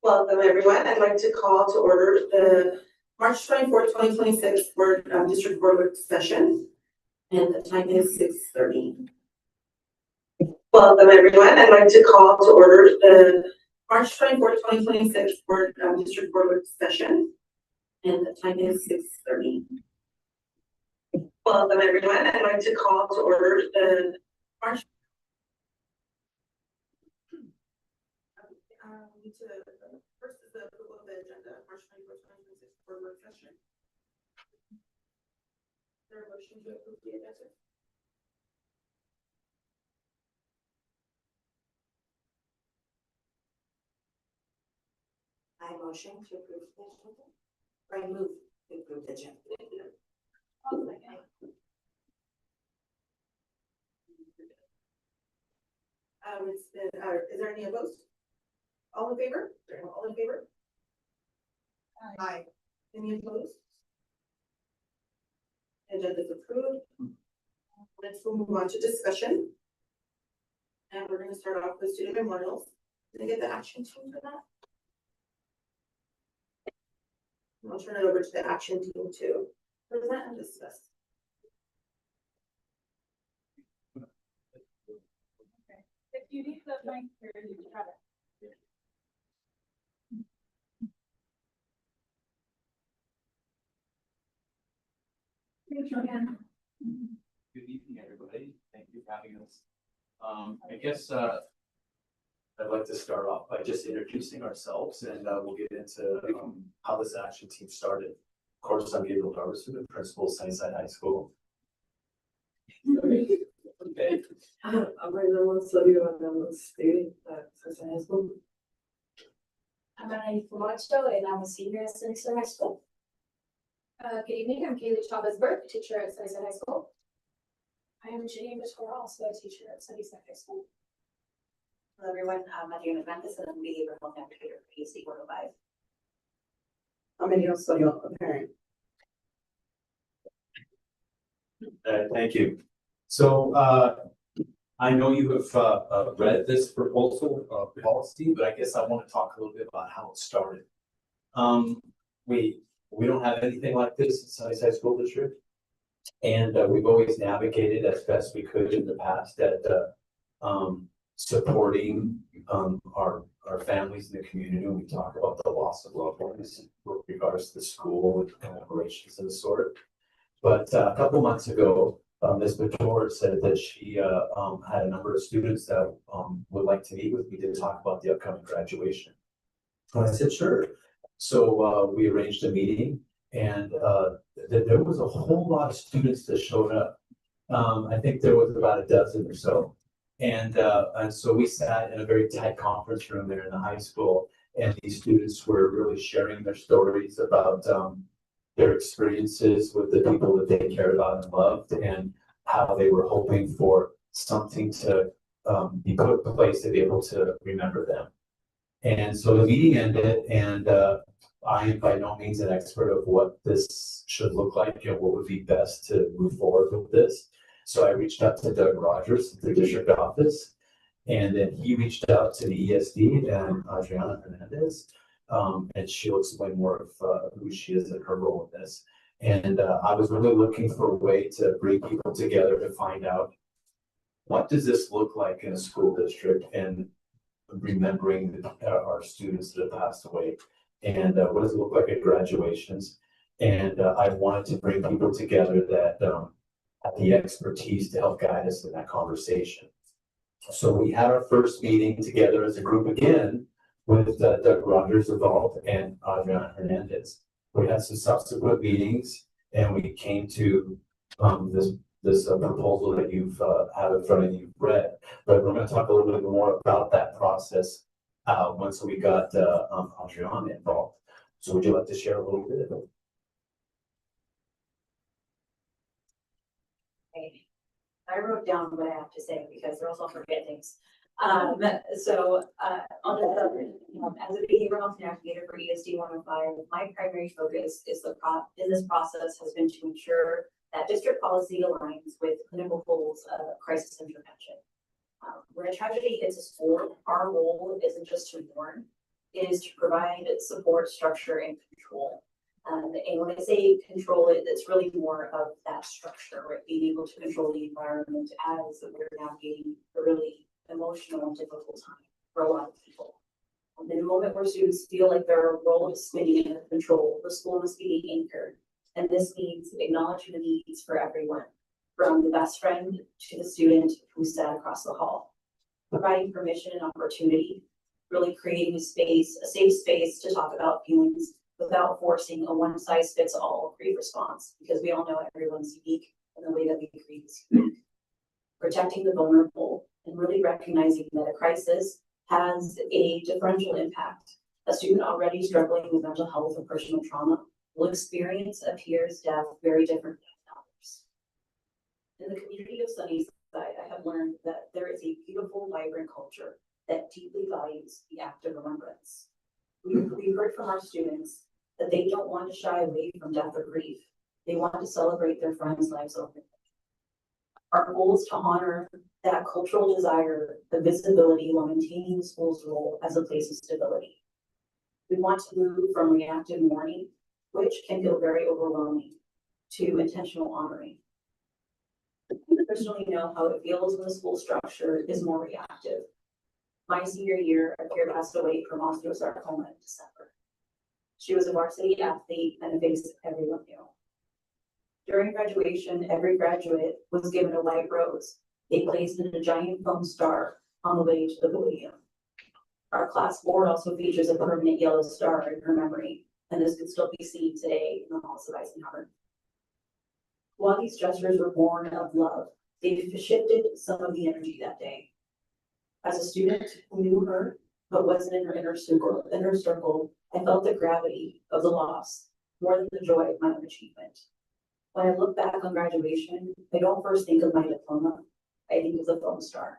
Welcome, everyone. I'd like to call to order the March 24th, 2026 District Board Work Session. And the time is 6:30. Welcome, everyone. I'd like to call to order the March 24th, 2026 District Board Work Session. And the time is 6:30. Welcome, everyone. I'd like to call to order the March. First is the approval of the agenda, March 24th, 2026 Board Work Session. Is there a motion to approve the agenda? I motion to approve the agenda. Or I move to approve the agenda. Is there any opposed? All in favor? All in favor? Aye. Any opposed? Agenda is approved. We'll move on to discussion. And we're going to start off with student memorials. Did I get the action team for that? I'll turn it over to the action team to present and discuss. Okay. If you need the mic here, you can have it. Good evening, everybody. Thank you for having us. I guess I'd like to start off by just introducing ourselves, and we'll get into how this action team started. Of course, I'm Gabriel Darvison, the principal of Sunnyside High School. Okay. I'm Brenda Studio and I'm studying at Sunnyside High School. I'm Anna Fumacho and I'm a senior at Sunnyside High School. Good evening, I'm Kaylee Chavez-Burke, teacher at Sunnyside High School. I am Jenny Biscore, also a teacher at Sunnyside High School. Hello everyone, I'm Adriana Mathis and I'm behavioral health educator for PC 105. I'm Danielle Studio, a parent. Thank you. So I know you have read this proposal policy, but I guess I want to talk a little bit about how it started. We don't have anything like this in Sunnyside School District, and we've always navigated as best we could in the past at supporting our families in the community when we talk about the loss of loved ones with regards to the school and commemorations of the sort. But a couple months ago, Ms. Bator said that she had a number of students that would like to meet with me to talk about the upcoming graduation. And I said, sure. So we arranged a meeting, and there was a whole lot of students that showed up. I think there was about a dozen or so. And so we sat in a very tight conference room there in the high school, and these students were really sharing their stories about their experiences with the people that they cared about and loved, and how they were hoping for something to be put in place to be able to remember them. And so the meeting ended, and I am by no means an expert of what this should look like, what would be best to move forward with this. So I reached out to Doug Rogers at the district office, and then he reached out to the ESD and Adriana Hernandez, and she'll explain more of who she is and her role in this. And I was really looking for a way to bring people together to find out what does this look like in a school district, and remembering our students that have passed away, and what does it look like at graduations. And I wanted to bring people together that have the expertise to help guide us in that conversation. So we had our first meeting together as a group again with Doug Rogers involved and Adriana Hernandez. We had some subsequent meetings, and we came to this proposal that you've had in front of you read. But we're going to talk a little bit more about that process once we got Adriana involved. So would you like to share a little bit of it? I wrote down what I have to say because they're also forget things. On the as a behavioral health navigator for ESD 105, my primary focus is in this process has been to ensure that district policy aligns with clinical goals of crisis intervention. When a tragedy hits a school, our goal isn't just to mourn, is to provide support, structure, and control. And when I say control it, it's really more of that structure, right? Being able to control the environment as we're navigating a really emotional and difficult time for a lot of people. And in the moment where students feel like their role is spinning out of control, the school must be the anchor. And this means acknowledging the needs for everyone, from the best friend to the student who sat across the hall. Providing permission and opportunity, really creating a space, a safe space to talk about feelings without forcing a one-size-fits-all grief response, because we all know everyone's unique in the way that we grieve is unique. Protecting the vulnerable and really recognizing that a crisis has a differential impact. A student already struggling with mental health or personal trauma will experience a peer's death very different than others. In the community of Sunnyside, I have learned that there is a beautiful, vibrant culture that deeply values the act of remembrance. We've heard from our students that they don't want to shy away from death or grief. They want to celebrate their friends' lives over. Our goal is to honor that cultural desire, the visibility, while maintaining the school's role as a place of stability. We want to move from reactive mourning, which can feel very overwhelming, to intentional honoring. I personally know how it feels when the school structure is more reactive. My senior year, a peer passed away from osteosarcoma in December. She was a varsity athlete and a face everyone knew. During graduation, every graduate was given a white rose. They placed in a giant foam star on the way to the podium. Our class board also features a permanent yellow star in her memory, and this can still be seen today in the halls of Eisenhower. While these gestures were born of love, they shifted some of the energy that day. As a student who knew her, but wasn't in her inner circle, I felt the gravity of the loss more than the joy of my own achievement. When I look back on graduation, I don't first think of my diploma, I think of the foam star.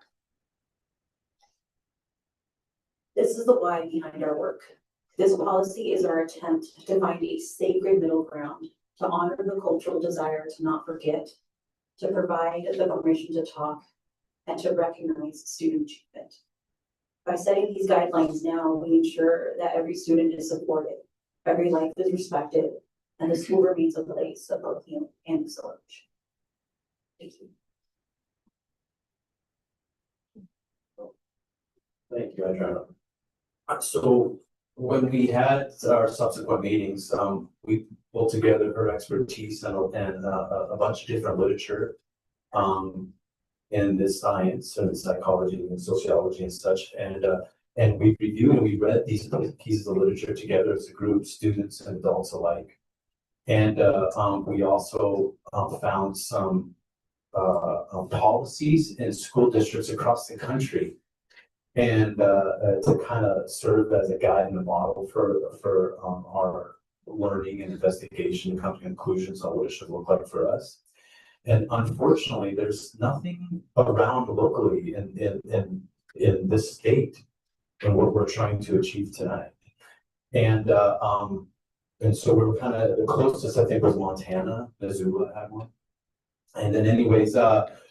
This is the why behind our work. This policy is our attempt to find a sacred middle ground, to honor the cultural desire to not forget, to provide the permission to talk, and to recognize student achievement. By setting these guidelines now, we ensure that every student is supported, every life is respected, and the school remains a place of both healing and celebration. Thank you. Thank you, Adriana. So when we had our subsequent meetings, we pulled together her expertise and a bunch of different literature in this science and psychology and sociology and such. And we reviewed and we read these pieces of literature together as a group, students and adults alike. And we also found some policies in school districts across the country, and to kind of serve as a guide and a model for our learning and investigation and come to conclusions on what it should look like for us. And unfortunately, there's nothing around locally in this state and what we're trying to achieve tonight. And so we were kind of, the closest I think was Montana. Missoula had one. And then anyways,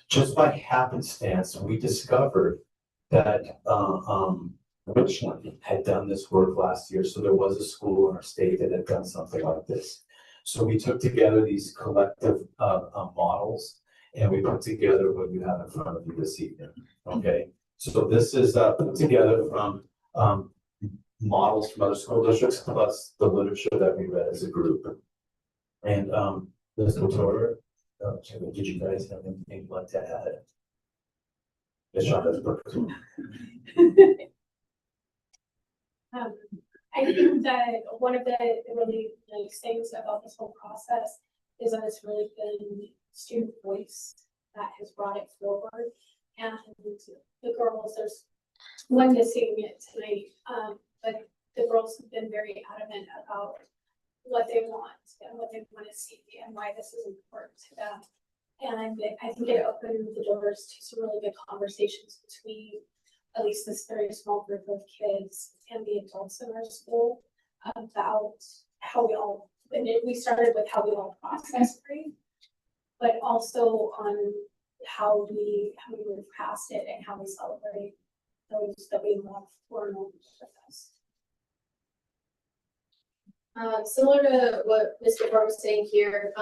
just by happenstance, we discovered that Richland had done this work last year. So there was a school in our state that had done something like this. So we took together these collective models and we put together what you have in front of you this evening. Okay, so this is put together from models from other school districts plus the literature that we read as a group. And Ms. Couture, did you guys have anything you'd like to add? Ms. Chavez Burke. I think that one of the really nice things about this whole process is that it's really been student voice that has brought it forward. And the girls, there's one missing it tonight, but the girls have been very adamant about what they want and what they want to see and why this is important to them. And I think it opened the doors to some really good conversations between at least this very small group of kids and the adults in our school about how we all, and we started with how we all process grief, but also on how we move past it and how we celebrate those that we love for a moment with us. Similar to what Mr. Moore was saying here,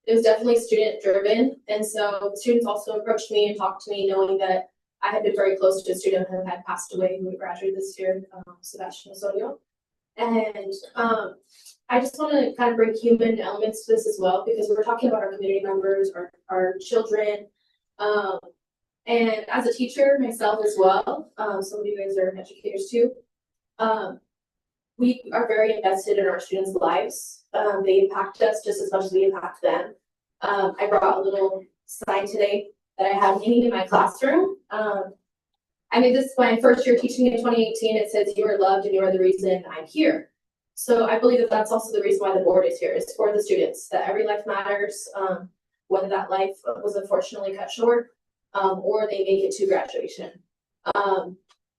it was definitely student driven. And so students also approached me and talked to me knowing that I had been very close to a student who had passed away who graduated this year, Sebastian Osorio. And I just want to kind of bring human elements to this as well, because we're talking about our community members, our children. And as a teacher myself as well, some of you guys are educators too. We are very invested in our students' lives. They impact us just as much as we impact them. I brought a little sign today that I have hanging in my classroom. I made this my first year teaching in 2018. It says, "You are loved and you are the reason I'm here." So I believe that that's also the reason why the board is here, is for the students, that every life matters, whether that life was unfortunately cut short, or they make it to graduation.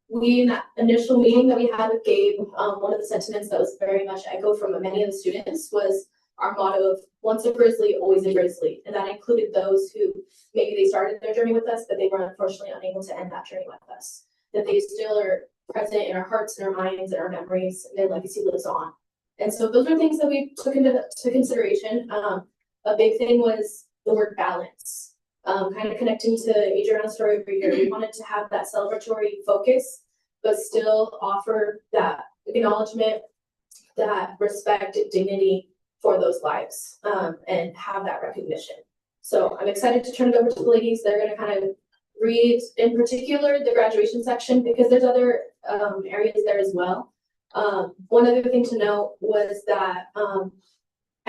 We, in that initial meeting that we had with Gabe, one of the sentiments that was very much echoed from many of the students was our motto of once a Grizzly, always a Grizzly. And that included those who maybe they started their journey with us, but they were unfortunately unable to end that journey with us. That they still are present in our hearts and our minds and our memories, and their legacy lives on. And so those are things that we took into consideration. A big thing was the word balance. Kind of connecting to Adriana's story over here, we wanted to have that celebratory focus, but still offer that acknowledgement, that respect, dignity for those lives, and have that recognition. So I'm excited to turn it over to the ladies. They're going to kind of read, in particular, the graduation section, because there's other areas there as well. One other thing to note was that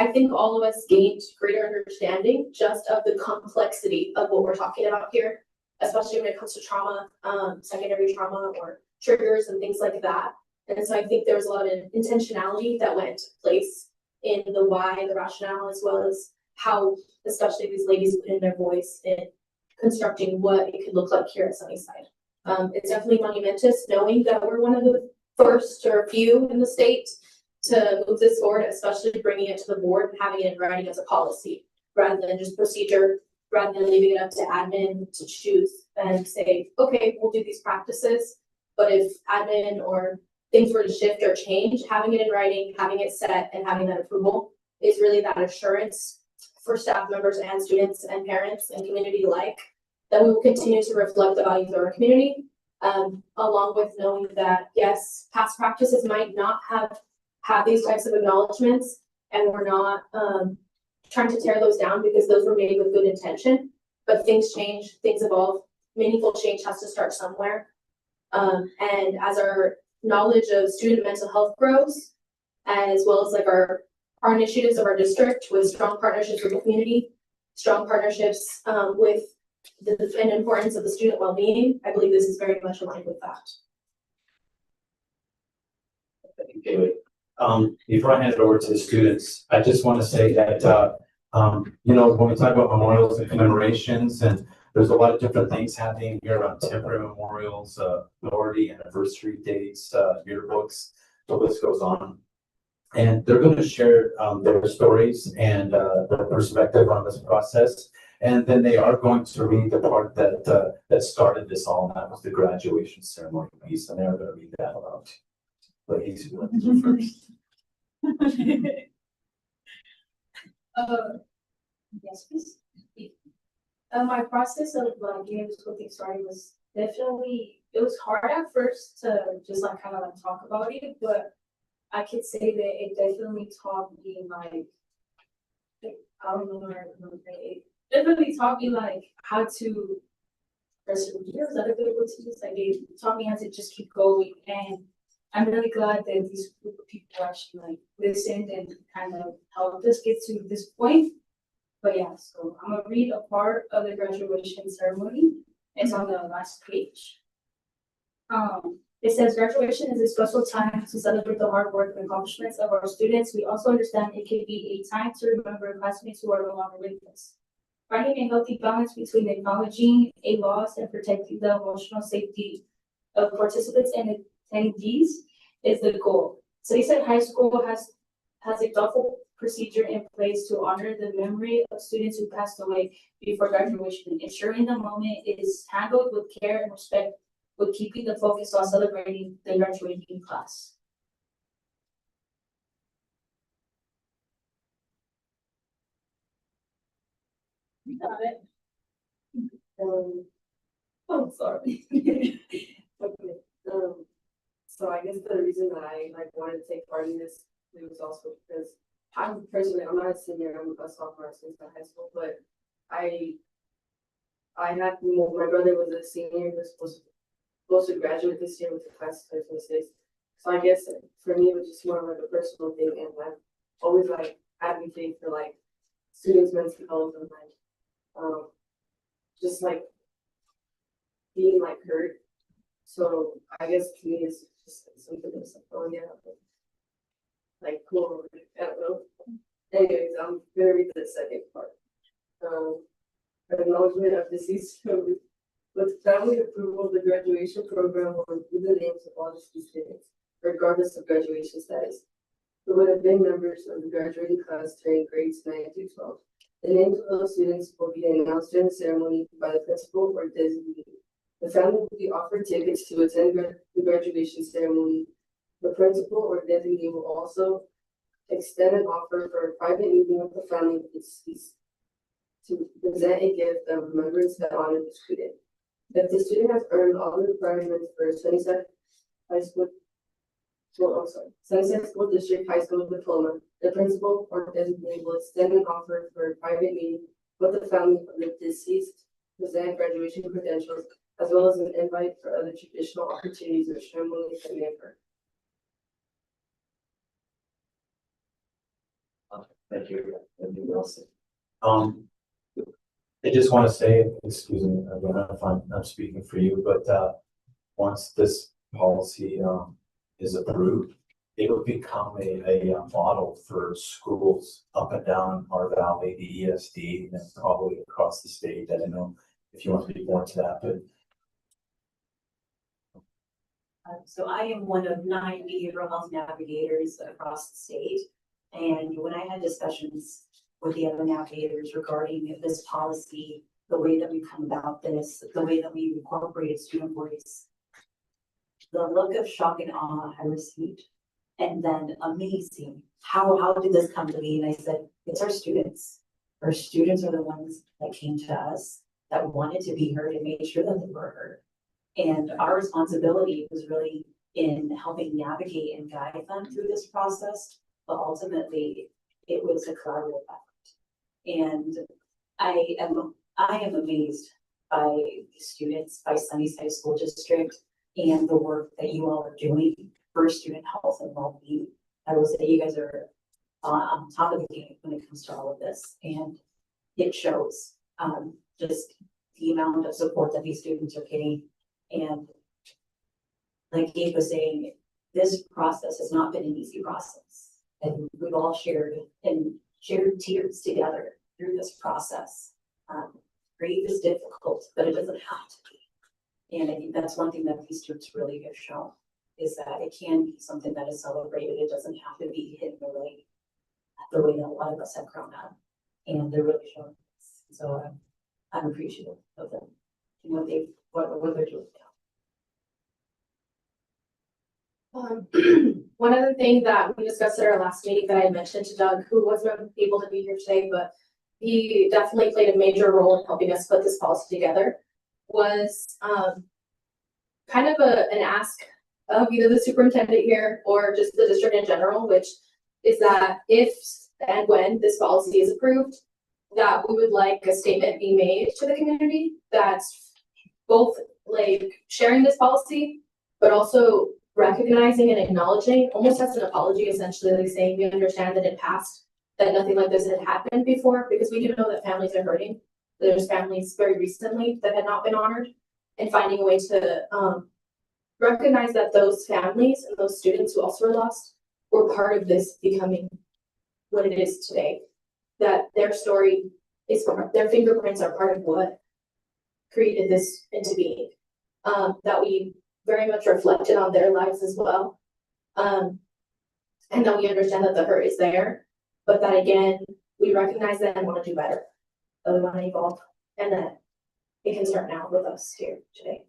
I think all of us gained greater understanding just of the complexity of what we're talking about here, especially when it comes to trauma, secondary trauma or triggers and things like that. And so I think there was a lot of intentionality that went into place in the why, the rationale, as well as how, especially these ladies put in their voice in constructing what it could look like here at Sunnyside. It's definitely monumentous knowing that we're one of the first or few in the state to move this forward, especially bringing it to the board and having it in writing as a policy rather than just procedure, rather than leaving it up to admin to choose and say, okay, we'll do these practices. But if admin or things were to shift or change, having it in writing, having it set, and having that approval is really that assurance for staff members and students and parents and community alike that we will continue to reflect the values of our community, along with knowing that, yes, past practices might not have these types of acknowledgements, and we're not trying to tear those down because those were made with good intention, but things change, things evolve, meaningful change has to start somewhere. And as our knowledge of student mental health grows, as well as like our initiatives of our district with strong partnerships with the community, strong partnerships with the importance of the student well-being, I believe this is very much aligned with that. Thank you, Kaylee. Before I hand it over to the students, I just want to say that, you know, when we talk about memorials and commemorations, and there's a lot of different things happening here around temporary memorials, authority, anniversary dates, yearbooks, the list goes on. And they're going to share their stories and their perspective on this process. And then they are going to read the part that started this all, and that was the graduation ceremony piece, and they're going to read that aloud. Ladies, who want to go first? Yes, please. My process of getting this whole thing started was definitely, it was hard at first to just like kind of like talk about it, but I could say that it definitely taught me like I don't know how to remember it. It definitely taught me like how to persevere. Is that a good word to use? Like it taught me how to just keep going, and I'm really glad that these group of people actually like listened and kind of helped us get to this point. But yeah, so I'm gonna read a part of the graduation ceremony. It's on the last page. It says graduation is a special time to celebrate the hard work and accomplishments of our students. We also understand it can be a time to remember classmates who are no longer with us. Finding a healthy balance between acknowledging a loss and protecting the emotional safety of participants and attendees is the goal. Sunnyside High School has a thoughtful procedure in place to honor the memory of students who passed away before graduation, ensuring the moment is handled with care and respect, with keeping the focus on celebrating the graduating class. You got it. Oh, sorry. Okay, so I guess the reason that I like wanted to take part in this was also because I'm not a senior, I'm a sophomore since high school, but I had, my brother was a senior, he was supposed to graduate this year with the class of 2026. So I guess for me, it was just more like a personal thing, and I've always like advocate for like students' mental health and like, just like being like heard. So I guess to me, it's just something that's like, oh yeah, like cool. I don't know. Anyways, I'm gonna read the second part. Acknowledgement of deceased members. With family approval of the graduation program will include the names of all deceased students, regardless of graduation status, who would have been members of the graduating class during grades 9 through 12. The names of those students will be announced during the ceremony by the principal or designee. The family will be offered tickets to attend the graduation ceremony. The principal or designee will also extend an offer for a private meeting with the family of the deceased to present a gift of remembrance that honors the student. If the student has earned all the requirements for Sunnyside High School, Sunnyside School District High School diploma, the principal or designee will extend an offer for a private meeting with the family of the deceased, present graduation credentials, as well as an invite for other traditional opportunities or ceremonies that may occur. Thank you. Anything else? I just want to say, excuse me, I don't know if I'm speaking for you, but once this policy is approved, it will become a model for schools up and down our valley, the ESD, and probably across the state. I don't know if you want to speak more to that, but So I am one of 9 behavioral health navigators across the state. And when I had discussions with the other navigators regarding this policy, the way that we come about this, the way that we incorporated student voice, the look of shock and awe I received, and then amazing, how did this come to me? And I said, it's our students. Our students are the ones that came to us, that wanted to be heard and made sure that they were heard. And our responsibility was really in helping navigate and guide them through this process, but ultimately it was a collaborative effort. And I am amazed by the students, by Sunnyside School District, and the work that you all are doing for student health and well-being. I will say you guys are on top of the game when it comes to all of this, and it shows just the amount of support that these students are getting. And like Gabe was saying, this process has not been an easy process, and we've all shared tears together through this process. Grief is difficult, but it doesn't have to be. And I think that's one thing that these students really have shown, is that it can be something that is celebrated. It doesn't have to be hidden away the way that a lot of us have grown up. And they're really showing this. So I'm appreciative of them and what they're doing now. One other thing that we discussed at our last meeting that I had mentioned to Doug, who wasn't able to be here today, but he definitely played a major role in helping us put this policy together, was kind of an ask of either the superintendent here or just the district in general, which is that if and when this policy is approved, that we would like a statement be made to the community that's both like sharing this policy, but also recognizing and acknowledging, almost as an apology, essentially, like saying we understand that it passed, that nothing like this had happened before, because we do know that families are hurting. There's families very recently that had not been honored, and finding a way to recognize that those families and those students who also were lost were part of this becoming what it is today. That their story is, their fingerprints are part of what created this into being. That we very much reflected on their lives as well. And that we understand that the hurt is there, but that again, we recognize that and want to do better. That we want to evolve, and that it can start now with us here today.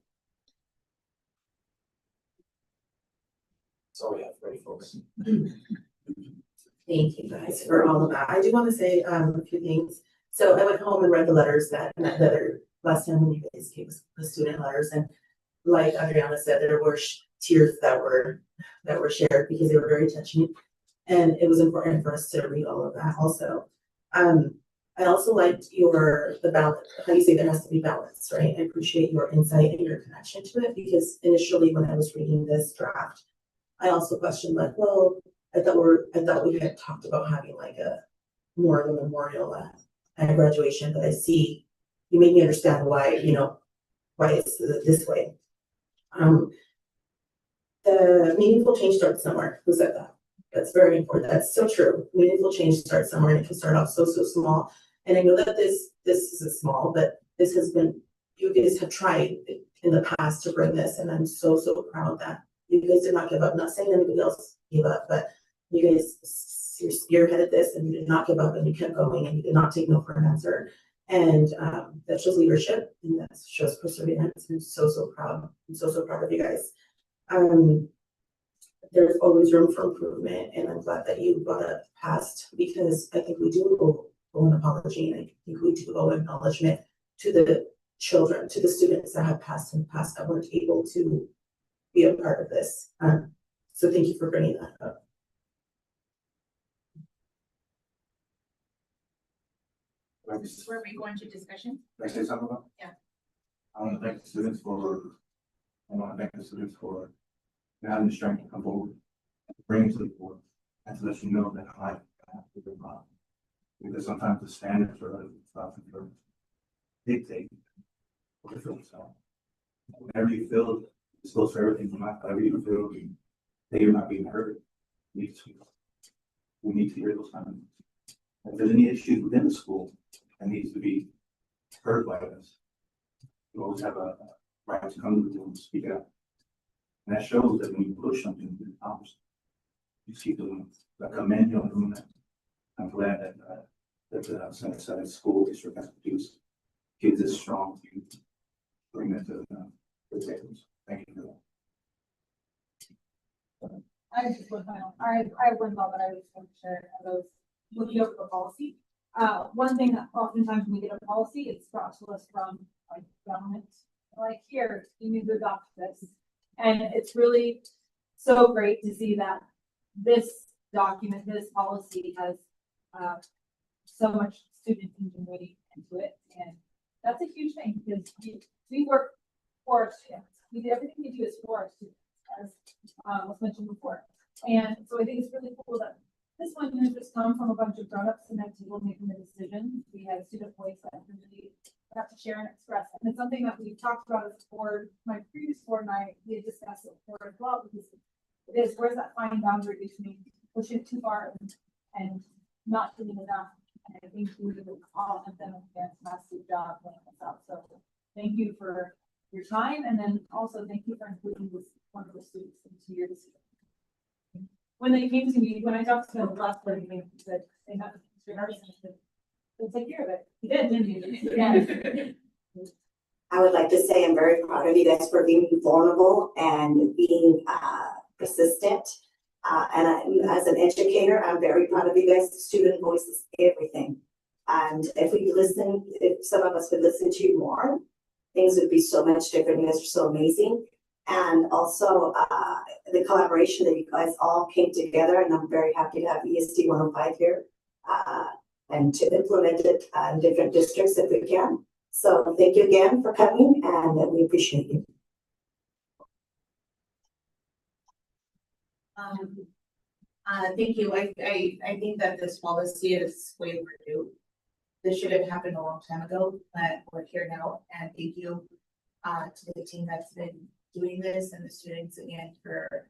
that's all we have for you folks. Thank you guys for all of that. I do want to say a few things. So I went home and read the letters that are last time when you guys gave us the student letters, and like Adriana said, there were tears that were shared because they were very touching. And it was important for us to read all of that also. I also liked the balance, how you say there has to be balance, right? I appreciate your insight and your connection to it, because initially when I was reading this draft, I also questioned like, well, I thought we had talked about having like a more of a memorial at graduation, but I see you made me understand why, why it's this way. The meaningful change starts somewhere. Who said that? That's very important. That's so true. Meaningful change starts somewhere, and it can start off so small. And I know that this isn't small, but this has been, you guys have tried in the past to bring this, and I'm so proud that you guys did not give up. Not saying anybody else gave up, but you guys spearheaded this, and you did not give up, and you kept going, and you did not take no for an answer. And that shows leadership, and that shows perseverance. I'm so proud. I'm so proud of you guys. There's always room for improvement, and I'm glad that you brought up past, because I think we do owe an apology, and I think we do owe acknowledgement to the children, to the students that have passed in the past that weren't able to be a part of this. So thank you for bringing that up. Where we go into discussion? Can I say something about? Yeah. I want to thank the students for having the strength to come forward, and to bring it to the board, and to let you know that I have to be wrong. Because sometimes the standards are stuff for dictate what you feel. So whenever you feel this goes for everything from life, whenever you feel that you're not being heard, we need to hear those kind of things. If there's any issues within the school that needs to be heard by us, you always have a right to come to the room and speak out. And that shows that when you push something, you accomplish it. You keep doing it. I commend you on doing that. I'm glad that the Sunnyside School District has produced kids as strong to bring that to the tables. Thank you for that. I just one final, I have one thought that I was going to share about looking over the policy. One thing that oftentimes when we get a policy, it's brought to us from like government, like here, you need to adopt this. And it's really so great to see that this document, this policy has so much student ingenuity into it. And that's a huge thing, because we work for our students. We do everything we do is for our students, as was mentioned before. And so I think it's really cool that this one didn't just come from a bunch of grown-ups and that people making the decision. We had student voice that really got to share and express. And it's something that we've talked about as a board. My previous board and I, we had discussed it before as well, because it is, where's that fine boundary between pushing too far and not doing enough. And I think we all have done a fantastic job when it comes out. So thank you for your time, and then also thank you for including this wonderful students into your decision. When they came to me, when I talked to them last board meeting, he said they have to they'll take care of it. He did, didn't he? Yeah. I would like to say I'm very proud of you guys for being vulnerable and being persistent. As an educator, I'm very proud of you guys. Student voice is everything. And if some of us would listen to you more, things would be so much different. You guys are so amazing. And also the collaboration that you guys all came together, and I'm very happy to have ESD 105 here and to implement it in different districts if we can. So thank you again for coming, and we appreciate you. Thank you. I think that this policy is way overdue. This should have happened a long time ago, but we're here now, and thank you to the team that's been doing this, and the students again for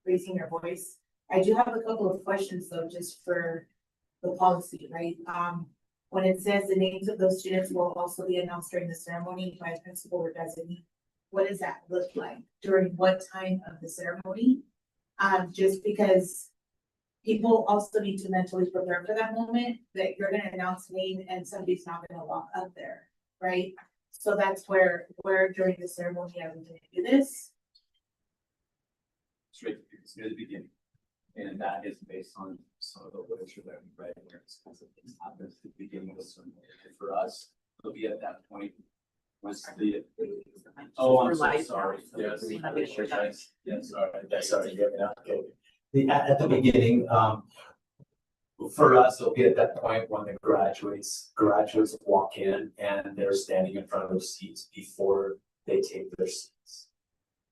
raising their voice. I do have a couple of questions though, just for the policy, right? When it says the names of those students will also be announced during the ceremony by principal or designee, what does that look like? During what time of the ceremony? Just because people also need to mentally prepare for that moment that you're gonna announce name and somebody's not gonna walk up there, right? So that's where during the ceremony I was gonna do this. Straight to the beginning. And that is based on some of the literature that we read where it's kind of things happen at the beginning of some, for us, it'll be at that point. Was the, oh, I'm so sorry, yes, yes, sorry, okay. At the beginning, for us, it'll be at that point when the graduates walk in and they're standing in front of their seats before they take their seats.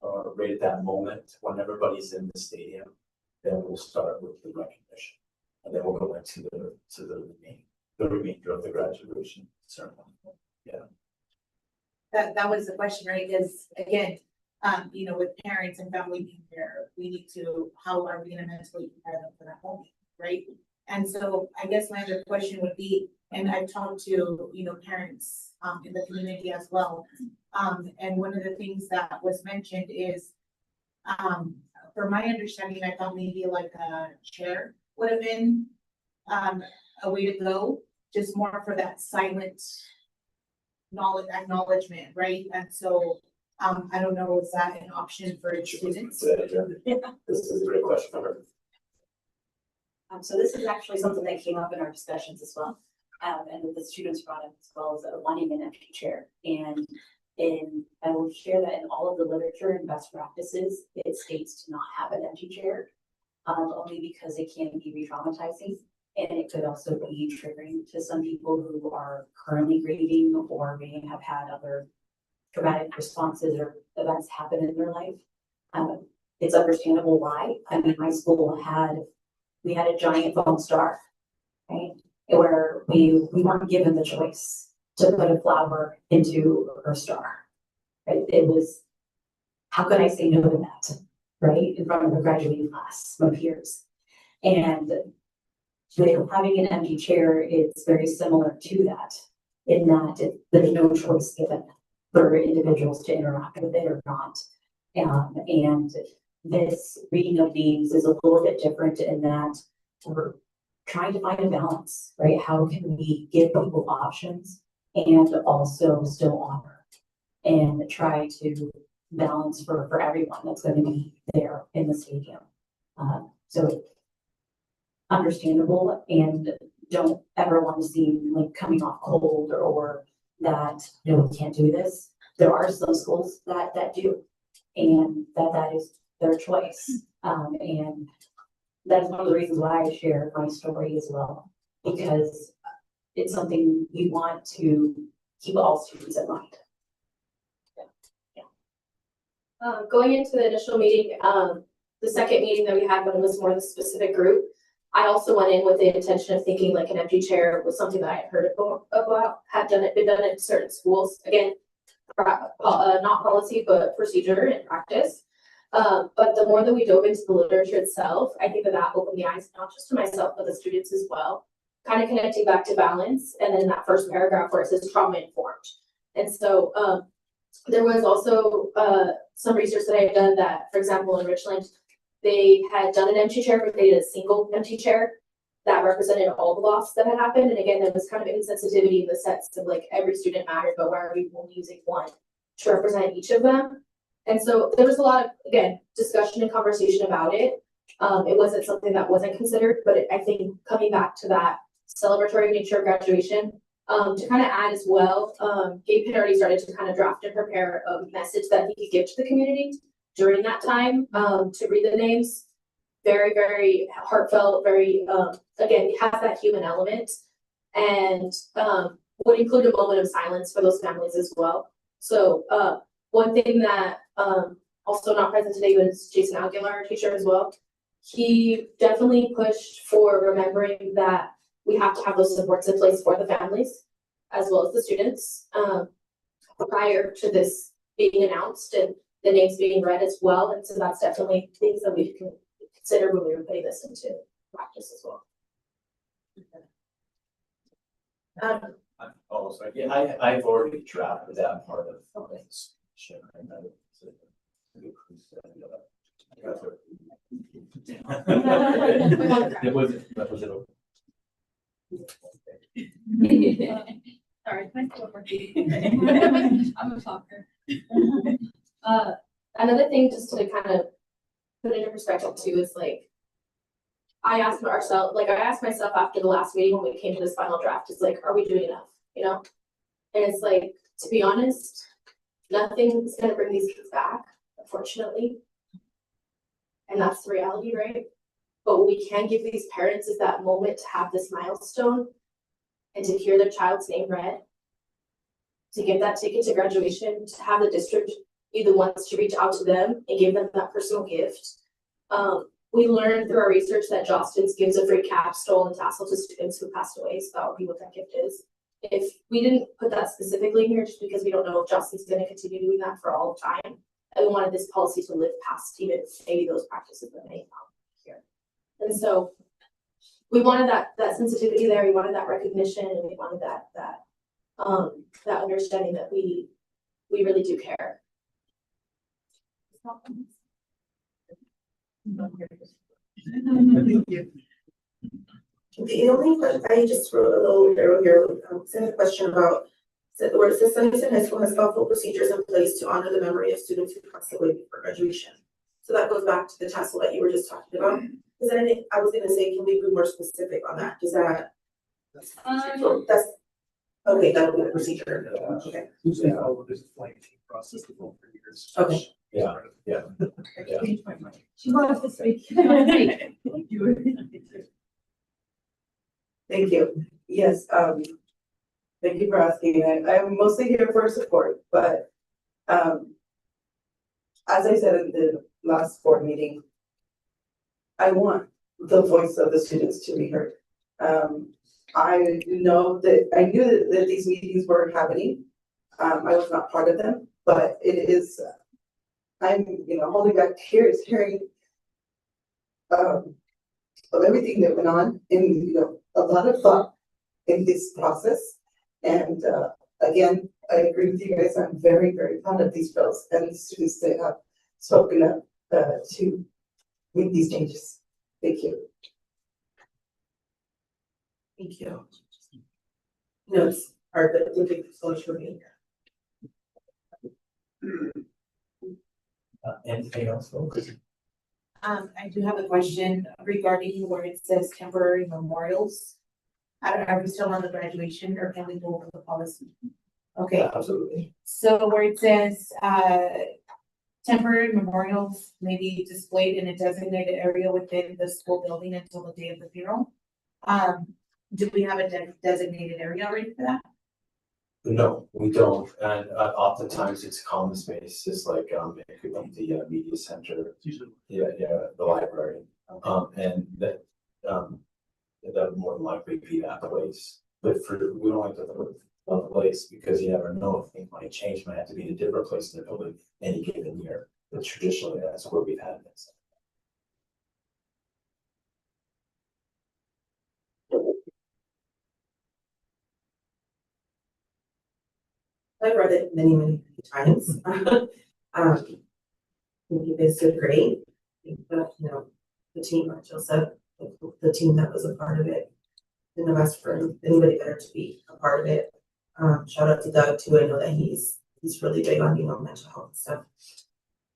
Right at that moment, when everybody's in the stadium, then we'll start with the recognition. And then we'll go into the remainder of the graduation ceremony. Yeah. That was the question, right? Is again, you know, with parents and family being there, we need to, how are we gonna mentally prepare them for that moment, right? And so I guess my other question would be, and I've talked to, you know, parents in the community as well. And one of the things that was mentioned is, from my understanding, I thought maybe like a chair would have been a way to go, just more for that silent knowledge, acknowledgement, right? And so, I don't know, is that an option for students? This is a great question for her. So this is actually something that came up in our discussions as well. And the students brought up as well as wanting an empty chair. And I will share that in all of the literature and best practices, it states to not have an empty chair, only because it can be re-traumatizing. And it could also be triggering to some people who are currently grieving or may have had other traumatic responses or events happen in their life. It's understandable why. I mean, my school we had a giant foam star, right? Where we weren't given the choice to put a flower into her star, right? It was, how could I say no to that, right? In front of the graduating class, my peers. And with having an empty chair, it's very similar to that, in that there's no choice given for individuals to interact with it or not. And this reading of names is a little bit different in that we're trying to find a balance, right? How can we give people options and also still honor and try to balance for everyone that's going to be there in the stadium. So understandable, and don't ever want to seem like coming off cold or that, you know, we can't do this. There are some schools that do, and that is their choice. And that's one of the reasons why I share my story as well, because it's something we want to keep all students in mind. Going into the initial meeting, the second meeting that we had when it was more the specific group, I also went in with the intention of thinking like an empty chair was something that I had heard about, been done in certain schools. Again, not policy, but procedure and practice. But the more that we dove into the literature itself, I think that opened the eyes, not just to myself, but the students as well, kind of connecting back to balance. And then that first paragraph where it says trauma informed. And so there was also some research that I had done that, for example, in Richland, they had done an empty chair, but they did a single empty chair that represented all the loss that had happened. And again, there was kind of insensitivity in the sense of like every student mattered, but why are we only using one to represent each of them? And so there was a lot of, again, discussion and conversation about it. It wasn't something that wasn't considered, but I think coming back to that celebratory nature of graduation, to kind of add as well, Gabe had already started to kind of draft and prepare a message that he could give to the community during that time, to read the names. Very, very heartfelt, very, again, it has that human element, and would include a moment of silence for those families as well. So one thing that also not present today was Jason Aguilar, our teacher as well. He definitely pushed for remembering that we have to have those supports in place for the families as well as the students prior to this being announced and the names being read as well. And so that's definitely things that we can consider when we were putting this into practice as well. I've already drafted that part of this. That was it. Sorry, I'm a talker. Another thing just to kind of put into perspective too is like I asked myself after the last meeting when we came to this final draft, is like, are we doing enough, you know? And it's like, to be honest, nothing's gonna bring these kids back, unfortunately. And that's the reality, right? But what we can give these parents is that moment to have this milestone and to hear their child's name read, to get that ticket to graduation, to have the district be the ones to reach out to them and give them that personal gift. We learned through our research that Jostens gives a free capstone and tassel to students who passed away, so that would be what that gift is. If we didn't put that specifically here, just because we don't know if Jostens is gonna continue doing that for all time, and we wanted this policy to live past even maybe those practices that may come here. And so we wanted that sensitivity there, we wanted that recognition, and we wanted that understanding that we really do care. The only question, I just wrote a little arrow here, sent a question about, where it says Sunnyside High School has thoughtful procedures in place to honor the memory of students who passed away before graduation. So that goes back to the tassel that you were just talking about. Is that anything, I was gonna say, can we be more specific on that? Does that? That's, okay, that'll be the procedure, okay. There's a flight team process to go for years. Okay. Yeah. She wants to speak. Thank you. Yes, thank you for asking. I'm mostly here for support, but as I said in the last board meeting, I want the voice of the students to be heard. I knew that these meetings were happening. I was not part of them, but it is, I'm, holding back tears hearing of everything that went on and, a lot of thought in this process. And again, I agree with you guys. I'm very, very proud of these bills and the students that have spoken up to make these changes. Thank you. Thank you. It's hard, but thank you so much for being here. Anything else, folks? I do have a question regarding where it says temporary memorials. Are we still on the graduation or can we go over the policy? Okay, Absolutely. so where it says, temporary memorials may be displayed in a designated area within the school building until the day of the funeral. Do we have a designated area already for that? No, we don't, and oftentimes it's common space, just like it could be the media center. The library, and that would more than likely be that place. But we don't like to put a place because you never know if things might change, might have to be in a different place in the building any given year. But traditionally, that's where we've had this. I've read it many, many times. I think you guys did great. I think that, the team, like Jill said, the team that was a part of it, couldn't have asked for anybody better to be a part of it. Shout out to Doug too. I know that he's really big on, mental health and stuff.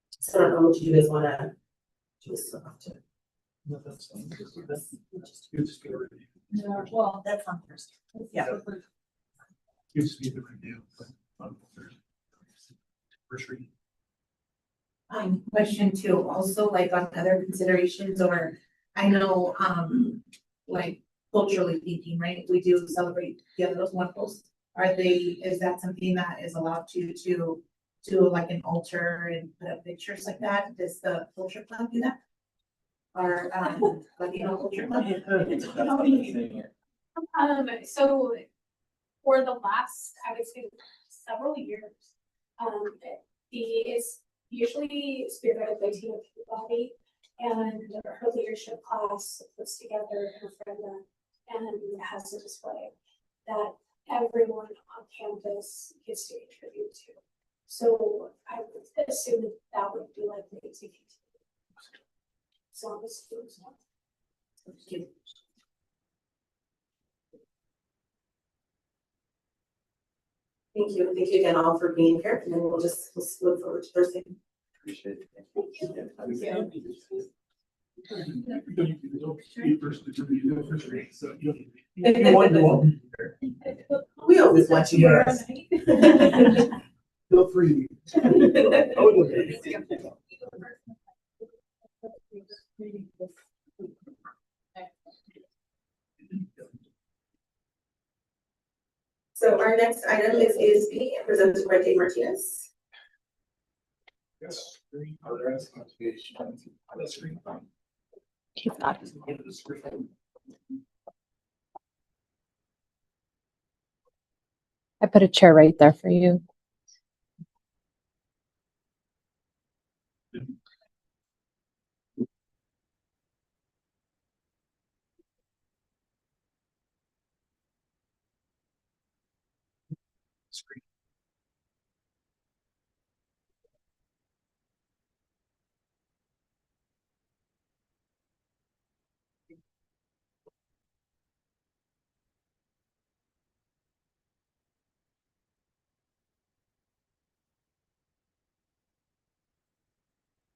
So I don't know what you guys wanna do stuff to. No, that's fine. Just be a review. Well, that's on Thursday. Yeah. Just be the review. First reading. Question two, also like on other considerations, or I know, like culturally thinking, right? We do celebrate Dia de los Muertos. Is that something that is allowed to do like an altar and put up pictures like that? Does the culture club do that? Or, Latino culture club? So for the last, I would say, several years, is usually spearheaded by Tina Peabody, and her leadership class puts together an agenda and has a display that everyone on campus gets to contribute to. So I would assume that would be like the executive. So the students want. Thank you. Thank you again all for being here, and then we'll look forward to Thursday. Appreciate it. We always want you here. Feel free. So our next item is ASB, presented by Dave Martinez. Yes. Are there any conservation on the screen? He's not. I put a chair right there for you. Screen.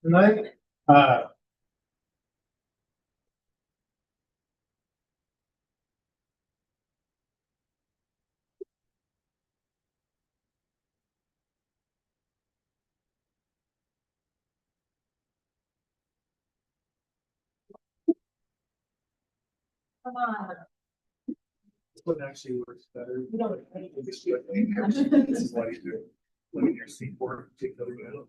Tonight, Come on. this one actually works better. This is what you do. When your seat work, take the middle.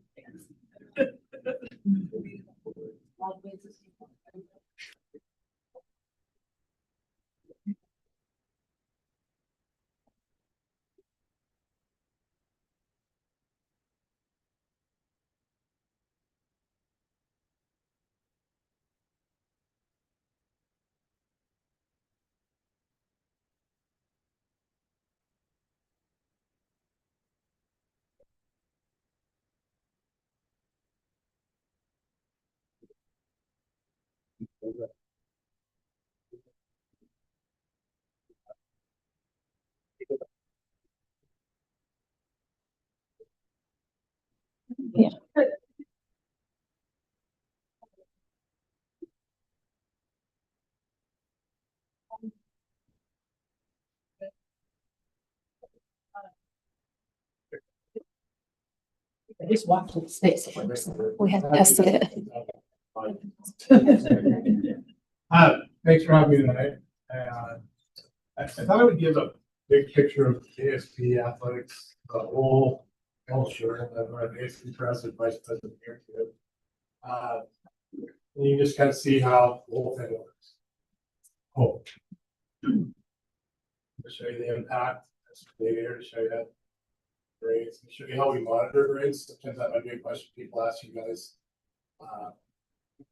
Yeah. I just walked to the space. We had tested it. Thanks for having me tonight. I thought I would give a big picture of ASP athletics, the whole culture, and then our ASP president, vice president here too. And you just kind of see how the whole thing works. Oh. To show you the impact, that's data here to show you that grades, to show you how we monitor grades. Sometimes that might be a question people ask you guys.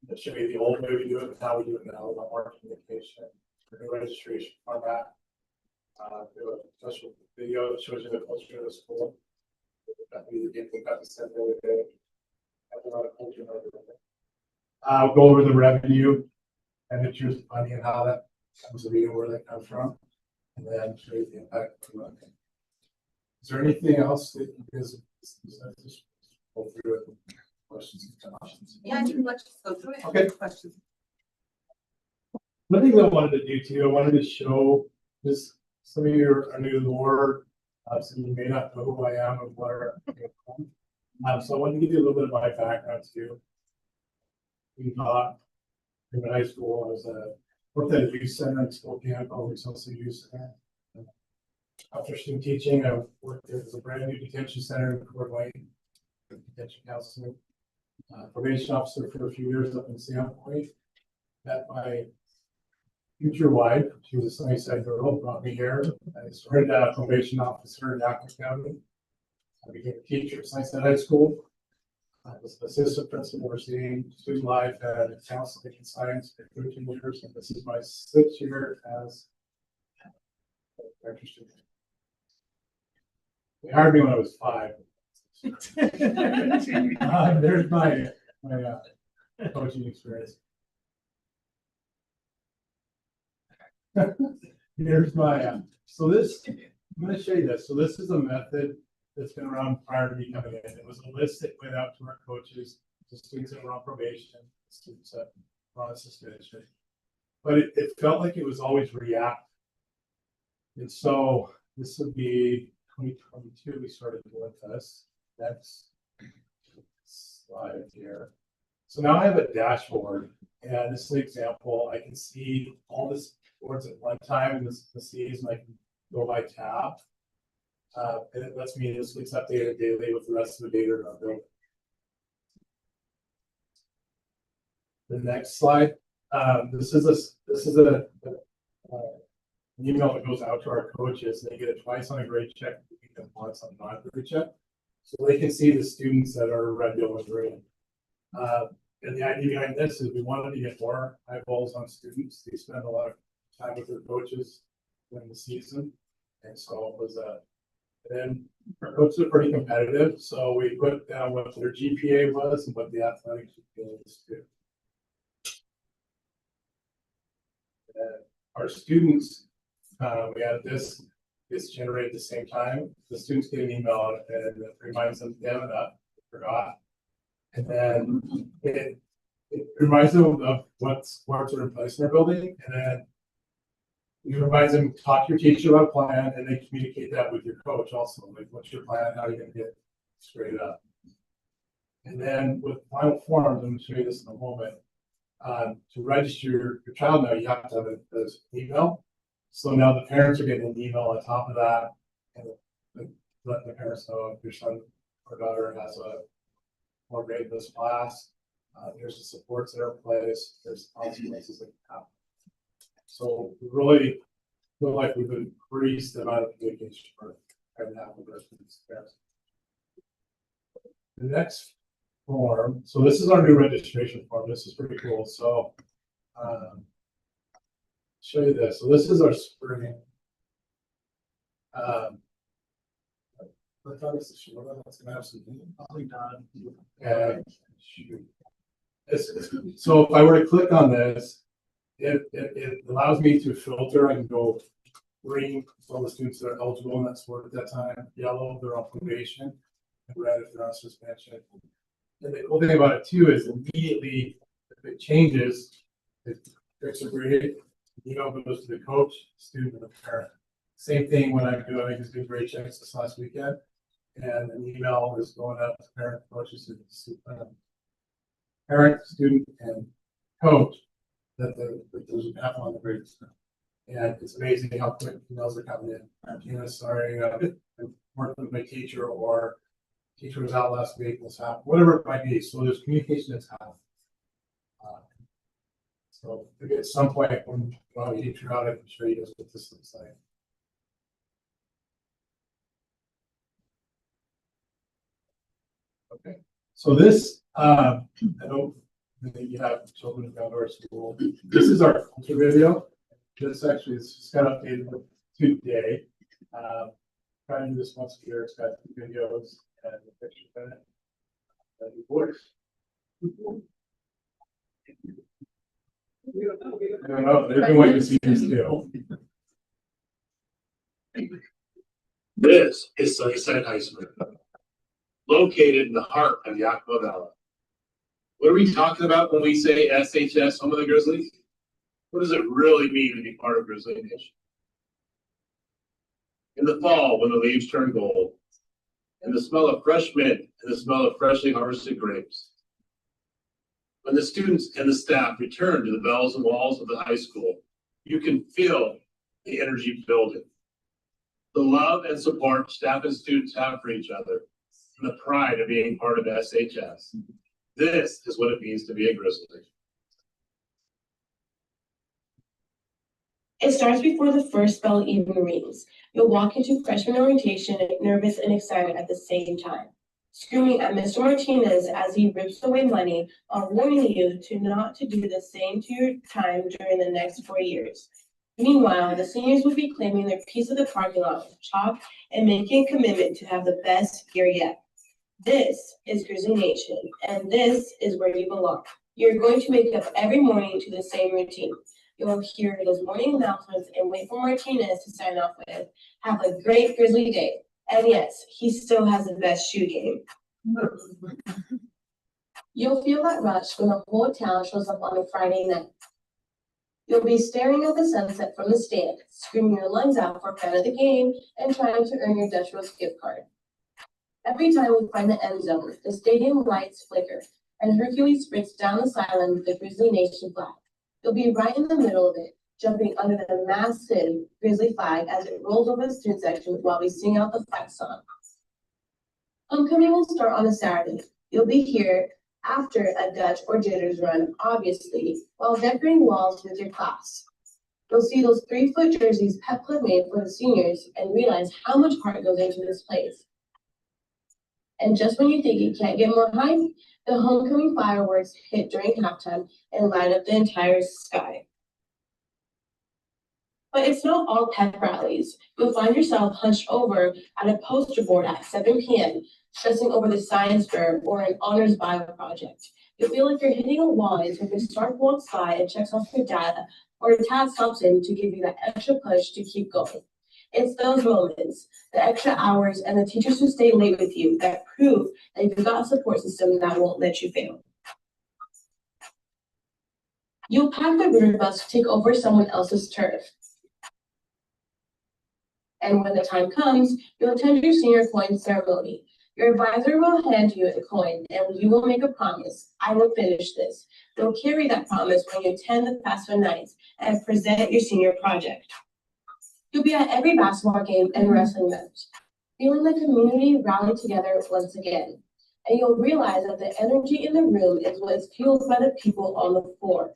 To show you the old way we do it and how we do it now, about our communication, the new registration format. Do a special video that shows you the culture of the school. That we got to send the other day. Have a lot of culture and everything. I'll go over the revenue and the truth money and how that comes to be and where that comes from. And then show you the impact of money. Is there anything else that you guys just go through it? Questions and options? Yeah, let's just go through it. Okay. Questions. One thing I wanted to do too, I wanted to show just some of you are new to the Lord. Some of you may not know who I am and where I came from. So I wanted to give you a little bit of my background too. We taught in high school. I was worked at a youth center in Spokane, called the Social Youth Center. After student teaching, I worked as a brand new detention center in Coeur d'Alene, detention counselor, probation officer for a few years up in Sandpoint. Met my future wife. She was a Sunnyside girl, brought me here. I started as a probation officer in Yakima County. I became a teacher at Sunnyside High School. I was an assistant principal overseeing student life and counseling and science for 13 years, and this is my 6th year as director student. They hired me when I was 5. There's my coaching experience. Here's my so this, I'm going to show you this. So this is a method that's been around prior to me coming in. It was a list that went out to our coaches, the students that were on probation, students that suspension. But it felt like it was always reactive. And so this would be 2022, we started doing this. Next slide here. So now I have a dashboard, and this is an example. I can see all this boards at one time, and this sees, and I can go by tab. And it lets me, this gets updated daily with the rest of the data that I'm building. The next slide. This is an email that goes out to our coaches. They get it twice on a grade check, and once on a non-grade check, so they can see the students that are red, yellow, and green. And the idea behind this is we wanted to get more eyeballs on students. They spend a lot of time with their coaches during the season, and so it was and then our coaches are pretty competitive, so we put down what their GPA was and what the athletic GPA was too. Our students, we had this generated at the same time. The students get an email and it reminds them they haven't forgot. And then it reminds them of what sports are in place in their building. And then it reminds them, talk to your teacher about a plan, and they communicate that with your coach also. Like, what's your plan? How are you going to get straight up? And then with final forms, I'm going to show you this in a moment. To register your child now, you have to have this email. So now the parents are getting an email on top of that, and let the parents know if your son or daughter has a more grade in this class. There's the supports that are in place. There's consequences that can happen. So we really feel like we've increased the amount of communication for every half of our students. The next form. So this is our new registration form. This is pretty cool. So show you this. So this is our spring. I thought it's a short one. It's gonna have some probably done. And so if I were to click on this, it allows me to filter. I can go green, all the students that are eligible in that sport at that time, yellow, they're on probation, and red if they're on suspension. And the cool thing about it too is immediately if it changes, it fixes a grade, email goes to the coach, student, and the parent. Same thing when I'm doing, I just do grade checks this last weekend, and an email is going out to parent, coaches, and parent, student, and coach that there's a path on the grades. And it's amazing how quick emails are coming in. Sorry, I'm working with my teacher, or teacher was out last week, this happened, whatever it might be. So there's communication that's happening. So maybe at some point when you teacher out, I can show you guys what this looks like. Okay, so this, I don't think you have children who go to our school. This is our culture video. This actually is just got updated today. Trying to do this once a year. It's got videos and the picture in it. And the voice. I don't know. They've been waiting to see this too. This is Sunnyside High School, located in the heart of Yakima Valley. What are we talking about when we say SHS, home of the Grizzlies? What does it really mean to be part of Grizzly Nation? In the fall, when the leaves turn gold, and the smell of fresh mint and the smell of freshly harvested grapes, when the students and the staff return to the bells and walls of the high school, you can feel the energy building. The love and support staff and students have for each other, and the pride of being part of SHS. This is what it means to be a Grizzly. It starts before the first bell even rings. You'll walk into freshman orientation nervous and excited at the same time, screaming at Mr. Martinez as he rips away money while warning you not to do the same to your time during the next 4 years. Meanwhile, the seniors will be claiming their piece of the parking lot with chalk and making a commitment to have the best year yet. This is Grizzly Nation, and this is where you belong. You're going to wake up every morning to the same routine. You'll hear those morning announcements and wait for Martinez to sign off with, "Have a great Grizzly day." And yes, he still has the best shoe game. You'll feel that rush when the whole town shows up on a Friday night. You'll be staring at the sunset from the stand, screaming your lungs out for fan of the game and trying to earn your Dutch Roast gift card. Every time we find the end zone, the stadium lights flicker, and Hercules sprints down the sideline with the Grizzly Nation flag. You'll be right in the middle of it, jumping under the massive Grizzly flag as it rolls over the student section while we sing out the flag song. Homecoming will start on a Saturday. You'll be here after a Dutch or jitters run, obviously, while decorating walls with your class. You'll see those 3-foot jerseys Pep Club made for the seniors and realize how much heart goes into this place. And just when you think you can't get more hype, the homecoming fireworks hit during halftime and light up the entire sky. But it's not all pep rallies. You'll find yourself hunched over at a poster board at 7 p.m., stressing over the science fair or an honors bio project. You'll feel like you're hitting a wall until your Stark walks by and checks off your data, or a Tad stops in to give you that extra push to keep going. It's those moments, the extra hours, and the teachers who stay late with you that prove that you've got a support system that won't let you fail. You'll pack the river bus to take over someone else's turf. And when the time comes, you'll attend your senior coin ceremony. Your advisor will hand you a coin and you will make a promise. I will finish this. You'll carry that promise when you attend the FAFSA nights and present your senior project. You'll be at every basketball game and wrestling match, feeling the community rally together once again. And you'll realize that the energy in the room is what is fueled by the people on the floor.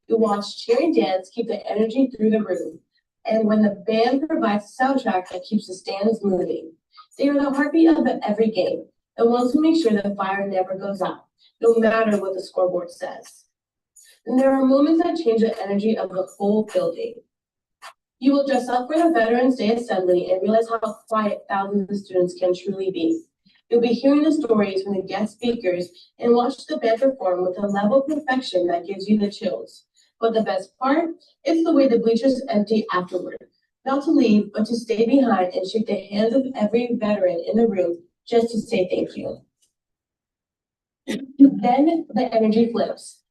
You'll watch cheer and dance keep the energy through the room. And when the band provides a soundtrack that keeps the stands moving, they are the heartbeat of every game, the ones who make sure the fire never goes out, no matter what the scoreboard says. And there are moments that change the energy of the whole building. You will dress up for the Veterans Day Assembly and realize how quiet thousands of students can truly be. You'll be hearing the stories from the guest speakers and watch the band perform with a level of perfection that gives you the chills. But the best part is the way the bleachers empty afterward. Not to leave, but to stay behind and shake the hands of every veteran in the room just to say thank you. Then the energy flips.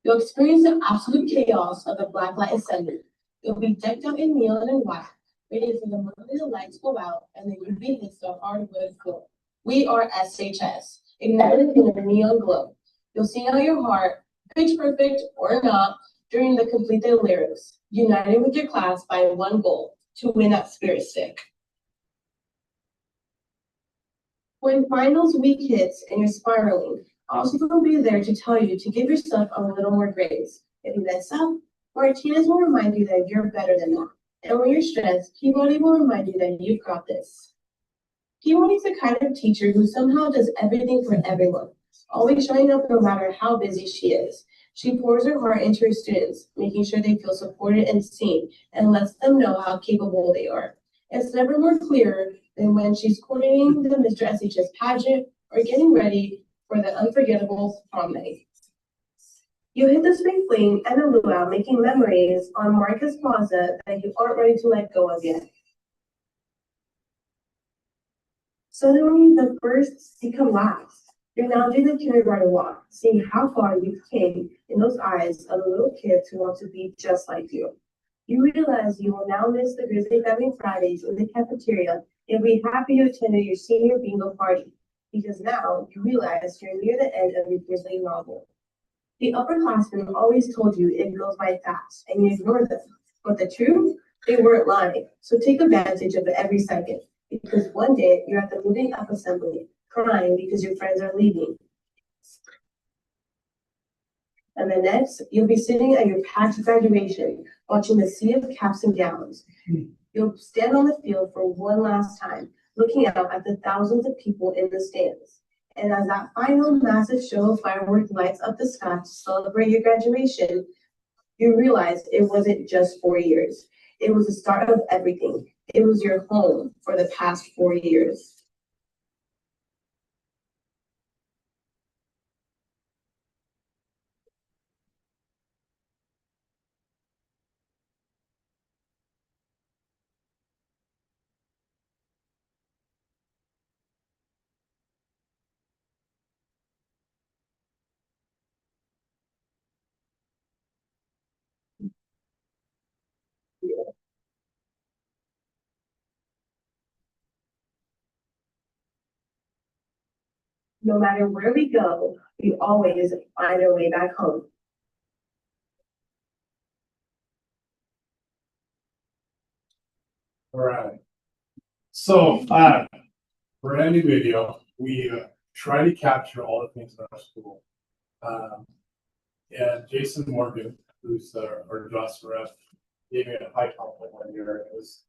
You'll experience the absolute chaos of the Blacklight Assembly. You'll be decked out in neon and white, waiting for the moment the lights go out and the UV hits the hardwood floor. We are SHS, ignited in a neon glow. You'll sing out your heart, pitch perfect or not, during the complete lyrics, united with your class by one goal, to win that spirit stick. When finals week hits and you're spiraling, also will be there to tell you to give yourself a little more grace. If you mess up, Martinez will remind you that you're better than that. And when you're stressed, Peabody will remind you that you've got this. Peabody is the kind of teacher who somehow does everything for everyone, always showing up no matter how busy she is. She pours her heart into her students, making sure they feel supported and seen, and lets them know how capable they are. It's never more clear than when she's coordinating the Mr. SHS pageant or getting ready for the unforgettable prom night. You hit the spring fling and a luau, making memories on Marcus Plaza that you aren't ready to let go of yet. Suddenly, the first become last. You're now doing the kindergarten walk, seeing how far you came in those eyes of the little kids who want to be just like you. You realize you will now miss the Grizzly family Fridays in the cafeteria and be happy you attended your senior bingo party, because now you realize you're near the end of your Grizzly novel. The upperclassmen always told you it goes by fast, and you ignored them. But the truth, they weren't lying. So take advantage of it every second, because one day you're at the moving up assembly, crying because your friends are leaving. And the next, you'll be sitting at your packed graduation, watching the sea of caps and gowns. You'll stand on the field for one last time, looking out at the thousands of people in the stands. And as that final massive show of fireworks lights up the sky to celebrate your graduation, you realize it wasn't just 4 years. It was the start of everything. It was your home for the past 4 years. No matter where we go, we always find our way back home. All right. So, for any video, we try to capture all the things in our school. And Jason Morgan, who's our DOS rep, gave me a high compliment one year. It was,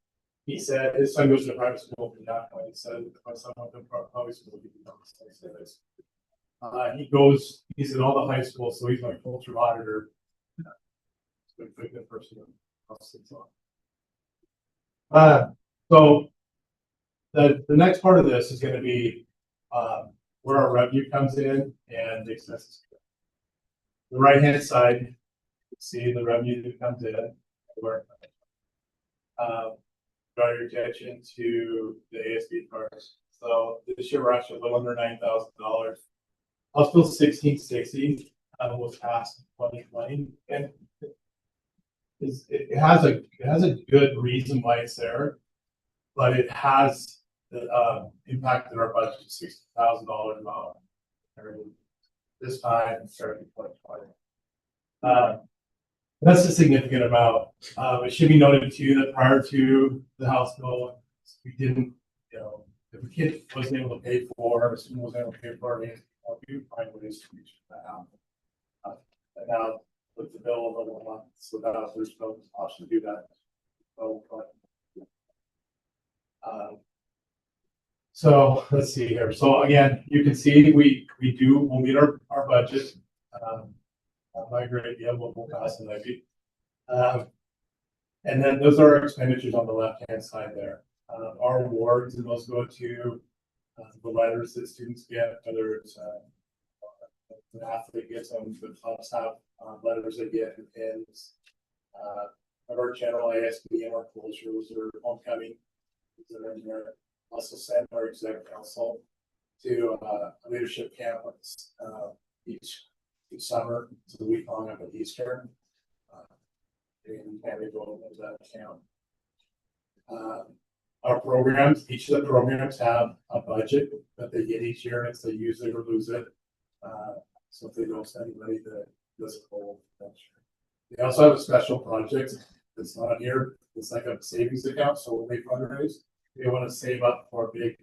he said his son goes to private school from that point. He said, if my son went to public school, he'd become a this. He's in all the high schools, so he's my culture auditor. He's a good person. So the next part of this is going to be where our revenue comes in and the expenses. The right hand side, you can see the revenue that comes in. Where draw your attention to the ASB cards. So this year we're actually a little under $9,000. House Bill 1660 was passed in 2020, and it has a good reason why it's there, but it has impacted our budget to $60,000 amount this time starting 2020. That's a significant amount. It should be noted too that prior to the House bill, we didn't, if a kid wasn't able to pay for, or a student wasn't able to pay for it, we would find ways to reach that out. And now with the bill of the 1 month, so that there's no option to do that. So let's see here. So again, you can see we'll meet our budget. My grade, yeah, we'll pass the levy. And then those are our expenditures on the left-hand side there. Our awards, and those go to the letters that students get, whether it's an athlete gets them, the clubs have letters they get, and pins. Our general ASB and our closures or homecoming that are in there. Also send our exec council to a leadership camp each summer. It's a week long up at Easter. And we go into that account. Our programs, each of the programs have a budget that they get each year, and it's they use it or lose it. So if they don't send anybody, that doesn't hold next year. They also have a special project that's not here. It's like a savings account. So when they fundraise, they want to save up for a big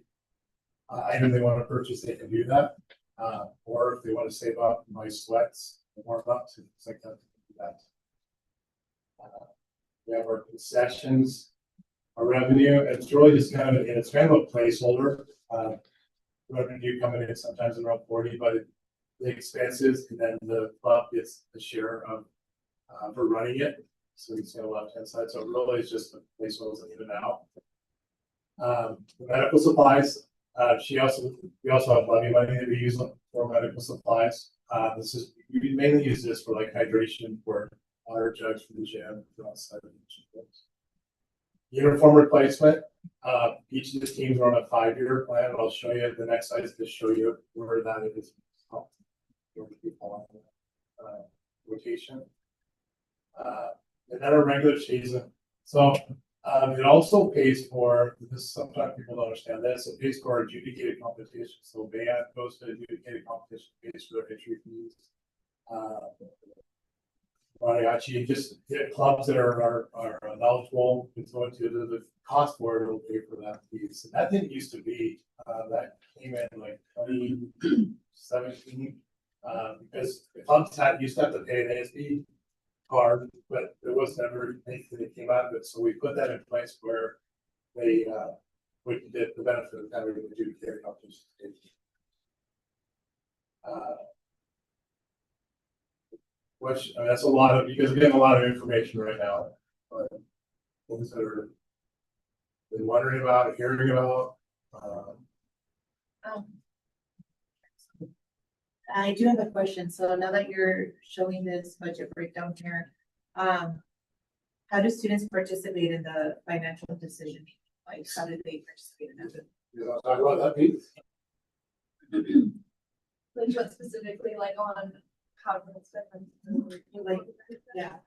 item they want to purchase, they can do that. Or if they want to save up my sweats, warm ups, things like that, do that. We have our concessions, our revenue. It's really just kind of a placeholder. Revenue coming in sometimes around 40, but the expenses and then the club gets the share of for running it. So you see on the left hand side. So it really is just a placeholder in and out. The medical supplies. We also have levy money that we use for medical supplies. We mainly use this for like hydration, for water jugs for the gym, for outside of the gym. Uniform replacement. Each of the teams are on a 5-year plan. I'll show you the next slide to show you where that is. Rotation. And then our regular season. So it also pays for this. Sometimes people don't understand this. It pays for adjudicated competition. So band goes to adjudicated competition, pays for their entry fees. Mariachi, just clubs that are eligible to go into the cost board will pay for that fees. And that didn't used to be. That came in like 2017 because the clubs used to have to pay an ASB card, but there was never anything that came out of it. So we put that in place where they we get the benefit of having an adjudicated competition. Which that's a lot of, because we're getting a lot of information right now. But things that are been wondering about, hearing about. I do have a question. So now that you're showing this budget breakdown here, how do students participate in the financial decision? Like, how do they participate in that? You want to talk about that, Pete? Like what specifically, like on how to spend Like, yeah,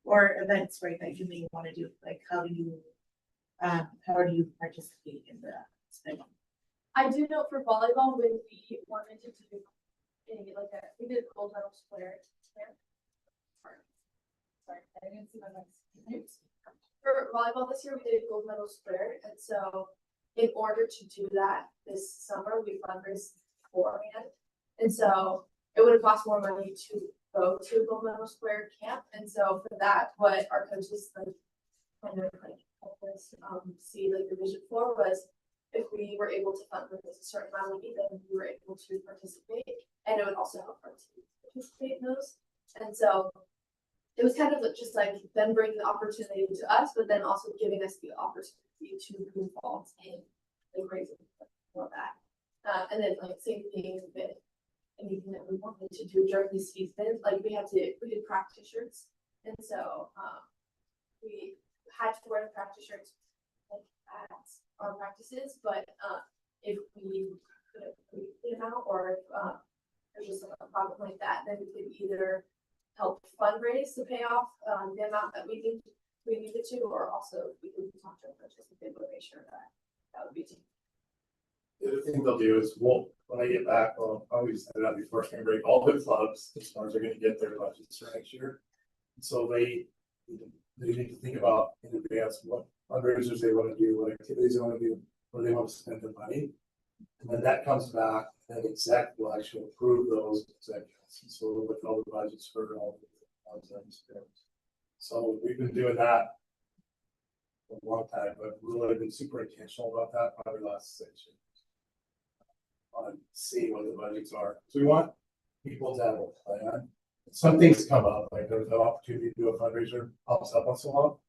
or events, right, that you may want to do, like how do you participate in the spending? I do know for volleyball, when we wanted to do we did a gold medal square. Sorry, I didn't see my next. For volleyball this year, we did a gold medal square, and so in order to do that this summer, we fundraised beforehand. And so it would have cost more money to go to a gold medal square camp. And so for that, what our coaches kind of helped us see the vision for was if we were able to fundraise a certain amount of money, then we were able to participate, and it would also help our team participate in those. And so it was kind of just like them bringing the opportunity to us, but then also giving us the opportunity to be involved in raising for that. And then same thing with anything that we wanted to do during the season. We did practice shirts, and so we had to wear the practice shirts at our practices, but if we couldn't complete them out, or if there's just a problem like that, then we could either help fundraise to pay off the amount that we think we needed to, or also we could talk to our coaches if they would make sure that would be. The other thing they'll do is when I get back, I'll probably set it up before spring break, all the clubs, as far as they're gonna get their budgets for next year. So they need to think about in advance what fundraisers they want to do, what activities they want to do, where they want to spend their money. And then that comes back, and exec will actually approve those executives. So we'll look at all the budgets for all the clubs. So we've been doing that for a long time, but we've really been super intentional about that probably the last 6 years. On seeing what the budgets are. So we want people to have a plan. Some things come up, like there's an opportunity to do a fundraiser pops up once in a while.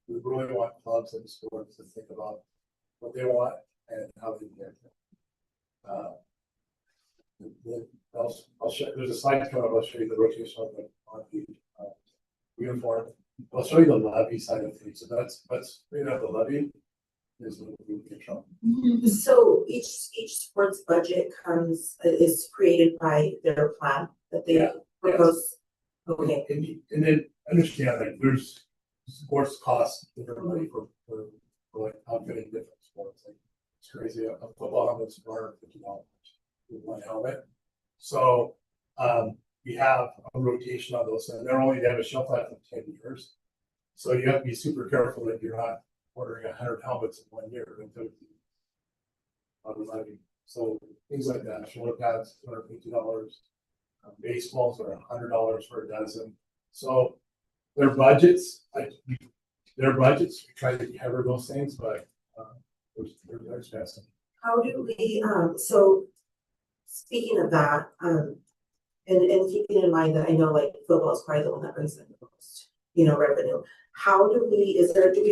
We really want clubs and sports to think about what they want and how they get it. I'll show. There's a slide coming up. I'll show you the rotation on the uniform. I'll show you the levy side of things. So that's right out the levy. Is So each sports budget is created by their plan that they propose. Okay. And then understand that there's sports costs different money for like outfitting different sports. Like it's crazy. A football helmet's $450 with one helmet. So we have a rotation on those, and they have a shelf life of 10 years. So you have to be super careful that you're not ordering 100 helmets in 1 year. So things like that. Shoulder pads, $250. Baseballs are $100 for a dozen. So their budgets, we try to cover those things, but they're expensive. How do we, so speaking of that, and keeping in mind that I know football is probably the one that brings in the most, revenue. How do we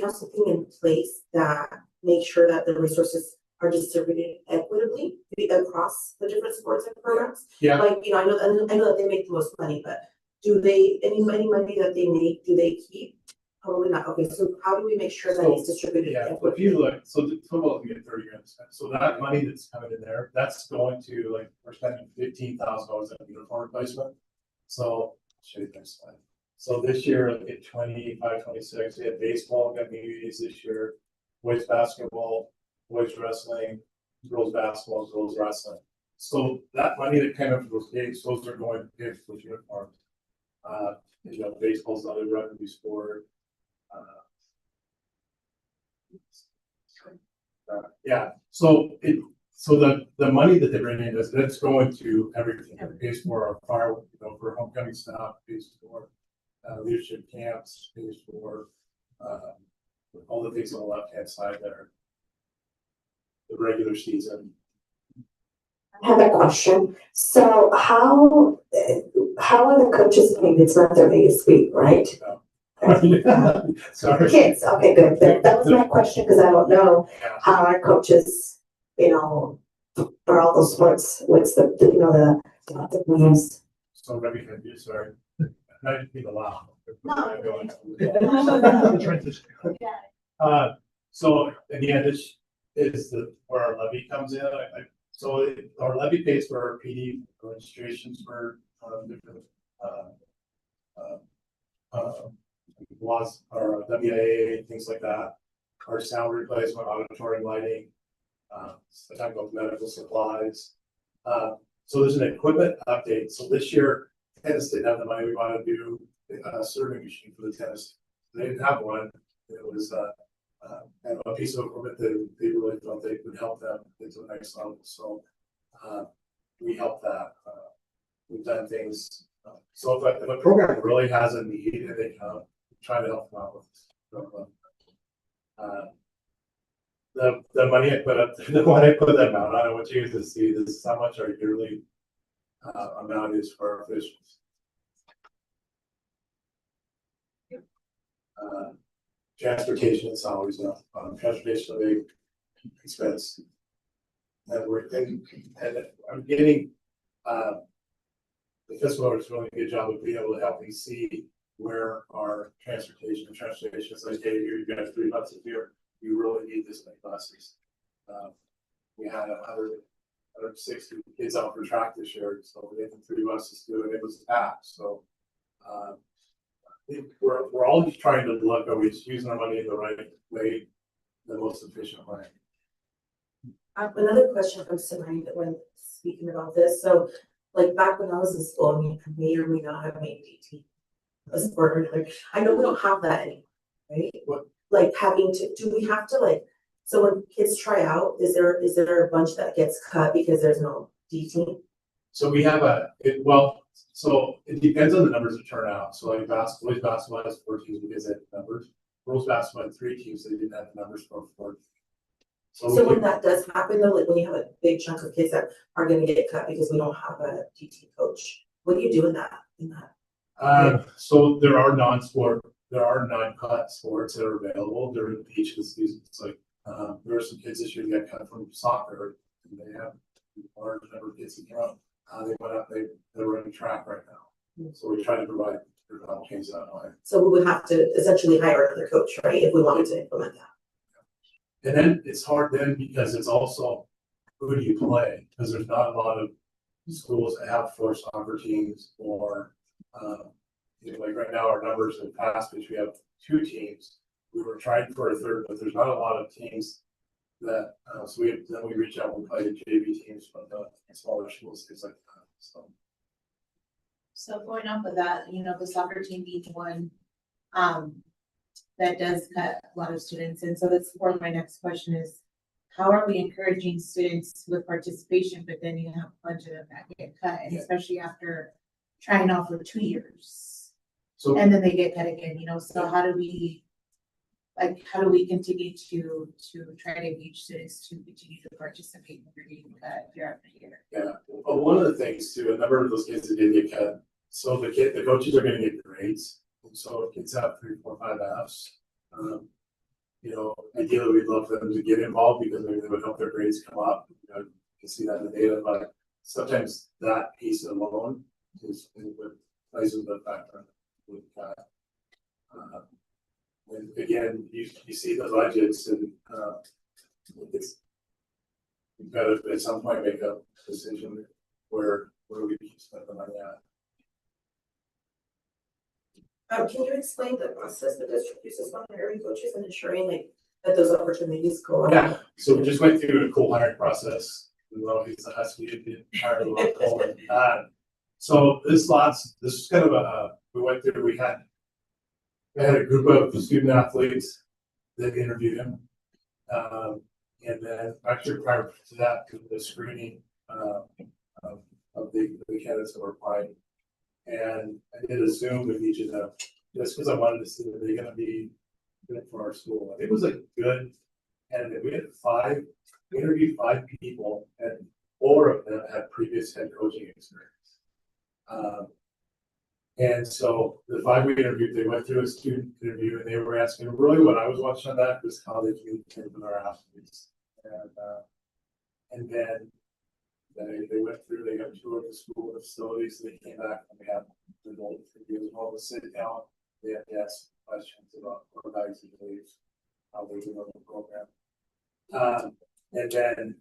have something in place that makes sure that the resources are distributed equitably across the different sports and programs? Yeah. I know that they make the most money, but do they, any money that they make, do they keep? Probably not. Okay, so how do we make sure that it's distributed? Yeah, if you look, so the football can get 30 grand to spend. So that money that's coming in there, that's going to we're spending $15,000 on uniform replacement. So I'll show you next slide. So this year, at 25, 26, we had baseball, got communities this year, boys basketball, boys wrestling, girls basketball, girls wrestling. So that money that came in for those games, those are going to pay for those uniforms. Baseball's another revenue sport. So the money that they bring in that's going to everything. It pays for our fire, for homecoming staff, pays for leadership camps, pays for all the things on the left hand side there. The regular season. I have a question. So how are the coaches paid? It's not their biggest week, right? No. Sorry. Kids, okay, good. That was my question because I don't know how our coaches, for all those sports, what's the rules? So maybe can you sorry. I didn't mean to laugh. So again, this is where our levy comes in. So our levy pays for our PD registrations for different laws or WIA, things like that. Our sound replacement, auditorium lighting, So talking about medical supplies. So there's an equipment update. So this year, tennis didn't have the money. We want to do a serving machine for the tennis. They didn't have one. It was kind of a piece of equipment that they really thought they could help them get to the next level. So we help that. We've done things. So if a program really has a need and they come, try to help them out with the money I put up, the one I put that amount on, I want you to see this is how much our yearly amount is for our officials. Transportation is always a transportation a big expense. And I'm getting the fiscal is doing a good job of being able to help me see where our transportation is like, hey, here you guys 3 months a year, you really need this many buses. We had 160 kids out for track this year, so we had 3 buses to do it. It was packed. So I think we're all just trying to look, are we using our money in the right way, the most efficient way? Another question comes to mind when speaking about this. So, like back when I was in school, I mean, I may or may not have made DT a sport or another. I know we don't have that anymore, right? What? Like having to, do we have to like, so when kids try out, is there a bunch that gets cut because there's no DT? So we have so it depends on the numbers that turn out. So like boys basketball has 4 teams because they have numbers. Girls basketball had 3 teams, they didn't have the numbers for 4. So when that does happen though, like when you have a big chunk of kids that are gonna get cut because we don't have a DT coach, what do you do in that? So there are non-cut sports that are available during each of the seasons. Like there are some kids this year that got cut from soccer, and they have a large number of kids that came out. They went up, they're running track right now. So we try to provide change that way. So we would have to essentially hire another coach, right, if we wanted to implement that. And then it's hard then because it's also who do you play? Because there's not a lot of schools that have 4 soccer teams or like right now our numbers have passed, which we have 2 teams. We were trying for a 3rd, but there's not a lot of teams that so we reach out and play the JV teams from the smaller schools, things like that. So going off of that, the soccer team being one, that does cut a lot of students. And so that's where my next question is, how are we encouraging students with participation, but then you have a bunch of them that get cut, and especially after trying out for 2 years? So, and then they get cut again, so how do we continue to try to engage students to continue to participate when they're getting cut year after year? Yeah, well, one of the things too, a number of those kids that did get cut, so the coaches are going to get grades. So kids have 3, 4, 5 Fs. Ideally we'd love them to get involved because maybe they would help their grades come up. You can see that in the data, but sometimes that piece alone is what plays with the factor with that. And again, you see the budgets and you've got to at some point make a decision where we spend the money at. Can you explain the process the district uses on hiring coaches and ensuring like that those opportunities go on? Yeah, so we just went through a cool hiring process. He's a Husky, he hired a lot of so this is kind of we had a group of student athletes that interviewed him. And then actually prior to that, the screening of the candidates that were applying. And I did a Zoom with each of them just because I wanted to see if they're going to be good for our school. It was a good candidate. We interviewed 5 people, and 4 of them had previous head coaching experience. And so the 5 we interviewed, they went through a student interview, and they were asking really what I was watching on that was how they communicate with our athletes. And then they went through, they got a tour of the school facilities, they came back and we had the goal to as well to sit down. They had to ask questions about what values and beliefs, how they do the program. And then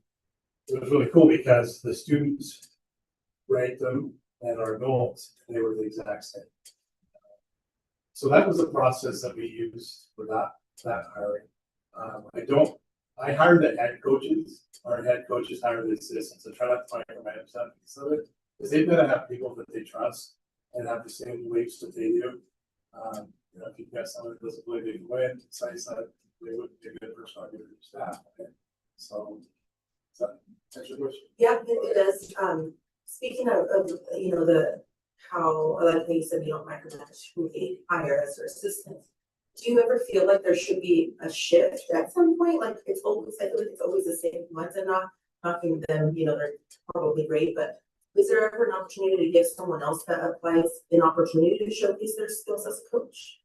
it was really cool because the students ranked them and our goals, they were the exact same. So that was the process that we used for that hiring. I don't I hired the head coaches, our head coaches hired the assistants to try not to micromanage that piece of it. Because they've got to have people that they trust and have the same beliefs that they do. You know, if you've got someone that doesn't believe they can win, Sunnyside, they wouldn't be a good person on your staff. Okay? So, that's your question. Yeah, it does. Speaking of, you know, how, like you said, you don't micromanage who they hire as their assistants. Do you ever feel like there should be a shift at some point? Like it's always, I feel like it's always the same ones and not knocking them, you know, they're probably great, but is there ever an opportunity to give someone else that applies an opportunity to showcase their skills as a coach?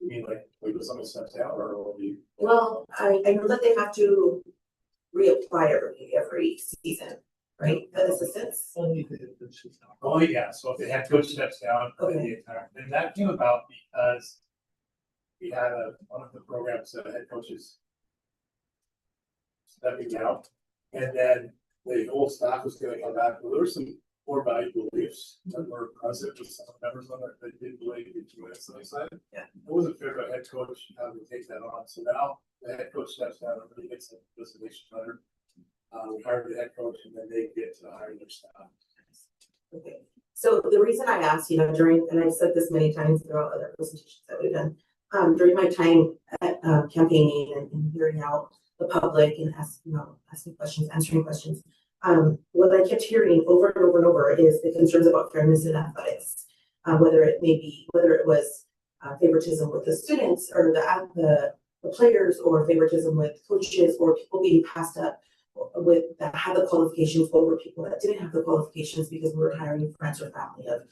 You mean like when someone steps out or will you? Well, I know that they have to reapply every season, right? The assistants. Oh, yeah, so if the head coach steps down, then the entire, and that came about because we had one of the programs that head coaches stepping out, and then the whole staff was gonna come back, well, there were some core value beliefs that were present with some members on it that didn't believe in units, so I said, Yeah. it wasn't fair to a head coach having to take that on, so now the head coach steps down, everybody gets a designation letter. We hired the head coach and then they get to hire their staff. Okay, so the reason I asked, you know, during, and I've said this many times throughout other presentations that we've done, during my time at campaigning and hearing out the public and asking questions, answering questions, what I kept hearing over and over and over is the concerns about fairness in athletics, whether it was favoritism with the students or the players, or favoritism with coaches, or people being passed up with that had the qualifications over people that didn't have the qualifications because we were hiring friends or family of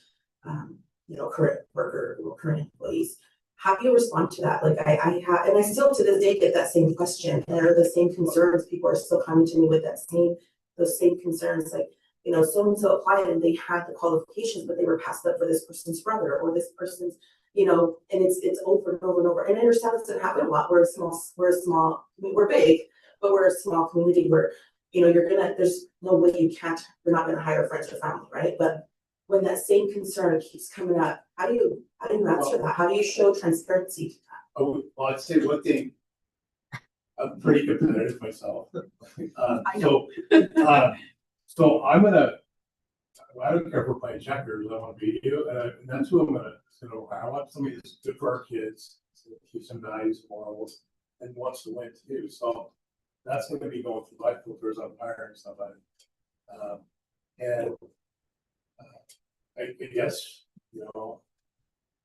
you know, current worker or current employees. How do you respond to that? Like I have, and I still to this day get that same question, and are the same concerns. People are still coming to me with those same concerns, like, you know, so and so applied and they had the qualifications, but they were passed up for this person's brother or this person's, you know, and it's over and over and over. And I understand this doesn't happen a lot. We're small, I mean, we're big, but we're a small community where, you know, there's no way you're not gonna hire friends or family, right? But when that same concern keeps coming up, how do you answer that? How do you show transparency to that? Oh, well, I'd say one thing, I'm pretty competitive myself. I know. So I don't care if we're playing checkers, I wanna beat you, and that's who I'm gonna, you know, I want somebody that's good for our kids, to keep some values, morals, and wants to win too, so that's gonna be going through my filters on hiring somebody. And I guess, you know,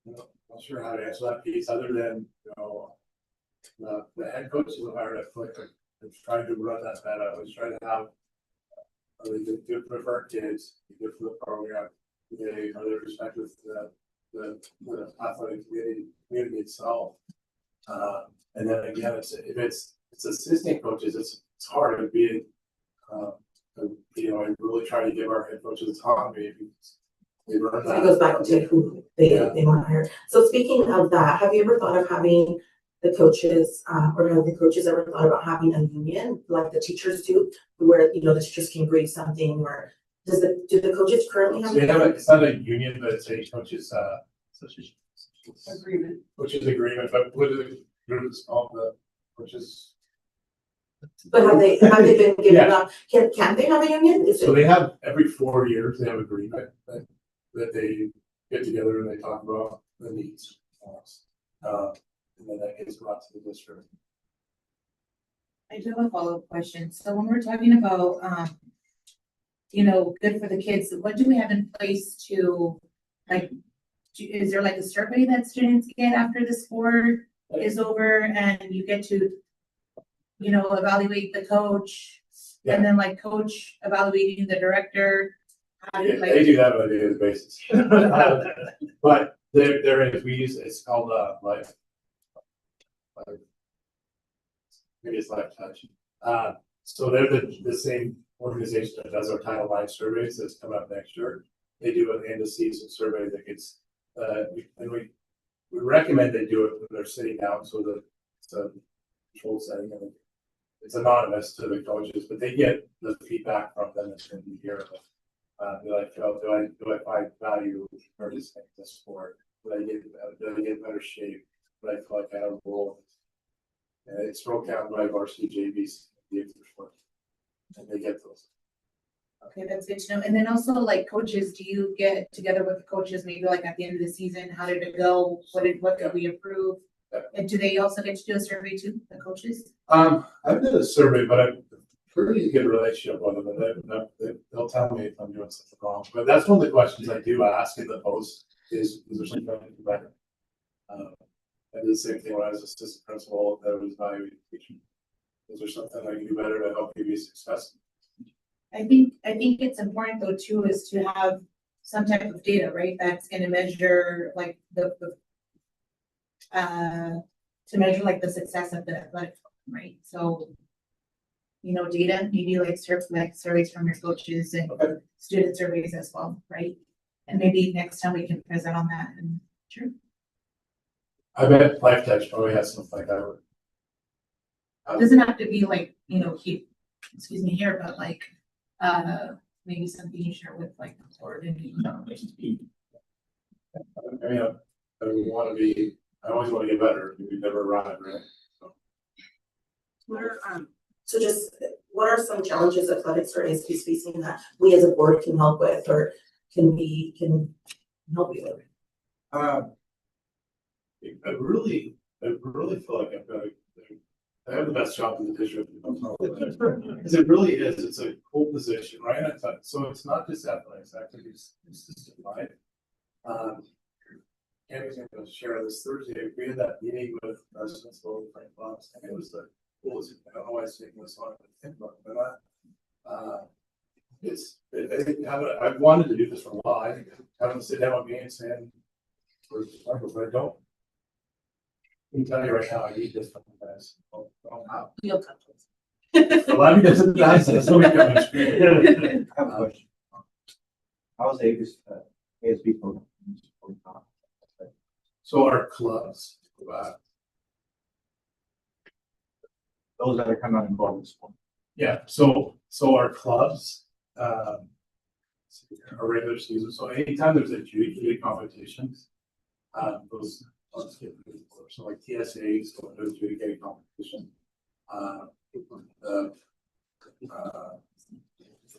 not sure how to answer that piece, other than, you know, the head coaches are hired at Flick, I'm trying to run that better, I was trying to have are they good for our kids, good for the program, are they respect with the athletic community itself. And then again, if it's assistant coaches, it's hard to be, you know, I really try to give our head coaches autonomy. It goes back to who they want to hire. So speaking of that, have you ever thought of having the coaches, or have the coaches ever thought about having a union like the teachers do, where, you know, the teachers can agree something, or do the coaches currently have? So it's not a union, but it's a coaches Agreement. Coaches agreement, but what are the groups called, the coaches? But have they been given Yeah. up? Can they have a union? So they have every 4 years, they have agreement that they get together and they talk about the needs. And then that gets brought to the district. I do have a follow-up question. So when we're talking about, you know, good for the kids, what do we have in place to, like, is there like a survey that students get after the sport is over and you get to, you know, evaluate the coach? Yeah. And then like coach evaluating the director? How do you, They do that on a daily basis. But there is, it's called life. Maybe it's Life Touch. So they're the same organization that does our Title IX surveys that's coming up next year. They do an end of season survey that gets, and we recommend they do it when they're sitting down, so that it's a controlled setting and it's anonymous to the coaches, but they get the feedback from them that's going to be here. Do I find value participating in the sport? Do I get better shape? Do I feel like I have a role? And it's broken down by varsity JVs, the first one. And they get those. Okay, that's good to know. And then also like coaches, do you get together with the coaches, maybe like at the end of the season, how did it go? What did we improve? Yeah. And do they also get to do a survey too, the coaches? I've done a survey, but I've pretty good relationship with them, and they'll tell me if I'm doing something wrong. But that's one of the questions I do ask in the post is there something I can do better? I did the same thing when I was assistant principal, that was evaluating teaching. Is there something I can do better to help you be successful? I think it's important though too, is to have some type of data, right? That's gonna measure like to measure like the success of the athletic program, right? So, you know, data, maybe like surveys from your coaches and student surveys as well, right? And maybe next time we can present on that and sure. I bet Lifetouch probably has something like that. It doesn't have to be like, you know, excuse me here, but like, maybe something you share with like the board and, you know. I mean, I always want to get better. We never arrive, right? So. So just, what are some challenges athletics or ASB facing that we as a board can help with, or can help you with? I really feel like I have the best job in the district. Because it really is, it's a cool position, right? I thought, so it's not just athletics, activities, it's system life. Cammy's going to share this Thursday. We had that meeting with residents of Frank Fox, and it was the coolest. I don't know why I'm taking this on, but think about it, but I've wanted to do this for a while. I think having to sit down with me and saying, but I don't. I can tell you right now, I need this from you guys. Feel comfortable. A lot of you guys are nice, that's what we come to screen. I have a question. How's ASB program? So our clubs, Those that are coming out involved in sport. yeah, so our clubs, our regular season, so anytime there's adjudicated competitions, those, so like TSAs, so there's adjudicated competition.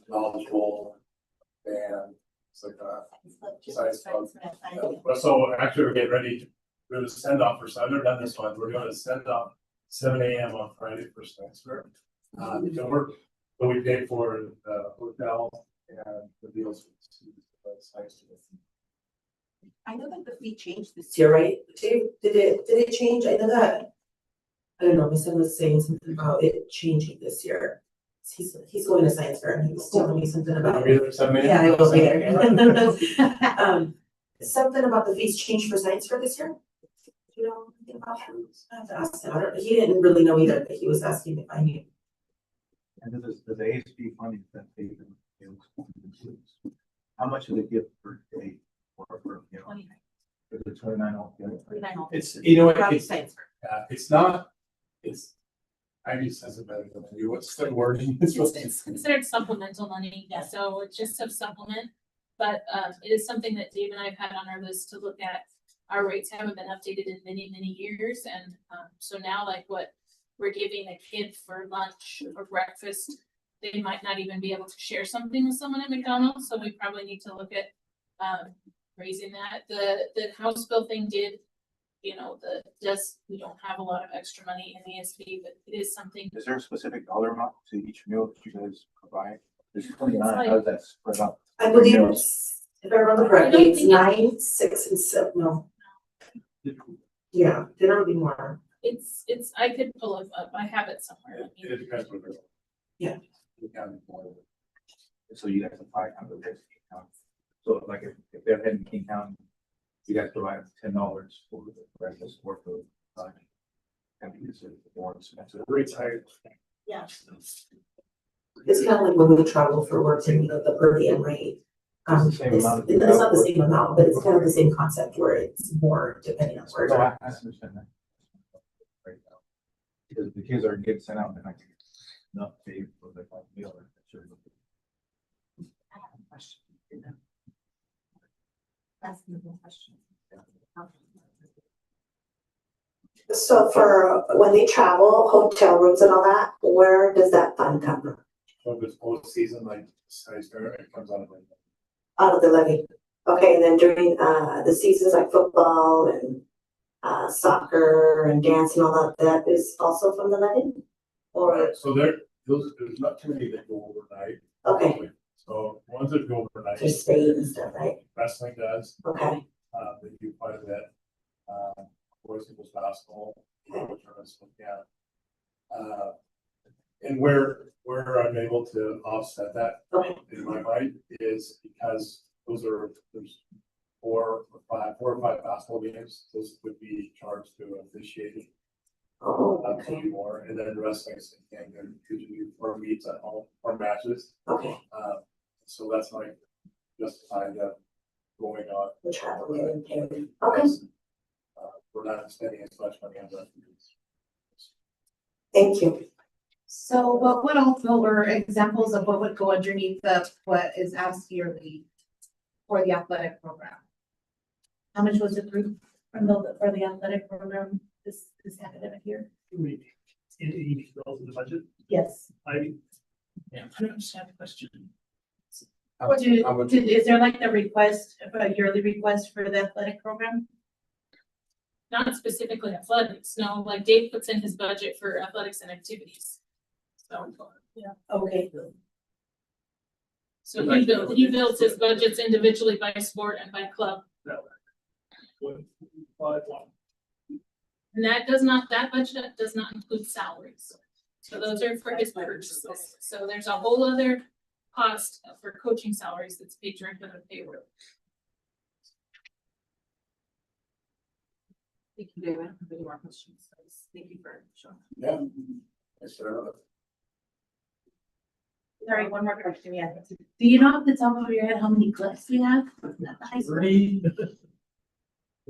Knowledge bowl, and it's like science club. So actually, we're getting ready. We're going to send off for. So I've never done this one. We're going to send off 7 a.m. on Friday for transfer. But we pay for the hotel and the deals. I know that the fee changed this year, right? Did it change? I know that. I don't know, my son was saying something about it changing this year. He's going to science fair and he was telling me something about it. Yeah, I will be there. Something about the fees changed for science fair this year? Do you know anything about that? I have to ask him. He didn't really know either, but he was asking if I knew. And there's the ASB funding that they how much do they give per day or per, you know? 29. Is it 29 altogether? 29. It's, you know, Probably science fair. it's not, it's, I use as a better than you. What's the wording? It's considered supplemental money, so it's just a supplement. But it is something that Dave and I have had on our list to look at. Our rates haven't been updated in many, many years. And so now like what we're giving a kid for lunch or breakfast, they might not even be able to share something with someone at McDonald's. So we probably need to look at raising that. The House bill thing did, you know, we don't have a lot of extra money in the ASB, but it is something. Is there a specific dollar amount to each meal that you guys provide? There's 29, like, how does that spread out? I believe it's, if I remember correctly, it's 9, 6, and 7. No. Yeah, dinner would be more. It's, I could pull it up. I have it somewhere. It depends what they're. Yeah. So you guys apply kind of this. So like if they're heading King County, you guys provide $10 for the breakfast or for can be considered more expensive. Rates higher. Yeah. It's kind of like when we travel for work and the per diem rate. It's the same amount. It's not the same amount, but it's kind of the same concept where it's more depending on where. No, I understand that. Because the kids are getting sent out and I can not pay for the meal. Sure. I have a question. That's the question. So for when they travel, hotel rooms and all that, where does that fund come from? So if it's post season, like size tournament, it comes out of like. Out of the levy? Okay, and then during, the seasons like football and, soccer and dance and all that, that is also from the levy? Or, So there's not too many that go overnight. okay, So ones that go overnight. for state and stuff, right? Wrestling does, Okay, they do quite a bit. Boys and girls basketball, which are yeah. And where I'm able to offset that okay, in my mind is because there's 4 or 5 basketball games, those would be charged to officiating. oh, To okay, be more, and then wrestling is again, there usually 4 meets at home or matches. okay, So that's like justifying that going on. the travel and payment, okay, We're not spending as much money on that. thank you. So what would also, or examples of what would go underneath what is asked yearly for the athletic program? How much was approved for the athletic program this academic year? In the budget? Yes. Yeah, I don't understand the question. Is there like a request, a yearly request for the athletic program? Not specifically athletics, no, like Dave puts in his budget for athletics and activities. So, yeah. Okay. So he builds his budgets individually by sport and by club. And that budget does not include salaries. So those are for his purchases. So there's a whole other cost for coaching salaries that's paid directly on payroll. Thank you, David. I don't have any more questions. Thank you for showing. Yeah. Yes, sir. Sorry, one more question, yeah. Do you know off the top of your head how many clips we have?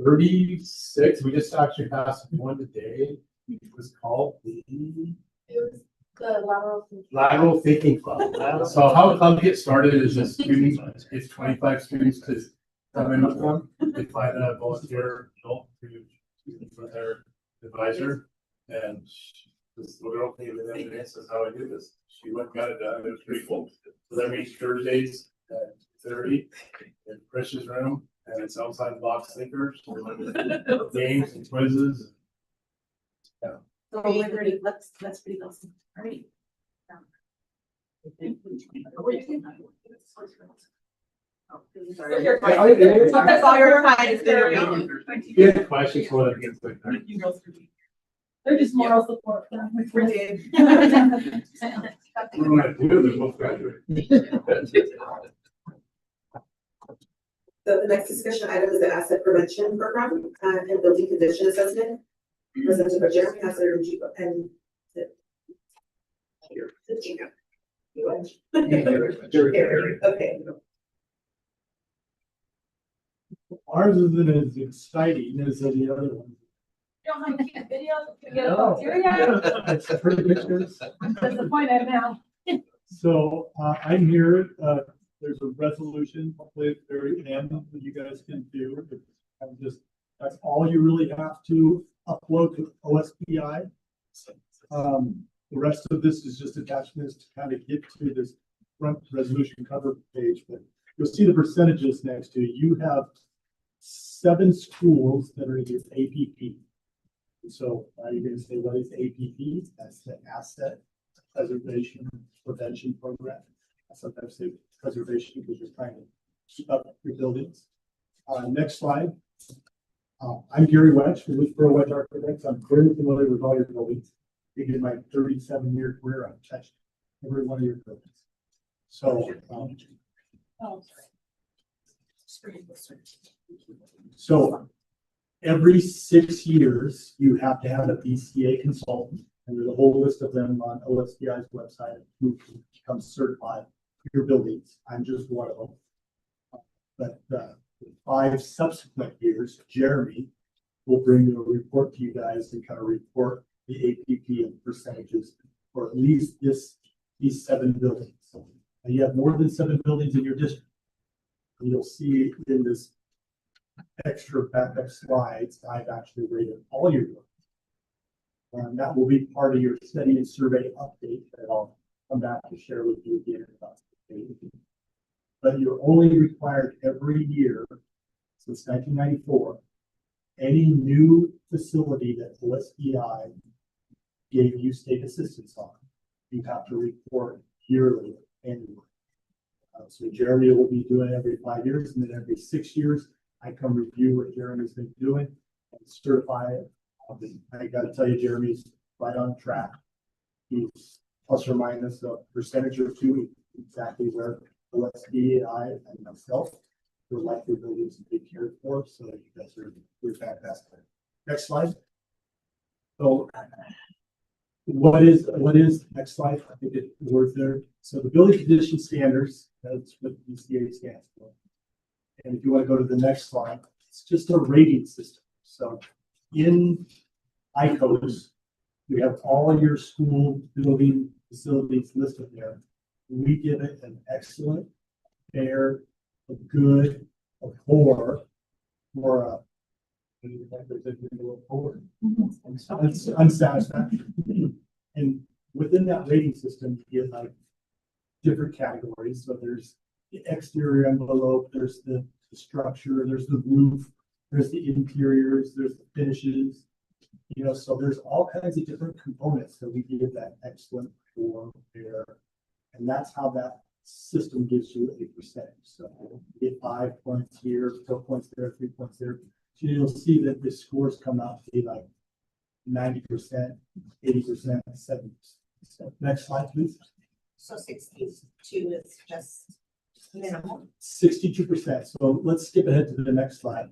36, we just actually passed one today. It was called the Lateral Thinking Club. So how a club gets started is just students, it's 25 students to come in with them. They find a volunteer adult for their advisor. And this little girl came in and says, how I do this. She went and got it done. It was pretty cool. So that means Thursdays at 30 in Chris's room. And it's outside the box thinkers, games and quizzes. Yeah. So only 30 clips, that's pretty awesome. All right. That's all your time. Yeah, questions for them. They're just moral support. For Dave. What do I do? They're both graduating. So the next discussion item is the asset prevention program, and building condition assessment. Presented by Jeremy Hassler and G and. Okay. Ours isn't as exciting as any other one. Don't mind the video, to get a bacteria, It's pretty pictures. disappointed now. So, I'm here, there's a resolution, hopefully it's very end that you guys can do. That's all you really have to upload to OSPI. The rest of this is just attachments to kind of get to this front resolution cover page, but you'll see the percentages next to it. You have 7 schools that are in this APP. So you're going to say, what is APP? That's the Asset Preservation Prevention Program. I sometimes say preservation because you're trying to keep up your buildings. Next slide. I'm Gary Wedge from Woodsboro Wedge Architects. I'm very familiar with all your buildings. In my 37-year career, I've touched every one of your buildings. So, every 6 years, you have to have a BCA consultant, and there's a whole list of them on OSPI's website who can become certified for your buildings. I'm just one of them. But 5 subsequent years, Jeremy will bring a report to you guys and kind of report the APP and percentages for at least these 7 buildings. And you have more than 7 buildings in your district. And you'll see in this extra backup slides, I've actually rated all your buildings. That will be part of your study and survey update that I'll come back to share with you again about. But you're only required every year since 1994, any new facility that OSBI gave you state assistance on, you have to report yearly, annually. So Jeremy will be doing it every 5 years, and then every 6 years, I come review what Jeremy's been doing and certify it. I gotta tell you, Jeremy's right on track. He's plus or minus a percentage or two, exactly where OSBI and myself were likely to lose to be cared for. So you guys are fantastic. Next slide. So what is next slide? I think it's worth there. So the building condition standards, that's what BCA stands for. And if you want to go to the next slide, it's just a rating system. So in ICOs, we have all your school building facilities listed there. We give it an excellent, fair, a good, a poor, or a unsatisfactory. And within that rating system, you get like different categories. So there's the exterior envelope, there's the structure, there's the roof, there's the interiors, there's the finishes. You know, so there's all kinds of different components that we give that excellent, poor, fair, and that's how that system gives you a percentage. So you get 5 points here, 4 points there, 3 points there. So you'll see that the scores come out to be like 90%, 80%, 70%. Next slide, please. So 62 is just minimal. 62%. So let's skip ahead to the next slide.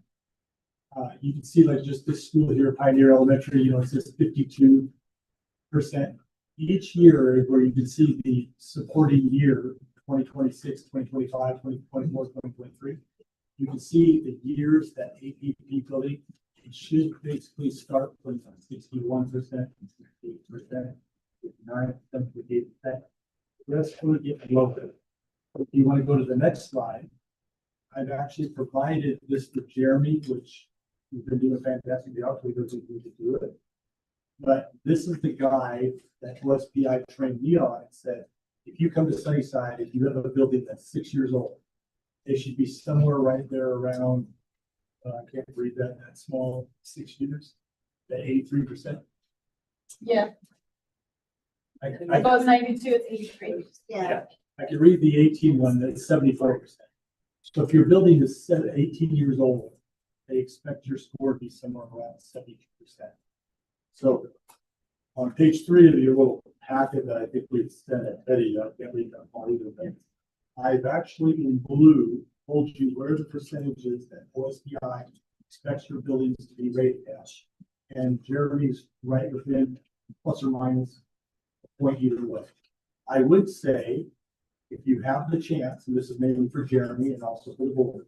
You can see like just this school here, Pioneer Elementary, you know, it says 52%. Each year where you can see the supporting year, 2026, 2025, 2024, 2023, you can see the years that APP building, it should basically start from 61%, 68%, 59%, 58%. That's going to get lower. If you want to go to the next slide, I've actually provided this to Jeremy, which he's been doing a fantastic job, so he doesn't need to do it. But this is the guide that OSBI trained me on. It said, if you come to Sunnyside, if you have a building that's 6 years old, it should be somewhere right there around, I can't read that small, 6 years, the 83%. Yeah. I About 92, it's 83. Yeah. I can read the 18 one, that's 74%. So if your building is 18 years old, they expect your score to be somewhere around 72%. So on page 3 of your little packet that I think we sent at Eddie, I can't read that all either thing. I've actually in blue told you where the percentage is that OSBI expects your buildings to be rated at. And Jeremy's right within plus or minus a point either way. I would say if you have the chance, and this is mainly for Jeremy and also for the board,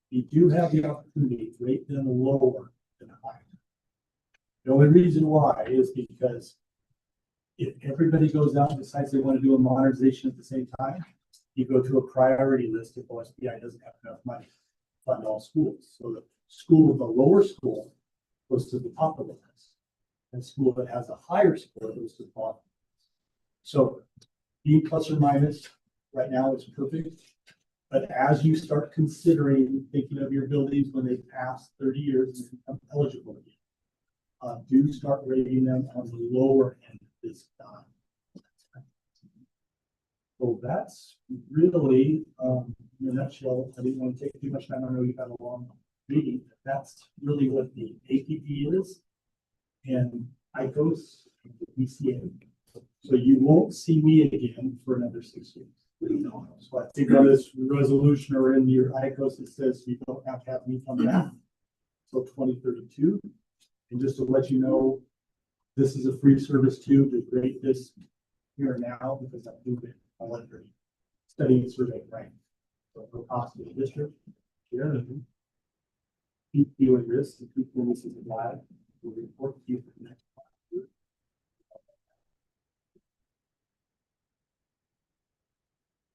you do have the opportunity to rate them lower than higher. The only reason why is because if everybody goes out and decides they want to do a modernization at the same time, you go to a priority list if OSBI doesn't have enough money to fund all schools. So the school with the lower score goes to the top of the list. And school that has a higher score goes to the bottom. So B plus or minus right now is perfect. But as you start considering thinking of your buildings when they pass 30 years and become eligible again, do start rating them on the lower end of this time. So that's really, in a nutshell, I didn't want to take too much time. I know you've had a long meeting. That's really what the APP is and ICOS and the BCA. So you won't see me again for another 6 years. So I think on this resolution or in your ICOS, it says you don't have to have me come back until 2032. And just to let you know, this is a free service too to rate this here and now because I'm doing it. I like your study and survey, right? So no cost to the district. Yeah. Keep doing this and keep doing this as a lab. We'll report to you for the next 5 years.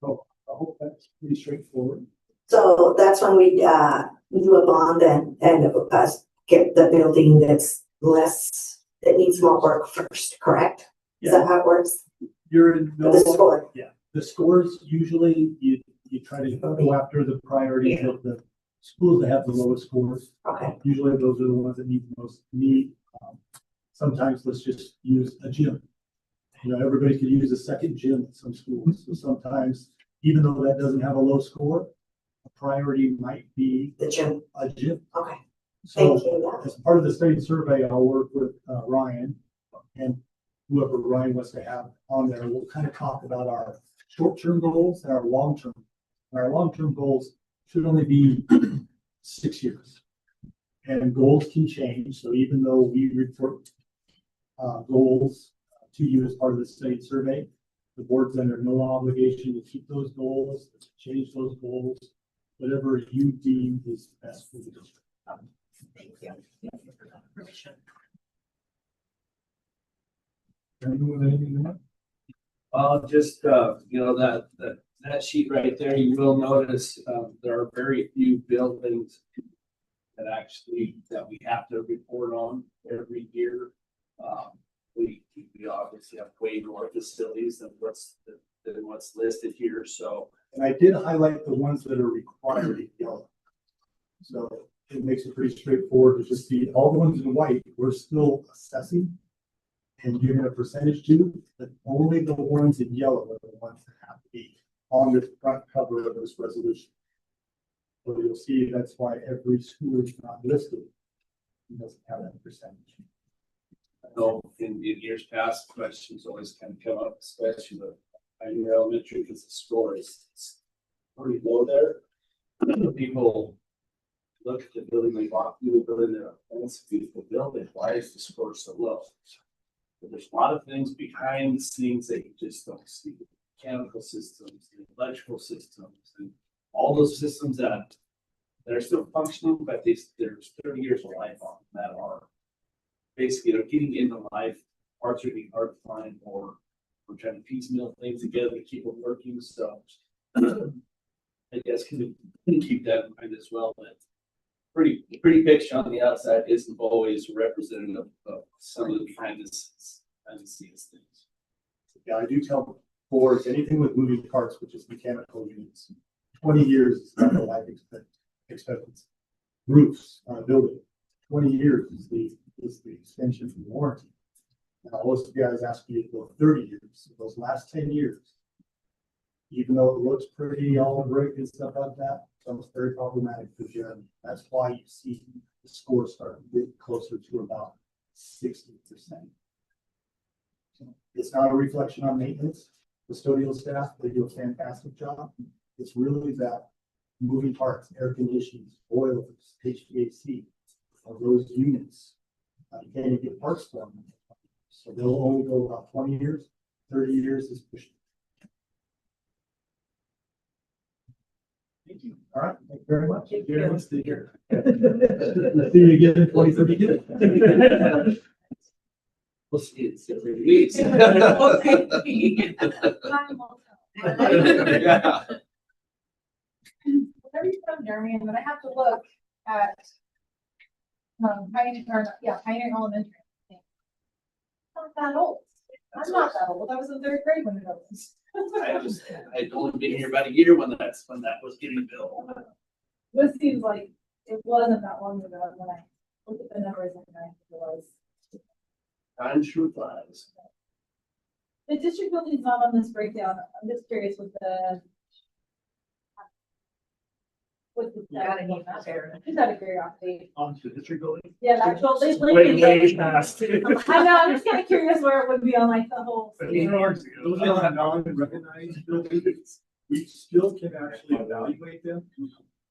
So I hope that's pretty straightforward. So that's when we do a bond and get the building that's less that needs more work first, correct? Is that how it works? You're in For the score. Yeah, the scores, usually you try to go after the priorities of the schools that have the lowest scores. Okay. Usually those are the ones that need the most need. Sometimes let's just use a gym. You know, everybody could use a second gym at some schools. So sometimes, even though that doesn't have a low score, a priority might be The gym. a gym. Okay. So Thank you. as part of the study survey, I'll work with Ryan and whoever Ryan wants to have on there. We'll kind of talk about our short-term goals and our long-term. And our long-term goals should only be 6 years. And goals can change. So even though we report goals to you as part of the study survey, the board's under no obligation to keep those goals, change those goals, whatever you deem is best for the district. Thank you. Anyone have anything to add? Just, you know, that sheet right there, you will notice, there are very few buildings that we have to report on every year. We obviously have way more facilities than what's listed here, so. And I did highlight the ones that are required in yellow. So it makes it pretty straightforward to just see all the ones in white, we're still assessing and giving a percentage to, but only the ones in yellow are the ones that have to be on the front cover of this resolution. So you'll see that's why every school is not listed. It doesn't have that percentage. No, in years past, questions always kind of come up, especially with Pioneer Elementary, because the score is pretty low there. People look at the building, they walk through the building, they're like, that's a beautiful building, why is the score so low? But there's a lot of things behind the scenes that you just don't see. The mechanical systems, the electrical systems, and all those systems that are still functioning, but there's 30 years of life on them that are basically they're getting into life. Parts are being hard to find, or we're trying to piecemeal things together to keep them working. So I guess can keep that in mind as well. But pretty picture on the outside isn't always representative of some of the behind the scenes things. Yeah, I do tell boards anything with moving parts, which is mechanical units. 20 years is not the life expectancy. Roofs on a building, 20 years is the extension from warranty. Now, most of you guys ask me to go 30 years. So those last 10 years, even though it looks pretty all great and stuff like that, it's very problematic for Jeremy. That's why you see the score start to get closer to about 60%. It's not a reflection on maintenance. Custodial staff, they do a fantastic job. It's really that moving parts, air conditioners, boilers, HVAC, of those units. You can't even get parts for them. So they'll only go about 20 years, 30 years is pushing. Thank you. All right, thank you very much. Thank Very you. much to hear. See you again in 2032. We'll see it in 3 weeks. Yeah. Whatever you from Jeremy, but I have to look at Pioneer Elementary. I'm not that old. I'm not that old. I was in 3rd grade when it was. I'd only been here about a year when that was getting built. This seems like it wasn't that long ago when I looked at the numbers and I realized. Time sure flies. The district building's not on this breakdown. I'm just curious with the. Just out of curiosity. On to the district building. Yeah, the actual. Way past. I know, I'm just kind of curious where it would be on like the whole. Those are non-recognized buildings. We still can actually evaluate them,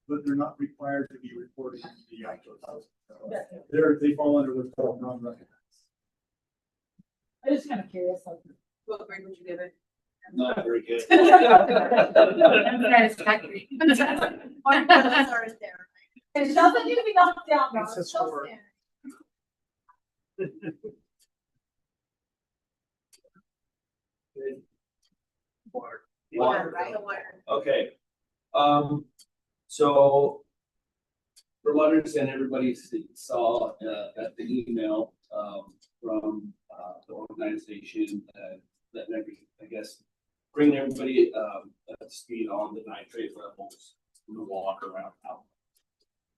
but they're not required to be reported to the actual house. They fall under what's called non-recognized. I'm just kind of curious. Like, What grade would you give it? Not very good. Satisfactory. It doesn't need to be knocked down, though. It's a It's still score. standing. Water. Water. Okay. So from what I understand, everybody saw at the email, from, the organization, that maybe, I guess, bring everybody, up to speed on the nitrate levels in the water around town.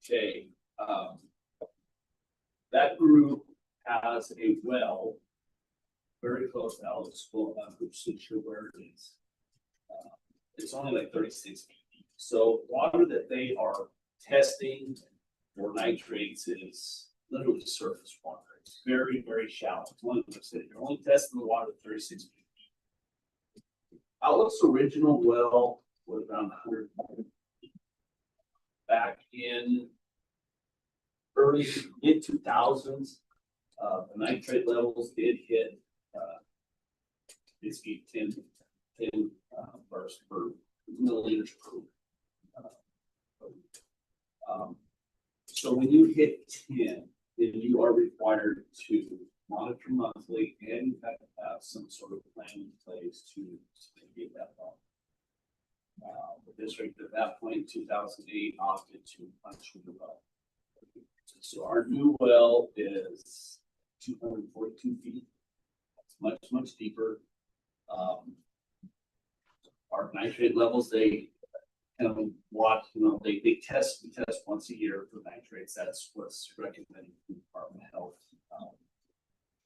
Okay, that group has a well very close to Al's school, which is sure where it is. It's only like 36 feet deep. So water that they are testing for nitrates is literally surface water. It's very, very shallow. It's one of those that you're only testing the water at 36 feet deep. Outlook's original well was around 100 back in early mid 2000s. The nitrate levels did hit basically 10 parts per milliliters per. So when you hit 10, then you are required to monitor monthly and you have to have some sort of plan in place to get that wrong. The district at that point, 2008, opted to punch the well. So our new well is 242 feet. It's much, much deeper. Our nitrate levels, they kind of watch, we test once a year for nitrates. That's what's recommended from the Department of Health.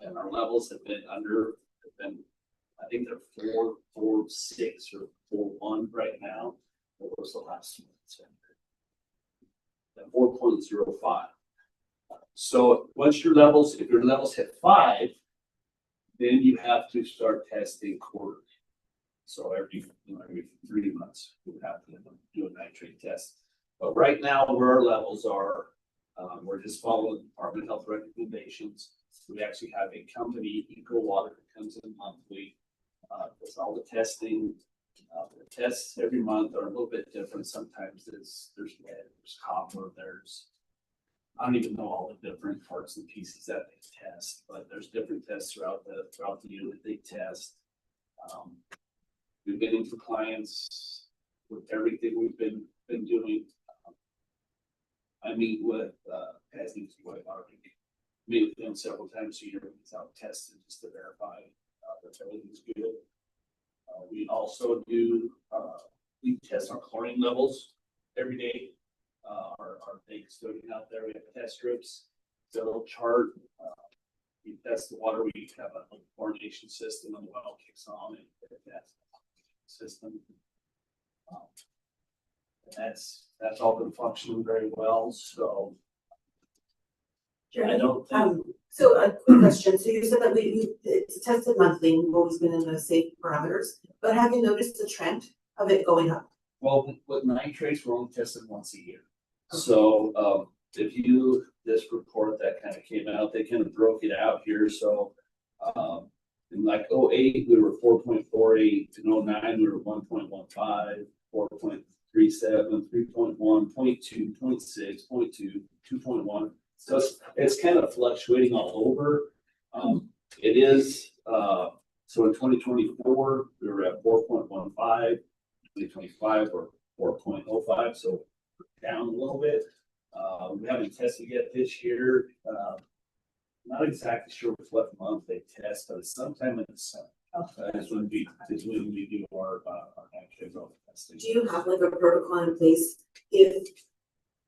And our levels have been I think they're 4.46 or 4.1 right now. What was the last one? 4.05. So once if your levels hit 5, then you have to start testing quarterly. So every 3 months, we have to do a nitrate test. But right now, where our levels are, we're just following the Department of Health recommendations. We actually have a company, Eco Water, that comes in monthly, does all the testing. The tests every month are a little bit different. Sometimes there's lead, there's copper, I don't even know all the different parts and pieces that they test, but there's different tests throughout the year that they test. We've been in compliance with everything we've been doing. I meet with meet with them several times a year without testing just to verify that everything's good. We also do we test our chlorine levels every day. Our big custodian out there, we have test strips, so chart. We test the water. We have a chlorination system, and the well kicks on, and that's the system. That's all been functioning very well. So I don't think. So a quick question. So you said that it's tested monthly. We've always been in those safe parameters, but have you noticed a trend of it going up? Well, with nitrates, we're only tested once a year. So if you, this report that kind of came out, they kind of broke it out here. So in like 08, we were 4.48, in 09, we were 1.15, 4.37, 3.1, 0.2, 0.6, 0.2, 2.1. So it's kind of fluctuating all over. It is, so in 2024, we were at 4.15, 2025, we're 4.05, so down a little bit. We haven't tested yet this year. Not exactly sure what month they test, but it's sometime in the summer. That's when we do our nitrate level testing. Do you have like a protocol in place if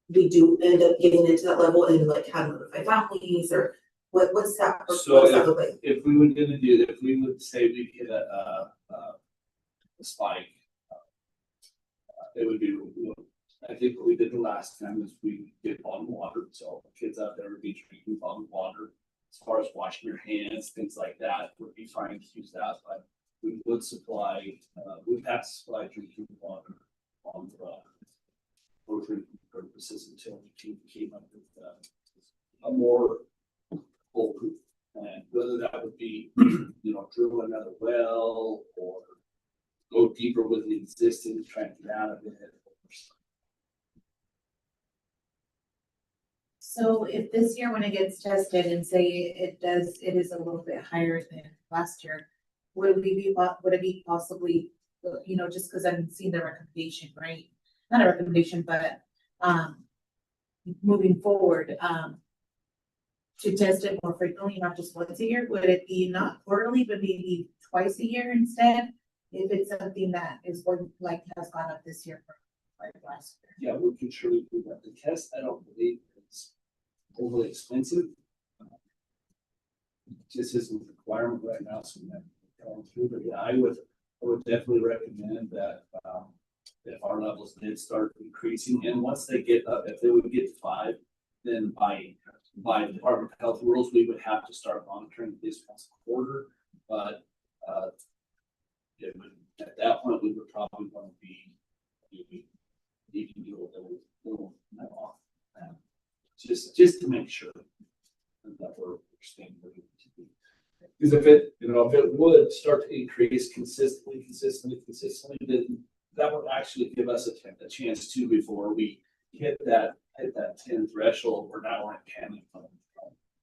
we do end up getting into that level and like how to notify families or what's that? So if we would say we hit a spike, it would be, I think what we did the last time is we did bottled water. So kids out there would be drinking bottled water. As far as washing your hands, things like that, would be fine to use that. But we would supply, we've had to supply drinking water for drinking purposes until we came up with a more foolproof plan. Whether that would be, drill another well or go deeper with the existing, trying to get out of it. So if this year when it gets tested and say it is a little bit higher than last year, would it be possibly, just because I'm seeing the recommendation, right? Not a recommendation, but moving forward, to test it more frequently, not just once a year? Would it be not quarterly, but maybe twice a year instead? If it's something that is going, like has gone up this year from like last year? Yeah, we can surely do that. The test, I don't believe it's overly expensive. Just isn't a requirement right now, so we're going through, but yeah, I would definitely recommend that, if our levels did start increasing, and once they get up, if they would get to 5, then by Department of Health rules, we would have to start monitoring this once a quarter, but, it would, at that point, we would probably want to be, even a little off. Just to make sure that we're staying where we need to be. Because if it would start to increase consistently, then that would actually give us a chance to, before we hit that 10 threshold, we're now in panic mode.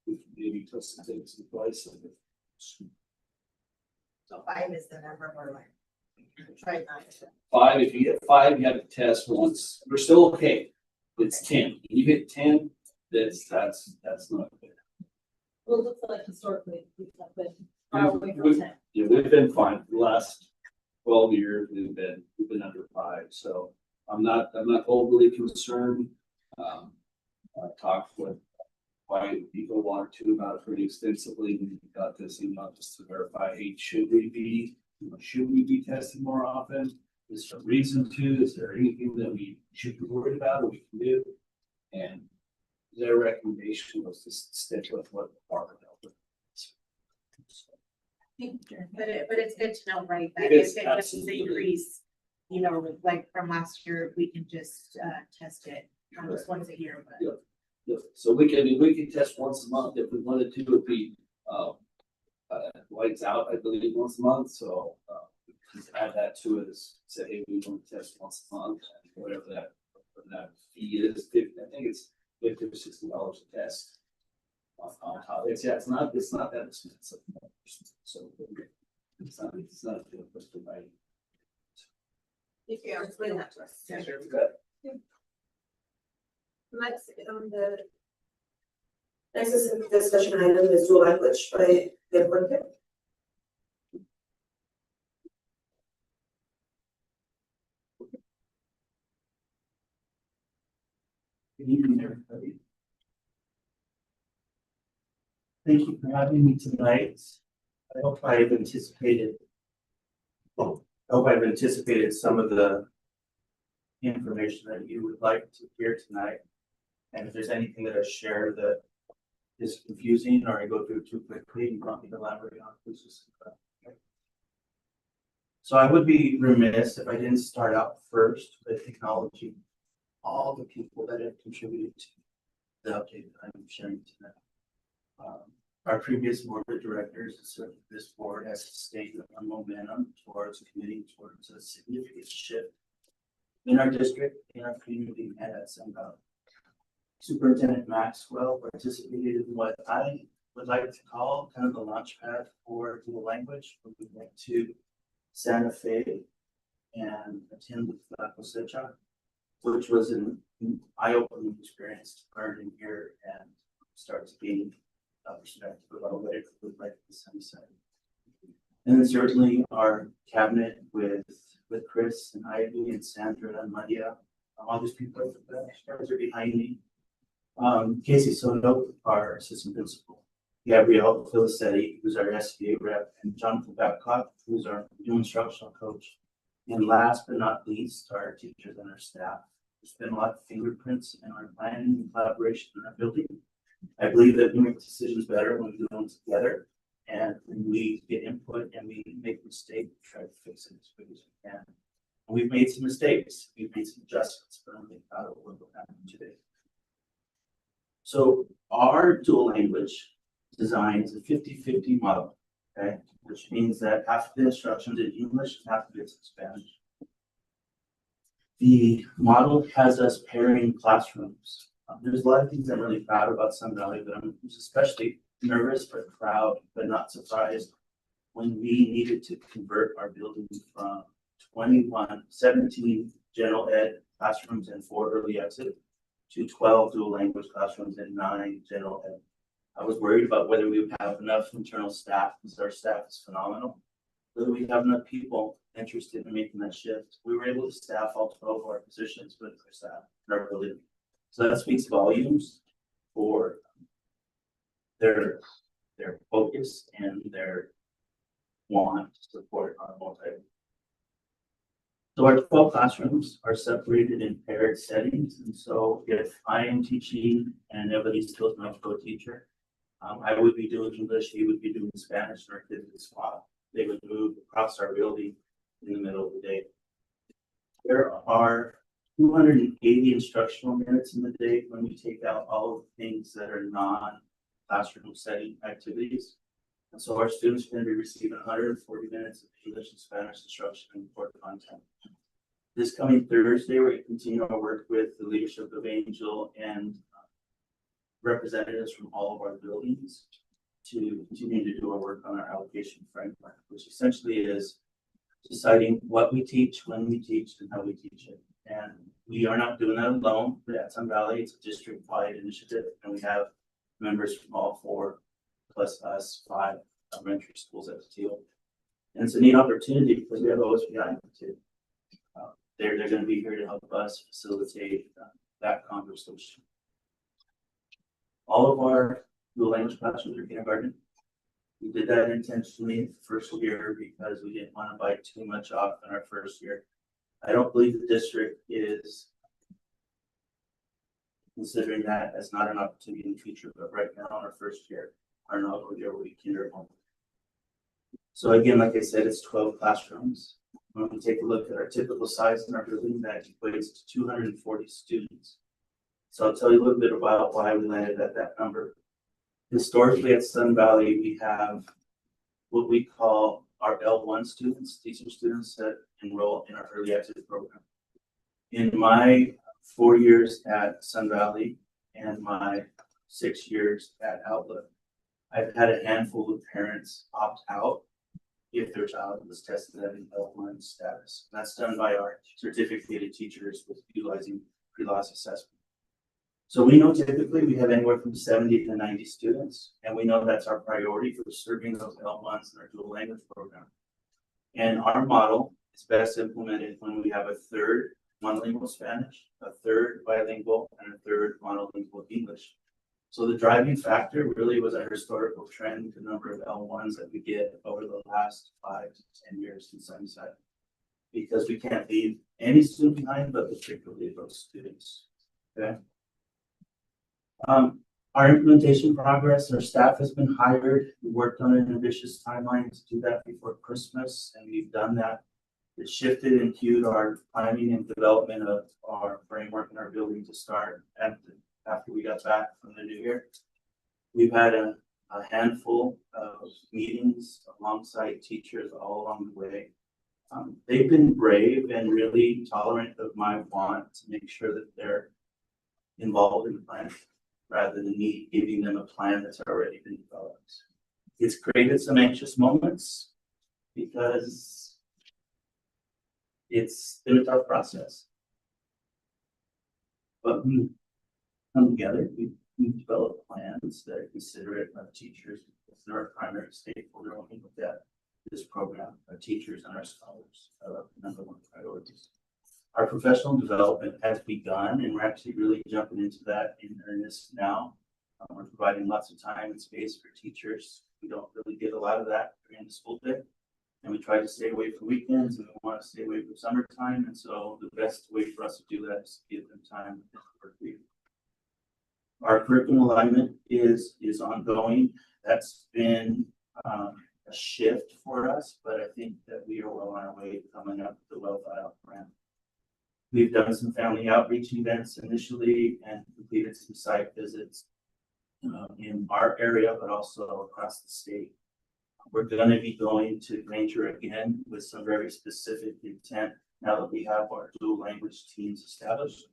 We can maybe put some things in place. So 5 is the number we're like, try not to. 5, if you get 5, you have to test once. We're still okay. It's 10. You hit 10, that's not good. Well, it looks like historically, we've been far away from 10. Yeah, we've been fine. The last 12 years, we've been under 5. So I'm not overly concerned. I talked with people one or two about it pretty extensively. We got this email just to verify, hey, should we be testing more often? Is there a reason to? Is there anything that we should be worried about or we can do? And their recommendation was to stick with what the Department of But it's good to know, right, that It is, if it does absolutely. increase, like from last year, we can just test it, not just once a year, but. Yeah. So we can test once a month if we wanted to. It'd be lights out, I believe, once a month. So just add that to it. Say, hey, we want to test once a month, whatever that fee is. I think it's $50 or $60 a test. On top, it's not that expensive. So it's not a good place to buy. Thank you. Explain that to us. Yeah, sure. Good. Next, next is a discussion item is dual language by the applicant. Good evening, everybody. Thank you for having me tonight. I hope I've anticipated some of the information that you would like to hear tonight. And if there's anything that I share that is confusing or I go through too quickly, you want me to elaborate on, please just. Okay. So I would be remiss if I didn't start out first with acknowledging all the people that have contributed to the update that I'm sharing tonight. Our previous board of directors and served this board has sustained a momentum towards committing towards a significant shift in our district, in our community, and at Sunvalley. Superintendent Maxwell participated in what I would like to call kind of the launch pad for dual language when we went to Santa Fe and attended La Cosecha, which was an eye-opening experience to learn and hear and start to gain perspective about what it would look like in Sunnyside. And then certainly our cabinet with Chris and Ivy and Sandra and Maria, all these people are behind me. Casey Soto, our assistant principal, Gabrielle Filicetti, who's our SBA rep, and Jonathan Babcock, who's our new instructional coach. And last but not least, our teachers and our staff. There's been a lot of fingerprints in our planning and collaboration in our building. I believe that we make decisions better when we do them together, and when we get input and we make mistakes, try to fix it as quick as we can. And we've made some mistakes, we've made some adjustments, but I'm really proud of what will happen today. So our dual language design is a 50-50 model, okay, which means that half of the instructions in English and half of it's in Spanish. The model has us pairing classrooms. There's a lot of things I'm really proud about Sunvalley, but I'm especially nervous but proud, but not surprised when we needed to convert our building from 17 general ed classrooms and 4 early exit to 12 dual language classrooms and 9 general ed I was worried about whether we would have enough internal staff, because our staff is phenomenal. Whether we have enough people interested in making that shift. We were able to staff all 12 of our positions with our staff in our building. So that speaks volumes for their focus and their want to support our multi. So our 12 classrooms are separated in paired settings. And so if I am teaching and everybody still is an co-teacher, I would be doing English, he would be doing Spanish, and our kids would swap. They would move across our building in the middle of the day. There are 280 instructional minutes in the day when we take out all of the things that are non-classroom setting activities. And so our students are going to be receiving 140 minutes of English and Spanish instruction and core content. This coming Thursday, we're going to continue our work with the leadership of Angel and representatives from all of our buildings to continue to do our work on our allocation framework, which essentially is deciding what we teach, when we teach, and how we teach it. And we are not doing that alone. At Sun Valley, it's a district-wide initiative, and we have members from all 4 plus us 5 elementary schools at the teal. And it's a neat opportunity because we have OSBI too. They're going to be here to help us facilitate that conversation. All of our dual language classrooms are kindergarten. We did that intentionally the first year because we didn't want to bite too much off in our first year. I don't believe the district is considering that as not an opportunity in the future, but right now in our first year, our inaugural year will be kindergarten. So again, like I said, it's 12 classrooms. When we take a look at our typical size in our building, that equates to 240 students. So I'll tell you a little bit about why we landed at that number. Historically at Sun Valley, we have what we call our L1 students, teaching students that enroll in our early exit program. In my 4 years at Sun Valley and my 6 years at Outlook, I've had a handful of parents opt out if their child was tested at an L1 status. That's done by our certificated teachers with utilizing pre-loss assessment. So we know typically we have anywhere from 70 to 90 students, and we know that's our priority for serving those L1s in our dual language program. And our model is best implemented when we have a third monolingual Spanish, a third bilingual, and a third monolingual English. So the driving factor really was a historical trend, the number of L1s that we get over the last 5 to 10 years in Sunnyside, because we can't leave any student behind, but particularly those students. Okay. Our implementation progress, our staff has been hired. We worked on an ambitious timeline to do that before Christmas, and we've done that. It shifted and queued our planning and development of our framework in our building to start after we got back from the new year. We've had a handful of meetings alongside teachers all along the way. They've been brave and really tolerant of my want to make sure that they're involved in the plan, rather than me giving them a plan that's already been developed. It's created some anxious moments because it's been a tough process. But we come together, we develop plans that are considerate of teachers, because they're our primary stakeholder when we look at this program. Our teachers and our scholars are our number 1 priorities. Our professional development has begun, and we're actually really jumping into that in earnest now. We're providing lots of time and space for teachers. We don't really get a lot of that during the school day, and we try to stay away from weekends, and we want to stay away from summertime. And so the best way for us to do that is to give them time to work week. Our curriculum alignment is ongoing. That's been a shift for us, but I think that we are well on our way to coming up with a well thought out plan. We've done some family outreach events initially and completed some site visits in our area, but also across the state. We're going to be going to Granger again with some very specific intent now that we have our dual language teams established,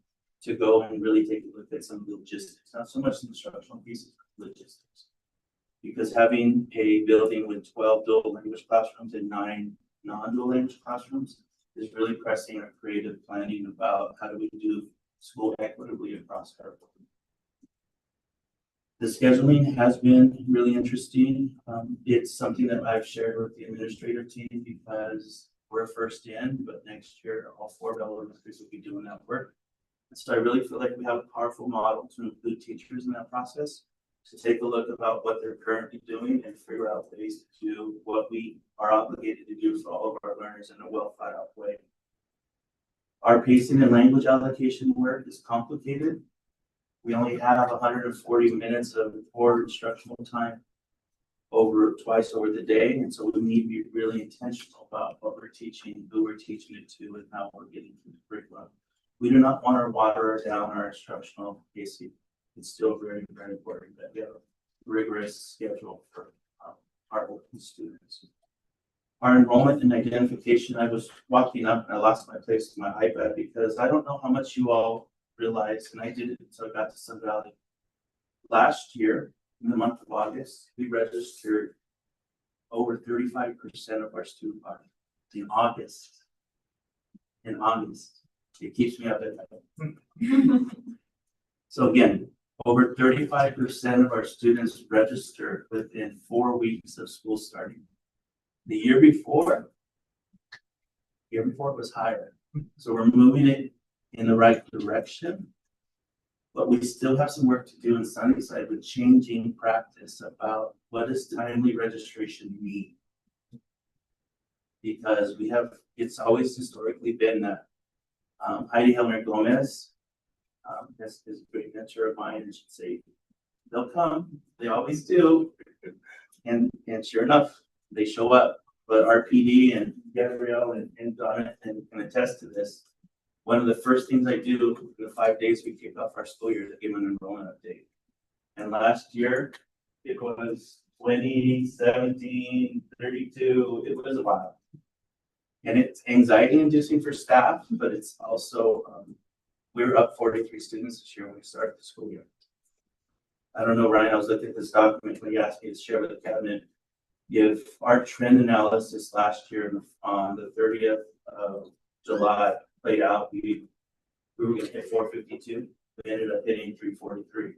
to go and really take a look at some of the logistics, not so much the instructional pieces, but logistics. Because having a building with 12 dual language classrooms and 9 non-dual language classrooms is really pressing our creative planning about how do we do school equitably across our building. The scheduling has been really interesting. It's something that I've shared with the administrative team because we're first in, but next year all 4 elementaries will be doing that work. So I really feel like we have a powerful model to include teachers in that process, to take a look about what they're currently doing and figure out ways to do what we are obligated to do for all of our learners in a well thought out way. Our pacing and language allocation work is complicated. We only have 140 minutes of core instructional time twice over the day. And so we need to be really intentional about what we're teaching, who we're teaching it to, and how we're getting through the curriculum. We do not want to water down our instructional pacing. It's still very, very important that we have a rigorous schedule for our working students. Our enrollment and identification, I was walking up and I lost my place in my iPad because I don't know how much you all realize, and I did it until I got to Sun Valley. Last year, in the month of August, we registered over 35% of our student body in August. In August, it keeps me up at night. So again, over 35% of our students register within 4 weeks of school starting. The year before it was higher. So we're moving it in the right direction, but we still have some work to do in Sunnyside with changing practice about what does timely registration mean? Because it's always historically been that Heidi Helmer Gomez, this is a great mentor of mine, and she'd say, they'll come, they always do. And sure enough, they show up. But our PD and Gabrielle and Donna can attest to this. One of the first things I do in the 5 days we kick off our school year is give an enrollment update. And last year, it was 20, 17, 32, it was a while. And it's anxiety inducing for staff, but it's also, we were up 43 students this year when we started the school year. I don't know, Ryan, I was looking at this document when you asked me to share with the cabinet. If our trend analysis last year on the 30th of July played out, we were going to hit 452. We ended up hitting 343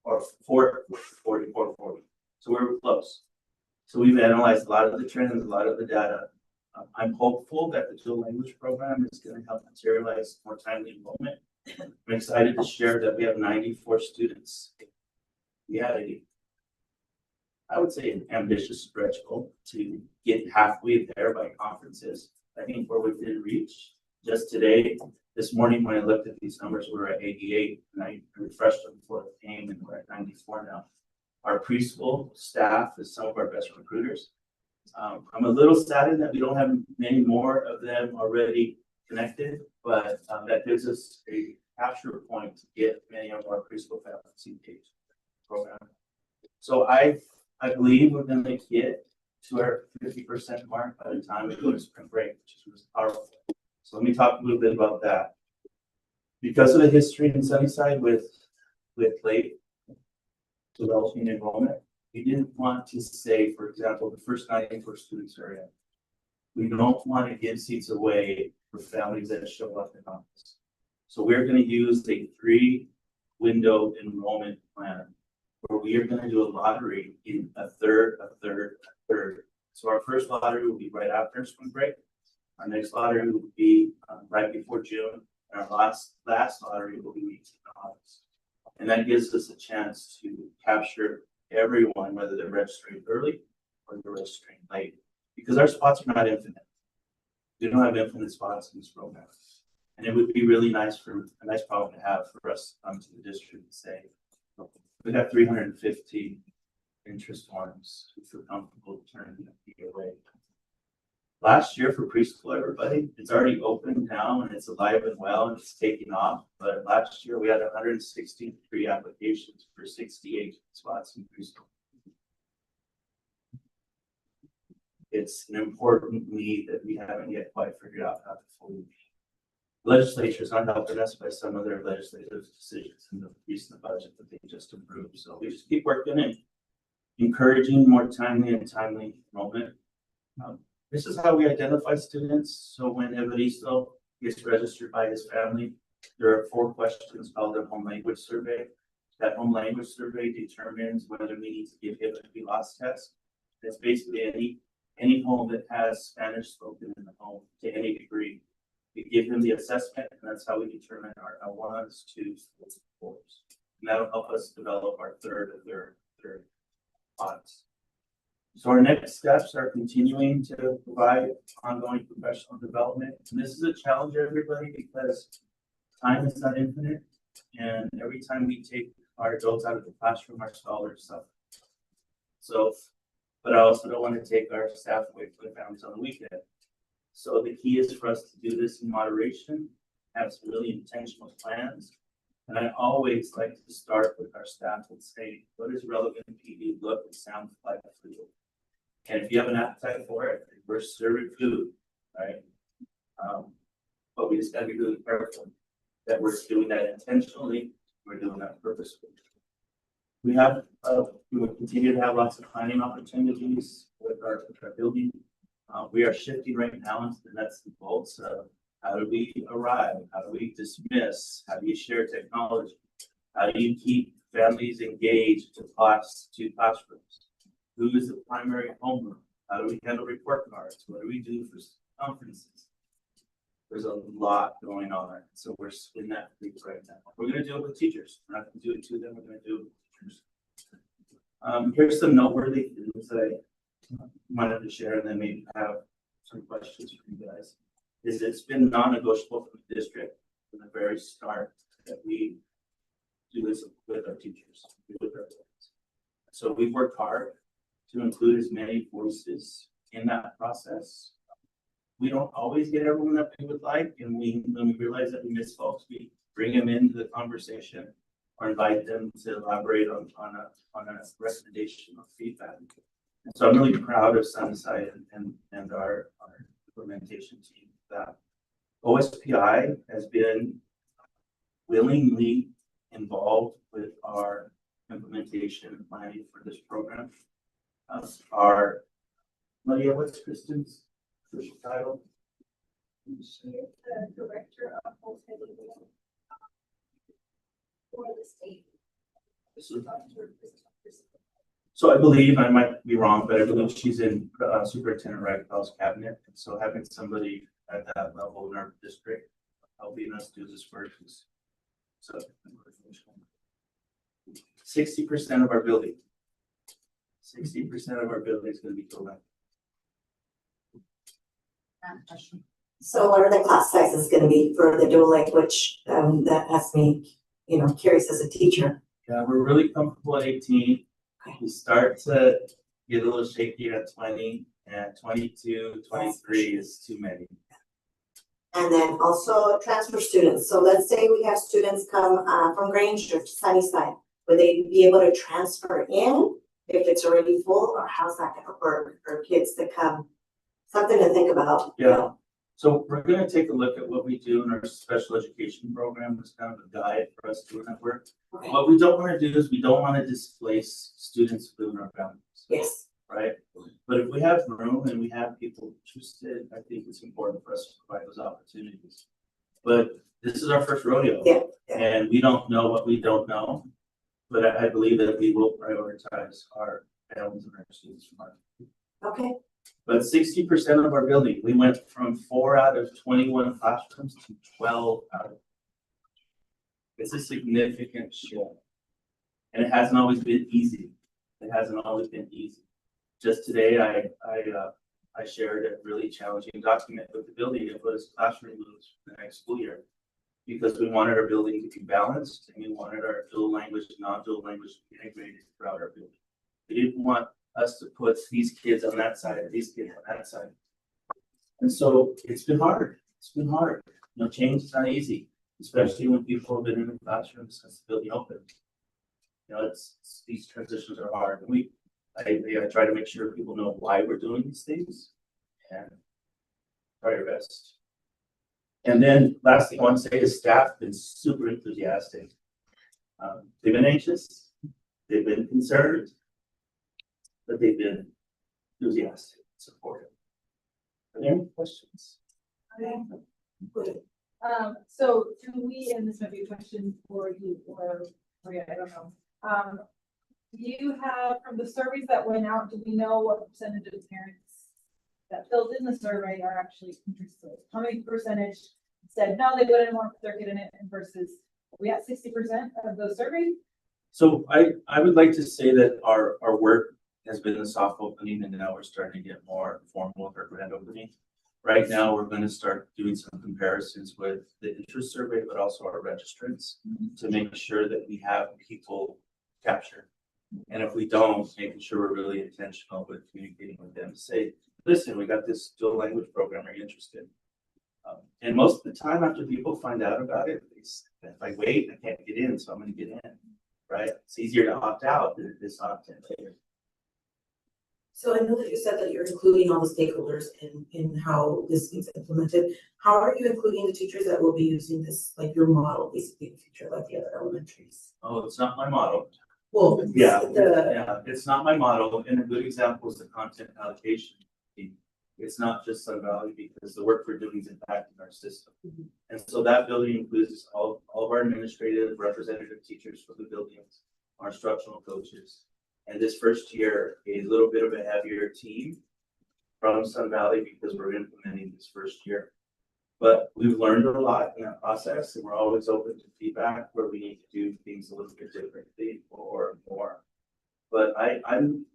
or 440, 440. So we were close. So we've analyzed a lot of the trends, a lot of the data. I'm hopeful that the dual language program is going to help materialize more timely enrollment. I'm excited to share that we have 94 students. We had I would say an ambitious stretch goal to get halfway there by conferences. I think we're within reach. Just today, this morning when I looked at these numbers, we were at 88, and I refreshed them before it came, and we're at 94 now. Our preschool staff is some of our best recruiters. I'm a little saddened that we don't have many more of them already connected, but that gives us a capture point to get many of our preschool families engaged program. So I believe we're going to get to our 50% mark by the time we go to spring break, which is powerful. So let me talk a little bit about that. Because of the history in Sunnyside with late developing enrollment, we didn't want to say, for example, the first 94 students are in. We don't want to give seats away for families that show up in office. So we're going to use a 3-window enrollment plan where we are going to do a lottery in a third. So our first lottery will be right after spring break. Our next lottery will be right before June. And our last lottery will be in August. And that gives us a chance to capture everyone, whether they're registering early or they're registering late, because our spots are not infinite. We don't have infinite spots in this program. And it would be really nice a nice problem to have for us to come to the district and say, we have 350 interest forms. We feel comfortable turning the away. Last year for preschool, everybody, it's already open now and it's alive and well and it's taking off. But last year we had 163 applications for 68 spots in preschool. It's an important need that we haven't yet quite figured out how to fully meet. Legislatures aren't helping us by some of their legislative decisions in the recent budget that they just approved. So we just keep working and encouraging more timely enrollment. This is how we identify students. So when Evaristo gets registered by his family, there are 4 questions called a home language survey. That home language survey determines whether we need to give him a BLOS test. That's basically any home that has Spanish spoken in the home to any degree. We give him the assessment, and that's how we determine our L1s, 2s, 3s, 4s. And that'll help us develop our third audits. So our next steps are continuing to provide ongoing professional development. And this is a challenge, everybody, because time is not infinite. And every time we take our adults out of the classroom, our scholars suffer. So, but I also don't want to take our staff away from the families on the weekend. So the key is for us to do this in moderation, have some really intentional plans. And I always like to start with our staff and say, what is relevant PD look and sound like for you? And if you have an appetite for it, we're serving food, right? But we just gotta be really careful that we're doing that intentionally, we're doing that purposefully. We will continue to have lots of planning opportunities with our building. We are shifting right now into the nuts and bolts of how do we arrive? How do we dismiss? How do you share technology? How do you keep families engaged to classrooms? Who is the primary homeroom? How do we handle report cards? What do we do for conferences? There's a lot going on. So we're in that week right now. We're going to do it with teachers. We're not going to do it to them. We're going to do it with teachers. Here's some noteworthy things that I wanted to share, and then maybe have some questions for you guys. It's been non-negotiable for the district from the very start that we do this with our teachers, with our parents. So we've worked hard to include as many voices in that process. We don't always get everyone that we would like, and when we realize that we miss folks, we bring them into the conversation or invite them to elaborate on a recommendation or feedback. And so I'm really proud of Sunnyside and our implementation team. That OSPI has been willingly involved with our implementation and planning for this program. Maria, what's Kristen's official title? The director of multimedia for the state. So I believe, I might be wrong, but I believe she's in Superintendent Ragdell's cabinet. And so having somebody at that level in our district helping us do this work is so 60% of our building. 60% of our building is going to be filled up. So what are the class sizes gonna be for the dual language? That has me, curious as a teacher. Yeah, we're really comfortable at 18. We start to get a little shaky at 20, and 22, 23 is too many. And then also transfer students. So let's say we have students come from Granger to Sunnyside. Would they be able to transfer in if it's already full, or how's that gonna work for kids to come? Something to think about. Yeah. So we're going to take a look at what we do in our special education program. It's kind of a guide for us doing that work. Okay. What we don't want to do is we don't want to displace students within our families. Yes. Right? But if we have room and we have people interested, I think it's important for us to provide those opportunities. But this is our first rodeo. Yeah. And we don't know what we don't know. But I believe that we will prioritize our families and our students from our. Okay. But 60% of our building, we went from 4 out of 21 classrooms to 12 out of. It's a significant shift. And it hasn't always been easy. It hasn't always been easy. Just today, I shared a really challenging document with the building. It was classroom moves for the next school year, because we wanted our building to be balanced, and we wanted our dual language and non-dual language to be integrated throughout our building. We didn't want us to put these kids on that side or these kids on that side. And so it's been hard. It's been hard. Change is not easy, especially when people have been in the classroom since the building opened. These transitions are hard. I try to make sure people know why we're doing these things and try our best. And then last thing I want to say is staff have been super enthusiastic. They've been anxious, they've been concerned, but they've been enthusiastic, supportive. Are there any questions? So do we, and this might be a question for you or Okay, I don't know. Do you have, from the surveys that went out, do we know what percentage of parents that filled in the survey are actually interested? How many percentage said, no, they wouldn't want their kid in it, and versus, we had 60% of those surveyed? So I would like to say that our work has been a soft opening, and now we're starting to get more formal with our grand opening. Right now, we're going to start doing some comparisons with the interest survey, but also our registrants to make sure that we have people captured. And if we don't, making sure we're really intentional with communicating with them to say, listen, we got this dual language program, are you interested? And most of the time after people find out about it, if I wait, I can't get in, so I'm going to get in, right? It's easier to opt out than it is to opt in later. So I know that you said that you're including all the stakeholders in how this is implemented. How are you including the teachers that will be using this, like your model, basically in the future, like the other elementaries? Oh, it's not my model. Well, Yeah, it's not my model. And a good example is the content allocation. It's not just Sun Valley because the work we're doing is impacting our system. And so that building includes all of our administrative representative teachers for the buildings, our instructional coaches. And this first year, a little bit of a heavier team from Sun Valley because we're implementing this first year. But we've learned a lot in that process, and we're always open to feedback where we need to do things a little bit differently or more. But I'm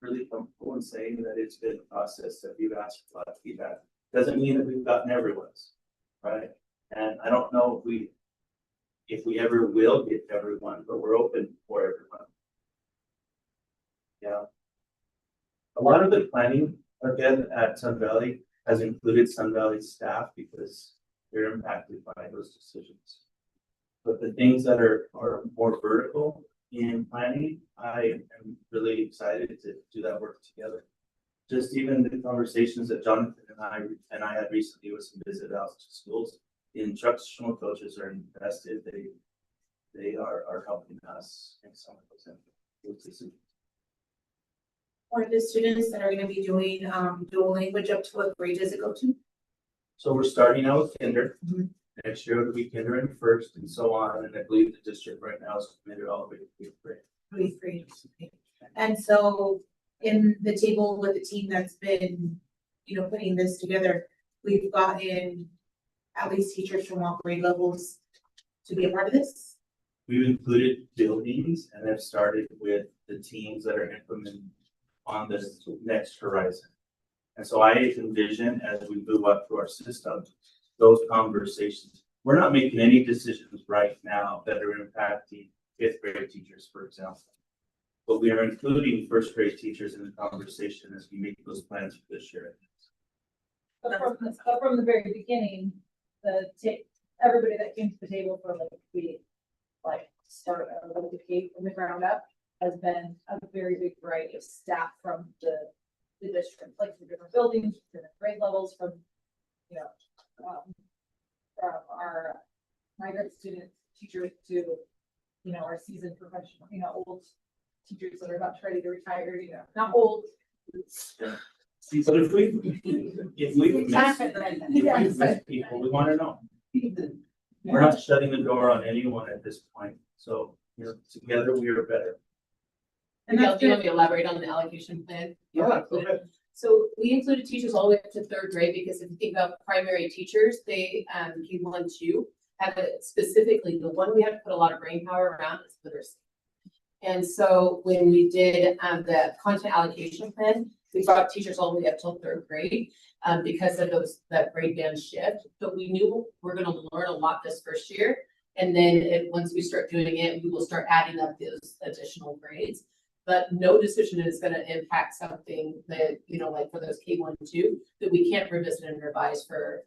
really comfortable in saying that it's been a process that we've asked for a lot of feedback. Doesn't mean that we've gotten everyone's, right? And I don't know if we ever will get everyone, but we're open for everyone. Yeah. A lot of the planning, again, at Sun Valley has included Sun Valley staff because they're impacted by those decisions. But the things that are more vertical in planning, I am really excited to do that work together. Just even the conversations that Jonathan and I had recently with some visit out to schools, the instructional coaches are invested. They are helping us make some of those decisions. Or the students that are going to be doing dual language, up to what grade does it go to? So we're starting out with kinder. Next year it'll be kinder and first and so on. And I believe the district right now is committed all the way to 8th grade. 8th grade. Okay. And so in the table with the team that's been, putting this together, we've gotten at least teachers from all grade levels to be a part of this. We've included buildings and have started with the teams that are implementing on this next horizon. And so I envision as we move up through our system, those conversations. We're not making any decisions right now that are impacting 5th grade teachers, for example. But we are including 1st grade teachers in the conversation as we make those plans for this year. But from the very beginning, everybody that came to the table for start the cake from the ground up has been a very big variety of staff from the district, like from different buildings, different grade levels, from our migrant student teachers to our seasoned professional, old teachers that are about ready to retire, not old. See, but if we miss people, we want to know. We're not shutting the door on anyone at this point. So together we are better. Miguel, do you want me to elaborate on the allocation plan? Yeah, go ahead. So we included teachers all the way up to 3rd grade because if you think about primary teachers, they K1, 2 have specifically the one we have to put a lot of brain power around is literacy. And so when we did the content allocation plan, we brought teachers all the way up till 3rd grade because of that grade band shift. But we knew we're going to learn a lot this first year. And then once we start doing it, we will start adding up those additional grades. But no decision is going to impact something that, like for those K1, 2, that we can't revisit and revise for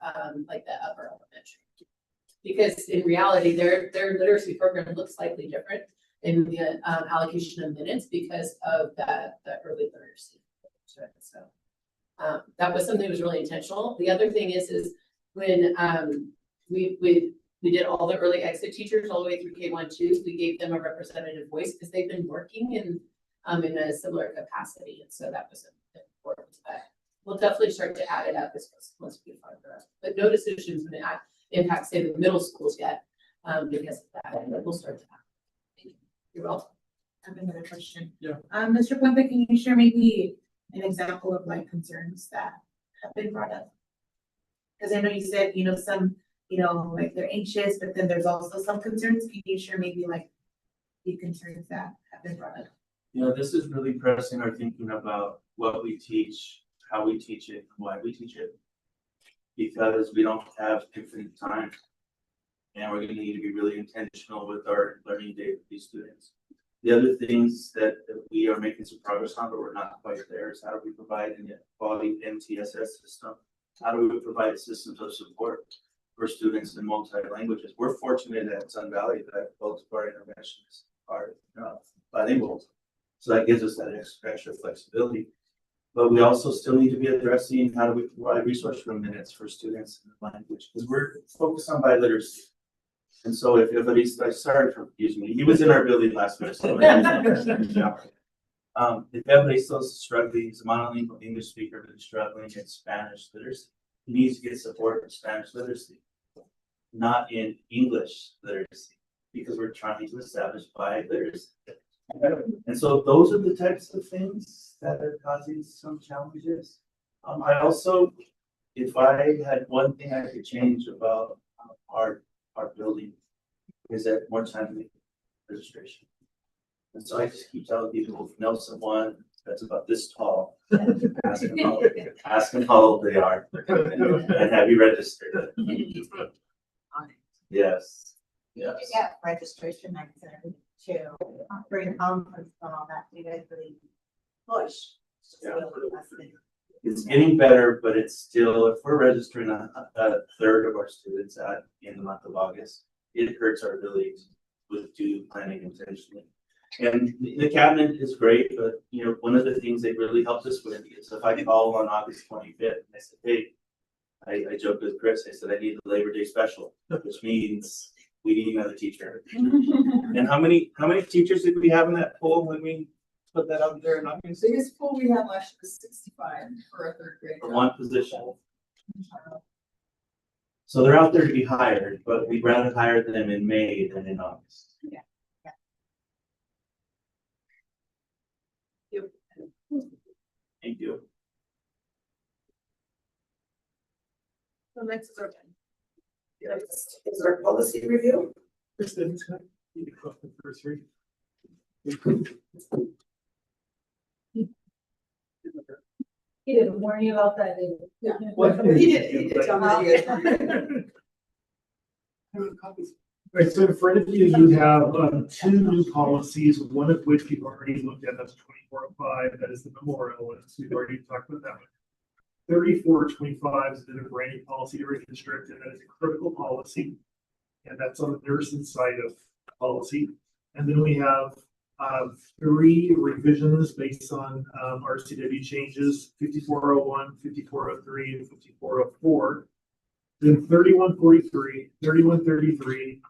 like the upper elementary. Because in reality, their literacy program looks slightly different in the allocation of minutes because of that early literacy. So that was something that was really intentional. The other thing is when we did all the early exit teachers all the way through K1, 2, we gave them a representative voice because they've been working in a similar capacity. And so that was important. But we'll definitely start to add it up once we find that. But no decisions going to impact, say, the middle schools yet because of that. But we'll start to happen. You're welcome. I have another question. Yeah. Mr. Puente, can you share maybe an example of like concerns that have been brought up? Because I know you said, some, like they're anxious, but then there's also some concerns. Can you share maybe like the concerns that have been brought up? This is really pressing our thinking about what we teach, how we teach it, and why we teach it. Because we don't have infinite time. And we're gonna need to be really intentional with our learning day with these students. The other things that we are making some progress on, but we're not quite there, is how do we provide a quality MTSS system? How do we provide systems of support for students in multi-languages? We're fortunate at Sun Valley that both of our interventions are bilingual. So that gives us that extra flexibility. But we also still need to be addressing how do we provide resource room minutes for students in the language, because we're focused on biliteracy. And so if everybody's, sorry for confusing me, he was in our building last week. So if everybody's still struggling, he's a monolingual English speaker, but struggling in Spanish literacy, he needs to get support in Spanish literacy, not in English literacy, because we're trying to establish biliteracy. And so those are the types of things that are causing some challenges. I also, if I had one thing I could change about our building, is that more timely registration. And so I just keep telling people, if you know someone that's about this tall, ask them how old they are and have you registered. Yes. Yes. Yeah, registration necessary to bring conference and all that. You guys really push. Yeah. It's getting better, but it's still, if we're registering a third of our students in the month of August, it hurts our ability to do planning intentionally. And the cabinet is great, but one of the things they really helped us with is if I call on August 25th and I said, hey, I joked with Chris, I said I need the Labor Day special, which means we need another teacher. And how many teachers did we have in that pool when we put that up there? The biggest pool we had last year was 65 for a third grade. For one position. So they're out there to be hired, but we'd rather hire them in May than in August. Yeah. Thank you. So next is our. Next is our policy review. Kristen, you can go for first read. He didn't warn you about that, did he? Yeah. What? He did tell me you guys. Right, so in front of you, you have two new policies, one of which we've already looked at, that's 2405, that is the memorial one, so we've already talked about that one. 3425 is the brand new policy to reconstruct, and that is a critical policy, and that's on the nursing side of policy. And then we have 3 revisions based on RCW changes, 5401, 5403, and 5404. Then 3143, 3133,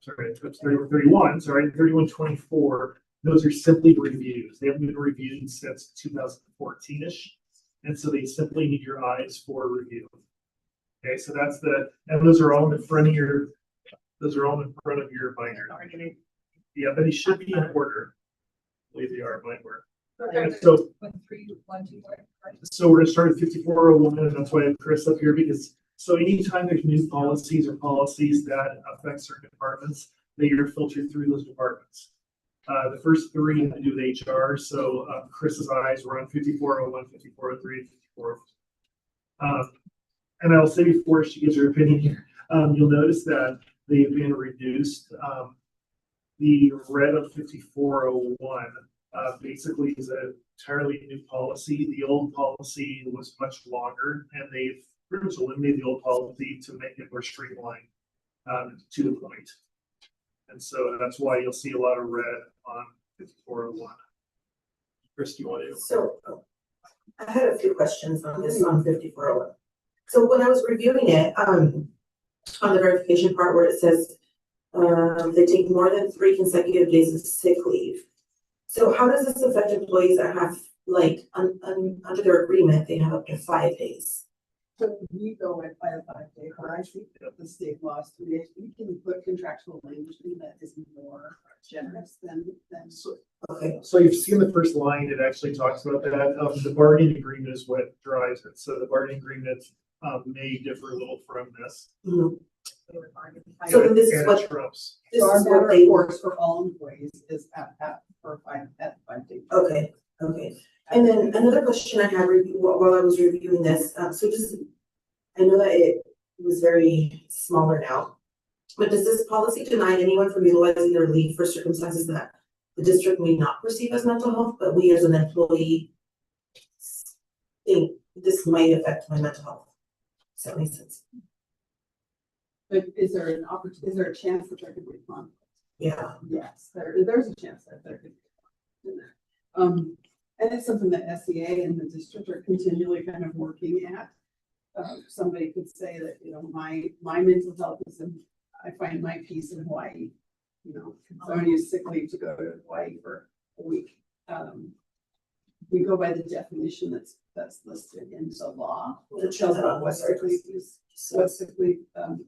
sorry, that's 3131, sorry, 3124, those are simply reviews. They haven't been reviewed since 2014-ish. And so they simply need your eyes for review. Okay, so that's and those are all in front of your, binder. Yeah, but they should be in order. I believe they are by order. And so, so we're gonna start at 5401, and that's why I have Chris up here, because so anytime there's new policies or policies that affect certain departments, they are filtered through those departments. The first 3 have to do with HR. So Chris's eyes were on 5401, 5403, 5404. And I'll say before she gives her opinion here, you'll notice that they've been reduced. The red of 5401 basically is an entirely new policy. The old policy was much longer, and they've pretty much eliminated the old policy to make it more streamlined to the point. And so that's why you'll see a lot of red on 5401. Chris, do you want to? So I had a few questions on this on 5401. So when I was reviewing it, on the verification part where it says they take more than 3 consecutive days of sick leave. So how does this affect employees that have, like, under their agreement, they have up to 5 days? So we go with by the 5 day, but I think that the state laws, we can put contractual language in that is more generous than. Okay, So you've seen the first line, it actually talks about that, the bargaining agreement is what drives it, so the bargaining agreement, may differ a little from this. mhm. So then this is And what, it trumps. this So our is what matter they, of course for all employees is at 5 day. okay, okay. And then another question I had while I was reviewing this, so just, I know that it was very smaller now. But does this policy deny anyone from utilizing their leave for circumstances that the district may not perceive as mental health, but we as an employee think this might affect my mental health? Does that make sense? But is there is there a chance that there could be conflict? Yeah. Yes, there's a chance that there could be conflict in there. And it's something that SEA and the district are continually kind of working at. Somebody could say that, you know, my mental health is I find my peace in Hawaii. You know, so I'm gonna use sick leave to go to Hawaii for a week. We go by the definition that's listed in the law. It tells about what sick leave is, what sick leave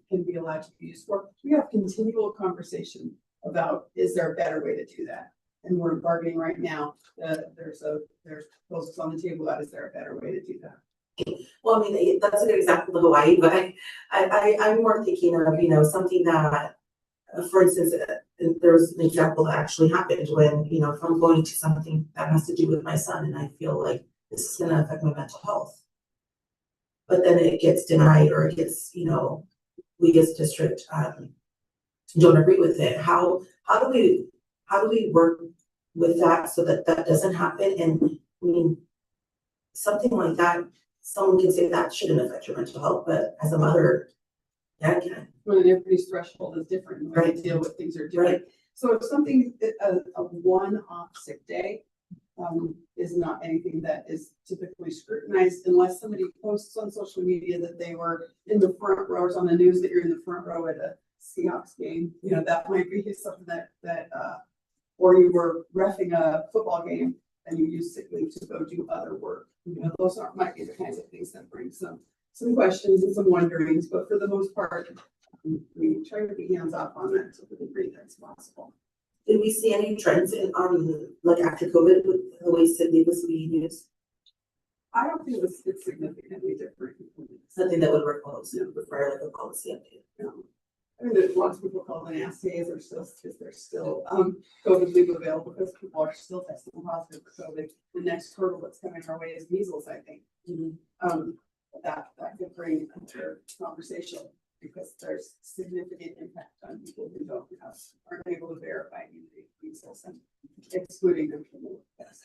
can be allowed to be used for. We have continual conversation about, is there a better way to do that? And we're bargaining right now. There's proposals on the table about, is there a better way to do that? Well, I mean, that's a good example of Hawaii, but I'm more thinking of, you know, something that, for instance, there's an example that actually happened when, you know, if I'm going to something that has to do with my son and I feel like this is gonna affect my mental health. But then it gets denied or it gets, you know, we as district don't agree with it. How do we work with that so that that doesn't happen? And I mean, something like that, someone can say that shouldn't affect your mental health, but as a mother, yeah, it can. When everybody's threshold is different, and the way Right. they deal with things are different. Right. So if something, a one-off sick day, is not anything that is typically scrutinized unless somebody posts on social media that they were in the front row, or on the news that you're in the front row at a Seahawks game. You know, that might be something that or you were reffing a football game and you use sick leave to go do other work. You know, those might be the kinds of things that bring some questions and some wonderings, but for the most part, we try to be hands off on that to the degree that's possible. Did we see any trends in like after COVID with the way sick leave was being used? I don't think it's significantly different. Something that would require like a policy update. No. I mean, there's lots of people calling assays are still, because there's still COVID leave available because people are still testing positive for COVID. The next hurdle that's coming our way is measles, I think. That could bring another conversation because there's significant impact on people who aren't able to verify measles and excluding them from the workforce.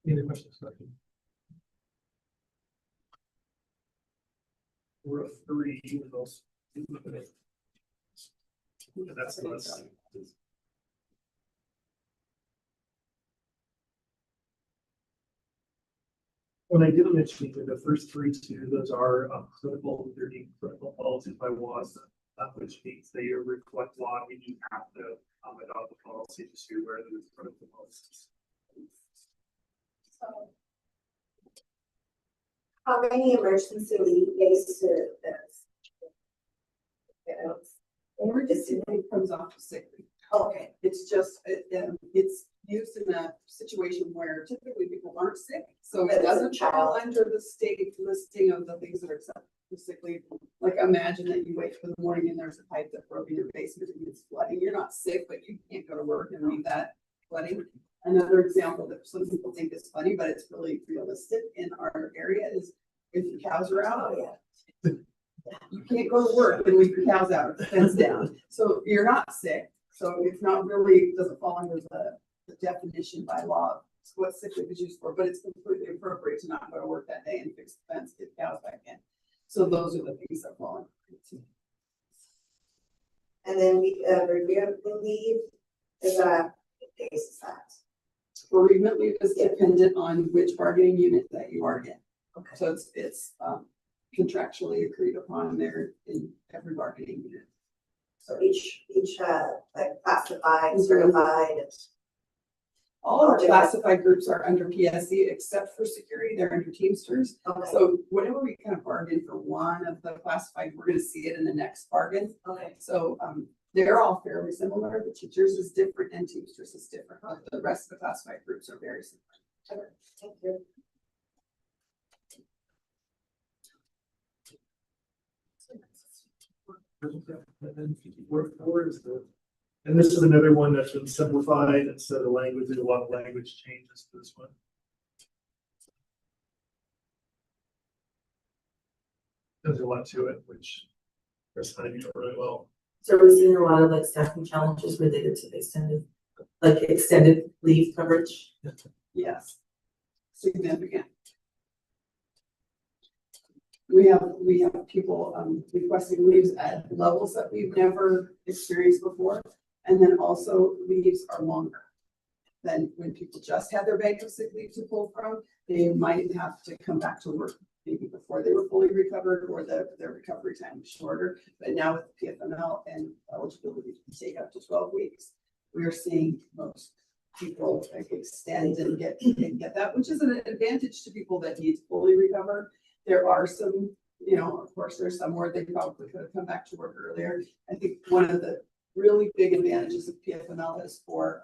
Any other questions? We're a 3 with those. That's the list. When I did mention that the first 3 too, those are critical, they're deemed critical policies by laws, which means they reflect law. We do have to adopt the policy to see where there's critical policies. So, how many emergency leave days to this? Emergency leave comes off of sick leave. Okay. It's just, it's used in a situation where typically people aren't sick. So it doesn't fall under the state listing of the things that are accepted for sick leave. Like imagine that you wake up in the morning and there's a pipe that broke in your basement and it's flooding. You're not sick, but you can't go to work and leave that flooding. Another example that some people think is funny, but it's really realistic in our area is if your cows are out. You can't go to work and leave your cows out or the fence down. So you're not sick. So it's not really, doesn't fall under the definition by law. It's what sick leave is used for, but it's completely appropriate to not go to work that day and fix the fence, get cows back in. So those are the things that fall under. And then bereavement leave is that days is that? Bereavement leave is dependent on which bargaining unit that you are in. Okay. So it's contractually agreed upon there in every bargaining unit. So each like classified, certified. All our classified groups are under PSC except for security, they're under Teamsters. Okay. So whatever we kind of bargain for one of the classified, we're gonna see it in the next bargain. Okay. So, they're all fairly similar. The teachers is different and Teamsters is different. The rest of the classified groups are very similar. Thank you. And this is another one that's been simplified instead of language, there's a lot of language changes to this one. There's a lot to it, which Chris and I know really well. So are we seeing a lot of like staffing challenges related to the extended leave coverage? Yes. Significant. We have people requesting leaves at levels that we've never experienced before. And then also leaves are longer than when people just had their bank of sick leave to pull from. They might have to come back to work maybe before they were fully recovered or their recovery time was shorter. But now with PFML and eligibility to take up to 12 weeks, we are seeing most people like extend and get that, which is an advantage to people that need to fully recover. There are some, of course, there's some where they probably could have come back to work earlier. I think one of the really big advantages of PFML is for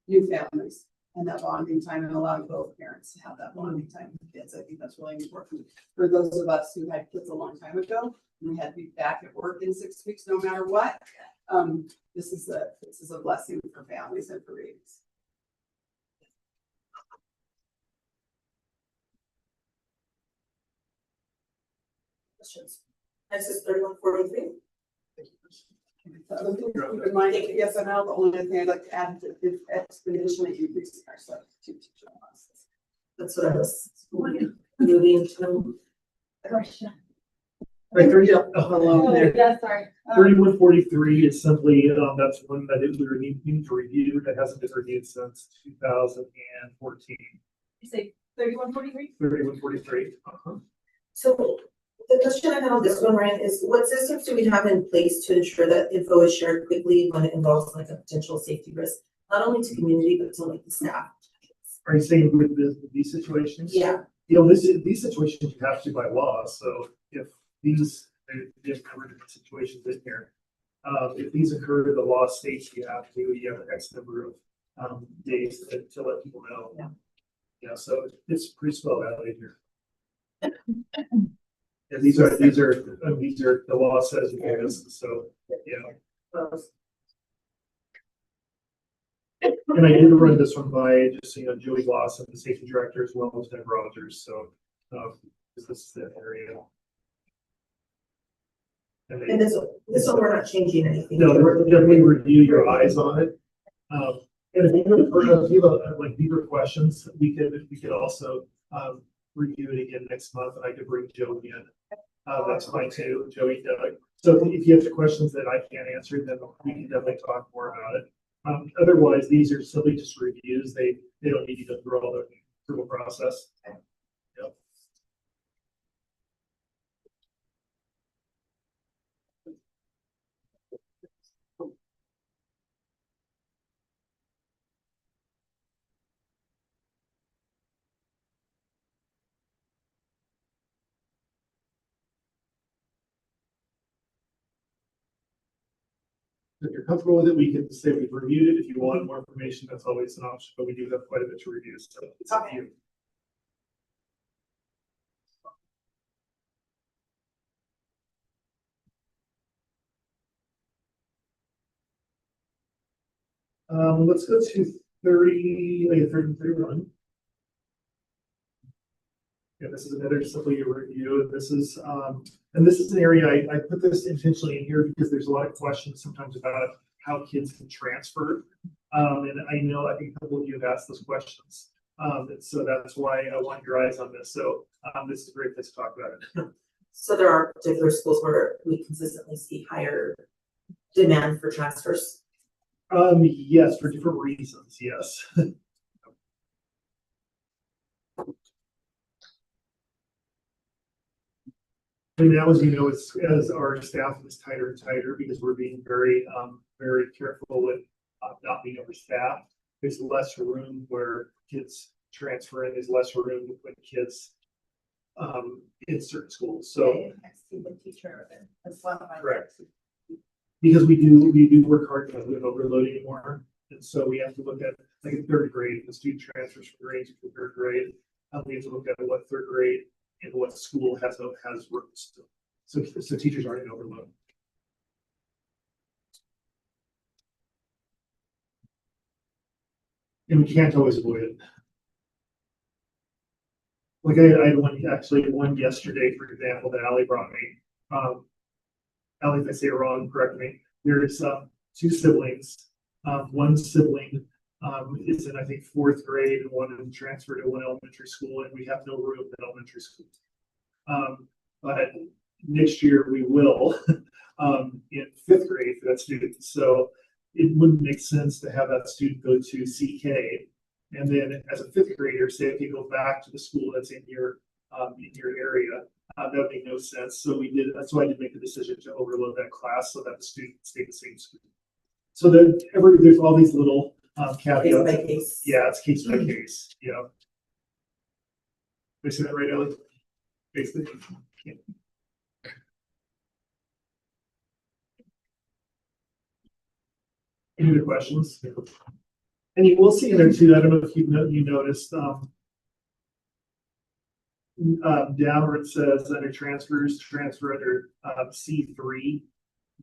new families and that bonding time and allowing both parents to have that bonding time with kids. I think that's really important for those of us who had kids a long time ago. And we had to be back at work in 6 weeks, no matter what. This is a blessing for families and for babies. Questions? Next is 3143. Keep in mind, PFML, the only thing I'd like to add is expeditionally increasing our substitute teacher classes. That's what I was moving to. Question. Right, 30, Oh, yeah, sorry. 3143 is simply, that's one that we were needing to review that hasn't been reviewed since 2014. You say 3143? 3143. So the question I have on this one, Ryan, is what systems do we have in place to ensure that info is shared quickly when it involves like a potential safety risk, not only to community, but to like the staff? Are you saying with these situations? Yeah. These situations you have to by law. So if these covered situations in here, if these occur, the law states you have X number of days to let people know. Yeah. Yeah. So it's pretty spelled out in here. And these are the law says you can, so yeah. And I did run this one by just Joey Lawson, the safety director, as well as Deb Rogers. So this is the area. And this one we're not changing anything. No, definitely review your eyes on it. And if you have like deeper questions, we could also review it again next month, and I could bring Joey in. That's fine too, Joey, Doug. So if you have questions that I can't answer, then we can definitely talk more about it. Otherwise, these are simply just reviews. They don't need to go through all the approval process. Yep. If you're comfortable with it, we can say we've reviewed it. If you want more information, that's always an option, but we do have quite a bit to review, so it's up to you. Let's go to 31. Yeah, this is another simply a review. This is and this is an area I put this intentionally in here because there's a lot of questions sometimes about how kids can transfer. And I think a couple of you have asked those questions. And so that's why I want your eyes on this. So this is a great place to talk about it. So there are particular schools where we consistently see higher demand for transfers. Yes, for different reasons, yes. And now, as you know, as our staff is tighter and tighter because we're being very, very careful with not being overstaffed. there's less room where kids transfer in, there's less room to put kids in certain schools, so. Teacher as well. Correct. Because we do work hard to avoid overload anymore, and so we have to look at, like in third grade, the student transfers from grade to third grade. We have to look at what third grade and what school has rooms. So teachers aren't in overload. And we can't always avoid it. Like I had one yesterday, for example, that Allie brought me. Allie, if I say it wrong, correct me. There's two siblings. One sibling is in, I think, fourth grade, and one is transferred to one elementary school, and we have no room in elementary school. But next year we will in fifth grade for that student. So it wouldn't make sense to have that student go to CK, and then as a fifth grader, say if you go back to the school that's in your area. That would make no sense. So that's why I did make the decision to overload that class so that the students stay the same school. So then there's all these little caveats. Case by case. Yeah, it's case by case. Yeah. Did I say that right, Ellie? Basically. Yeah. Any other questions? And you will see in there too, I don't know if you noticed, down where it says under transfers, transfer under C3,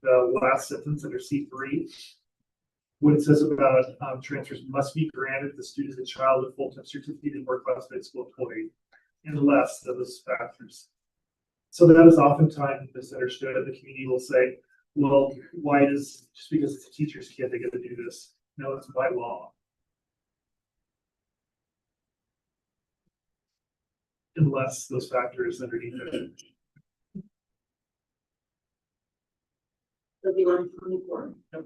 the last sentence under C3. What it says about transfers must be granted if the student is a child with full-time certificate and or classified school employee, unless those factors. So that is oftentimes misunderstood. The community will say, well, why just because it's a teacher's kid, they get to do this? No, it's by law. Unless those factors underneath it. 3124. Yep.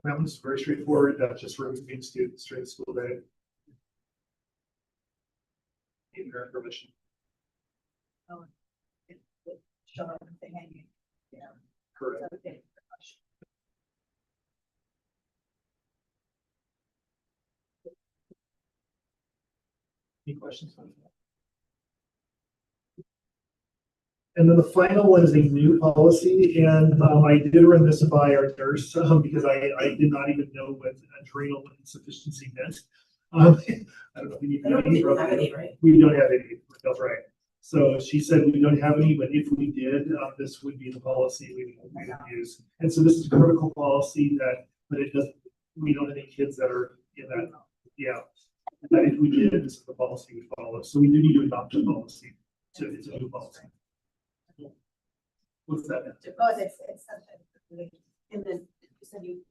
That one's very straightforward. That's just removing students during the school day. In their permission. Correct. Any questions on that? And then the final one is a new policy, and I did run this by our nurse because I did not even know what adrenal insufficiency meant. I don't know if we need Right? We don't have any. That's right. So she said we don't have any, but if we did, this would be the policy we would use. And so this is a critical policy but it doesn't. We don't have any kids that are in that. Yeah. But if we did, this is the policy we follow. So we do need to adopt a policy. So it's a new policy. What's that? Oh, it's something. And then you said you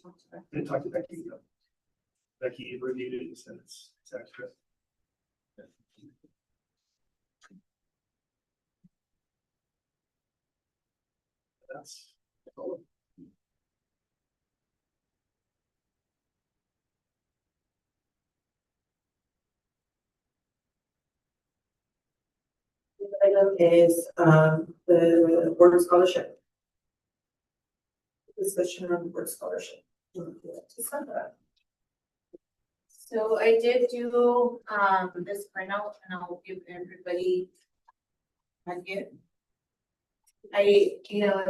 talked about. I talked to Becky. Becky reviewed it and said it's accurate. That's all. Item is the word scholarship. Discussion on word scholarship. So I did do this printout and I'll give everybody.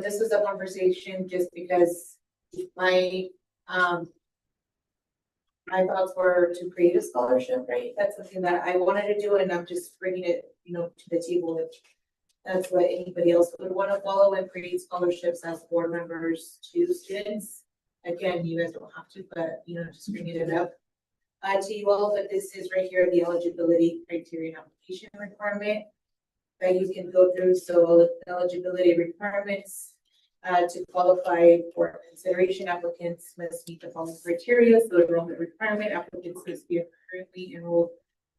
This was a conversation just because my thoughts were to create a scholarship, right? That's something that I wanted to do and I'm just bringing it, to the table. If that's what anybody else would want to follow and create scholarships as board members to students. Again, you guys don't have to, but just bringing it up to you all. But this is right here, the eligibility criteria and application requirement that you can go through. So eligibility requirements to qualify for consideration, applicants must meet the following criteria. So enrollment requirement, applicants must be a currently enrolled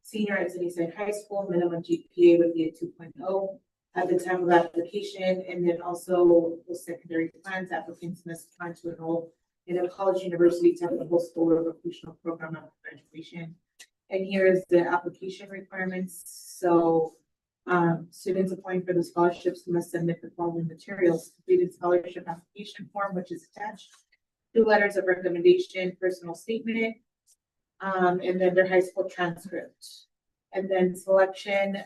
senior at Sunnyside High School, minimum GPA would be a 2.0 at the time of application. And then also the secondary plans, applicants must plan to enroll in a college, university, technical school, or vocational program after graduation. And here is the application requirements. So Students applying for the scholarships must submit the following materials: completed scholarship application form, which is attached, 2 letters of recommendation, personal statement, and then their high school transcript. And then selection,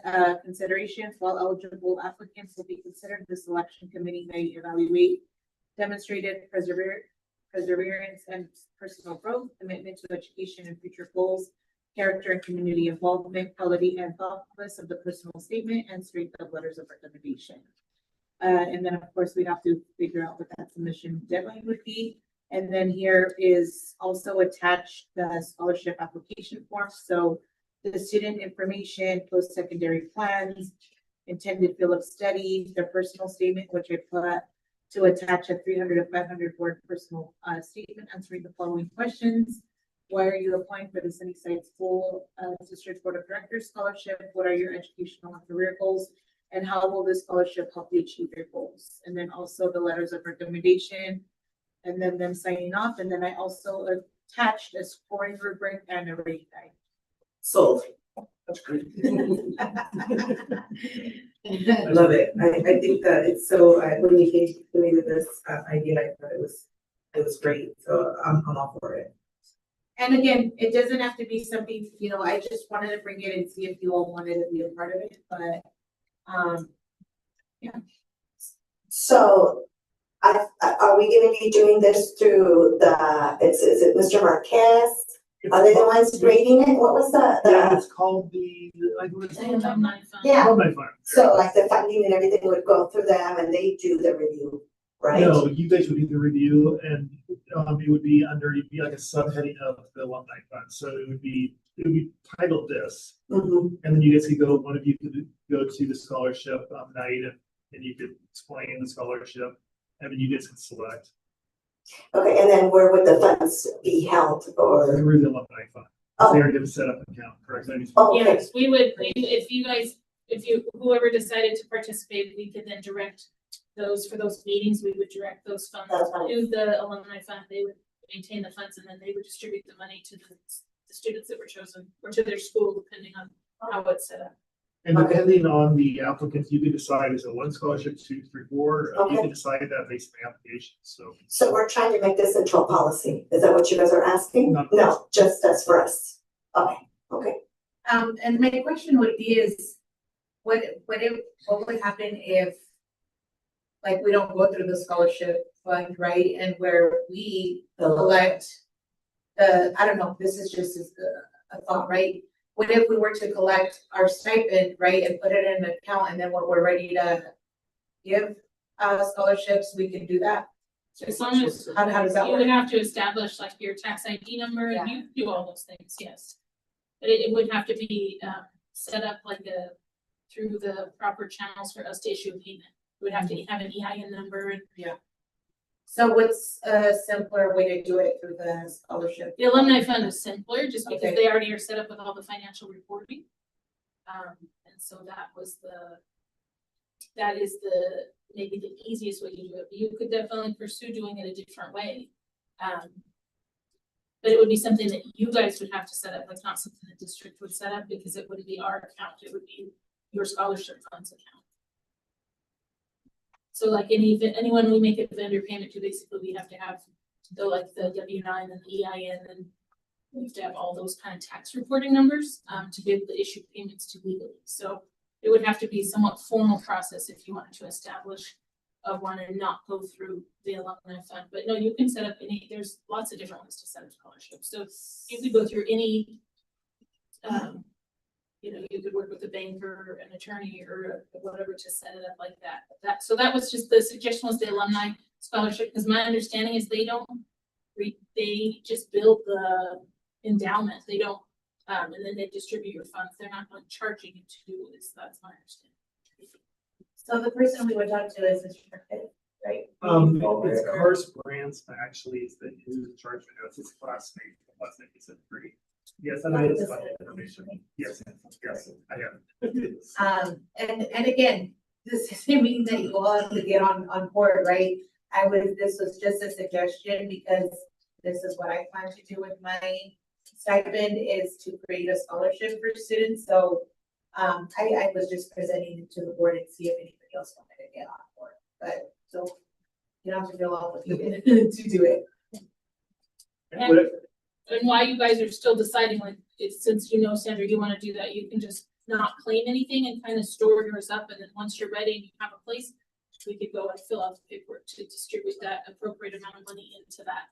considerations, while eligible applicants will be considered, the selection committee may evaluate demonstrated perseverance and personal growth, commitment to education and future goals, character and community involvement, quality and thoughtfulness of the personal statement, and strength of letters of recommendation. And then, of course, we have to figure out what that submission deadline would be. And then here is also attached the scholarship application form. So the student information, post-secondary plans, intended field of study, their personal statement, which I put to attach a 300 to 500 word personal statement answering the following questions. Why are you applying for the Sunnyside School District Board of Directors Scholarship? What are your educational and career goals? And how will this scholarship help you achieve your goals? And then also the letters of recommendation, and then them signing off. And then I also attached a scoring rubric and a rate guide. Sold. That's great. I love it. I think that it's so, when you came to me with this idea, I thought it was great. So I'm all for it. And again, it doesn't have to be something, you know, I just wanted to bring it and see if you all wanted to be a part of it, but, yeah. So are we gonna be doing this through is it Mr. Marquez? Are they the ones grading it? What was Yeah, it's called Yeah, Alumni Fund. so like the funding and everything would go through them and they do the review, right? No, you guys would do the review and it would be it'd be like a subheading of the alumni fund. So it would be titled this. Mhm. And then you guys could one of you could go to the scholarship night and you could explain the scholarship and then you guys could select. Okay, and then where would the funds be held or? Through the alumni fund. Oh. They already have a set up account, correct? Oh, okay. Yes, we would, whoever decided to participate, we could then direct for those meetings, we would direct those funds to the alumni fund. They would maintain the funds and then they would distribute the money to the students that were chosen or to their school, depending on how it's set up. And depending on the applicants, you can decide is it 1 scholarship, 2, 3, 4. You can decide that based on the application. So we're trying to make this into a policy. Is that what you guys are asking? No, just as for us. Okay. And my question would be is, what would happen if, like, we don't go through the scholarship fund, right? And where we elect I don't know, this is just a thought, right? What if we were to collect our stipend, right, and put it in an account, and then when we're ready to give scholarships, we can do that? So as long as how does that you work? would have to establish like your tax ID number and you do all those things, yes. But it would have to be set up like through the proper channels for us to issue a payment. We would have to have an EIN number and So what's a simpler way to do it through the scholarship? the alumni fund is simpler just because Okay. they already are set up with all the financial reporting. And so that is maybe the easiest way to do it. But you could definitely pursue doing it a different way. But it would be something that you guys would have to set up, like not something the district would set up because it wouldn't be our account, it would be your scholarship funds account. So like anyone we make a vendor payment to, basically we have to have the W-9 and the EIN, and we have to have all those kind of tax reporting numbers to be able to issue payments to legally. So it would have to be a somewhat formal process if you wanted to establish one and not go through the alumni fund. But no, you can set up there's lots of different ways to set up scholarships. So you could go through any, you could work with a banker, an attorney, or whatever to set it up like that. So that was just the suggestion was the alumni scholarship, because my understanding is they just build the endowment. They don't, and then they distribute your funds. They're not like charging you to do this. That's my understanding. So the person we would talk to is Mr. Marquez, right? It's Cars Brands actually is who's in charge of it. It's his classmate. Last name is free. Yes, and I have information. Yes, I have. And again, this doesn't mean that you all have to get on board, right? This was just a suggestion because this is what I plan to do with my stipend, is to create a scholarship for students. So I was just presenting it to the board and see if anybody else wanted to get on board, but so you don't have to feel obligated to do it. And while you guys are still deciding, like, it's, since you know, Sandra, you wanna do that, you can just not claim anything and kind of store yours up, and then once you're ready and you have a place, we could go and fill out the paperwork to distribute that appropriate amount of money into that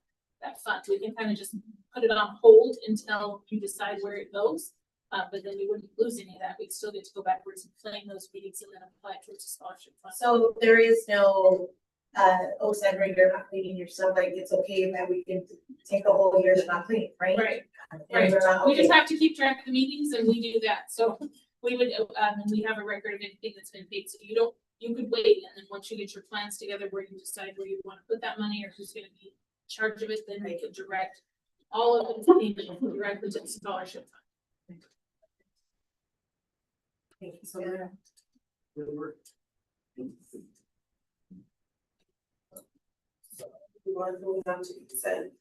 fund. We can kind of just put it on hold until you decide where it goes. But then you wouldn't lose any of that. We'd still get to go backwards and plan those meetings and then apply it towards a scholarship fund. So there is no, oh, Sandra, you're not cleaning yourself, like it's okay that we can take a whole year to not clean, right? Right. And Right. we're not We just okay. have to keep track of the meetings and we do that. So we would, and we have a record of anything that's been paid. So you could wait. And then once you get your plans together where you decide where you want to put that money or who's going to be in charge of it, then we could direct all of it directly to the scholarship fund. Thank you so much. We want to move on to consent.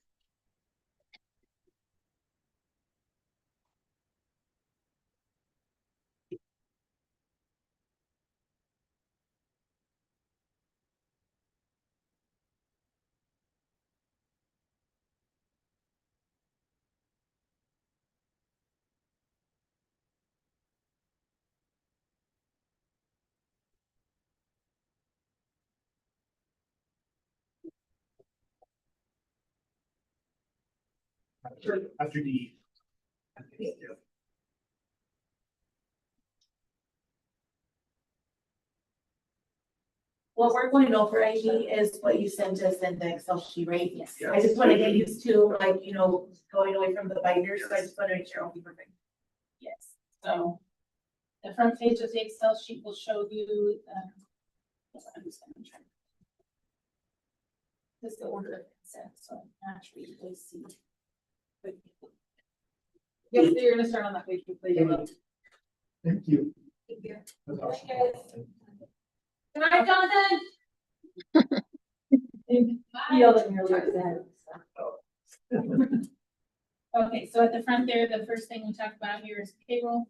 After D. What we're going over, Ivy, is what you sent us in the Excel sheet, right? Yes. I just want to get used to, like, you know, going away from the binders, so I just want to make sure I'll be perfect. Yes, so the front page of the Excel sheet will show you, I'm just gonna try. This is the order of consent, so naturally you will see. Yep, so you're gonna start on that page, please. Thank you. Thank you. Good night, Jonathan. Feel that you're like that. Okay, so at the front there, the first thing we talk about here is payroll.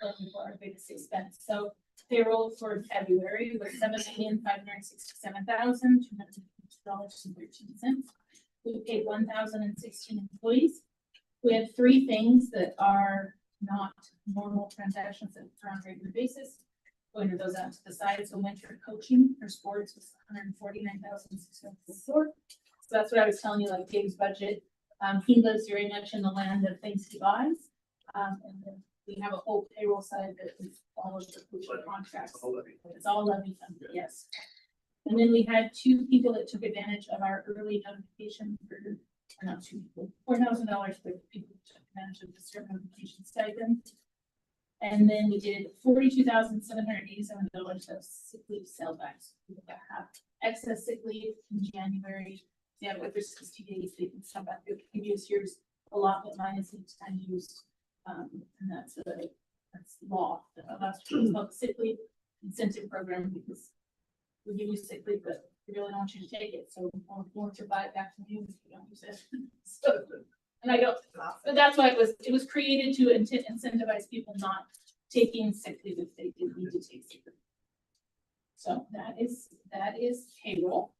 Looking for our biggest expense. So payroll for February was $7,567,252.13. We paid 1,016 employees. We had three things that are not normal transactions that are on a regular basis. Going to those out to the side. So winter coaching for sports was $149,604. So that's what I was telling you, like Dave's budget. He lives very much in the land of things he buys. And then we have a whole payroll side that follows the coaching contracts. It's all levy funded, yes. And then we had two people that took advantage of our early notification for, or not two people, $4,000 for people who took advantage of the certain notification stipend. And then we did $42,787 of sick leave sellbacks. People that have excess sick leave in January, they have over 60 days, they can sell back their previous year's allotment minus each time used. And that's law. That's called sick leave incentive program because we give you sick leave, but we really don't want you to take it. So we want to buy it back from you if you don't use it. So, and I don't, but that's why it was created to incentivize people not taking sick leave if they did need to take sick leave. So that is payroll.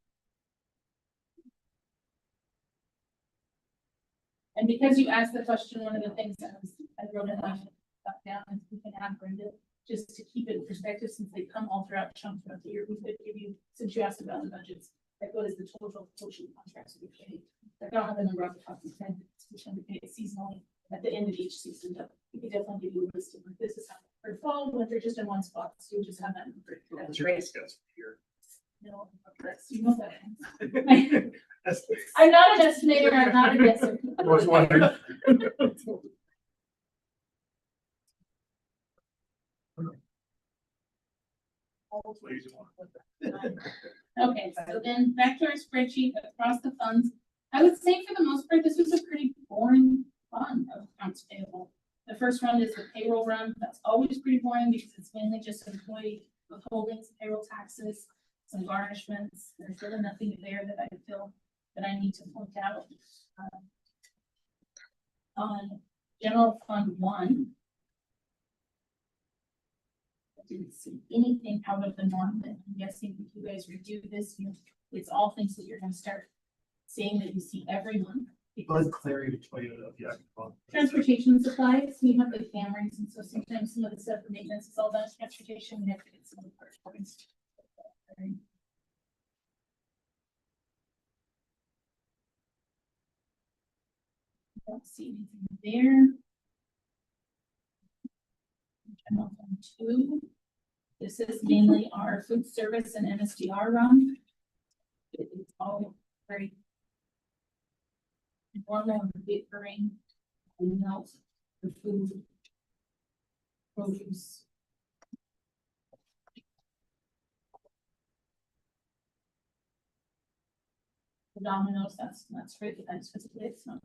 And because you asked the question, one of the things that I wrote it down is we can have Brenda just to keep it in perspective since they come all throughout chunks throughout the year. We could give you, since you asked about the budgets, like what is the total coaching contracts we paid? I don't have the number off the top of my head, we can pay it seasonally at the end of each season, but we could definitely give you a list of like this is how for fall, winter, just in one spot. So you just have that number. What's your discuss here? No, you know that. I'm not a estimator, I'm not a guesser. I was wondering. Okay, so then back to our spreadsheet across the funds. I would say for the most part, this was a pretty boring fund of accounts payable. The first run is the payroll run. That's always pretty boring because it's mainly just employee withholdings, payroll taxes, some garnishments. There's really nothing there that I feel that I need to point out. On general fund 1, didn't see anything out of the norm, but I'm guessing if you guys review this, it's all things that you're gonna start seeing that you see every month. Bud Clary to Toyota, yeah. Transportation supplies, we have the cameras, and so sometimes some of the stuff for maintenance is all done, transportation, we have to get some of the parts for it. Don't see anything there. General fund 2. This is mainly our food service and MSDR run. It's all very normal and recurring, and not the food produce. The Domino's, that's really, that's physically, it's not.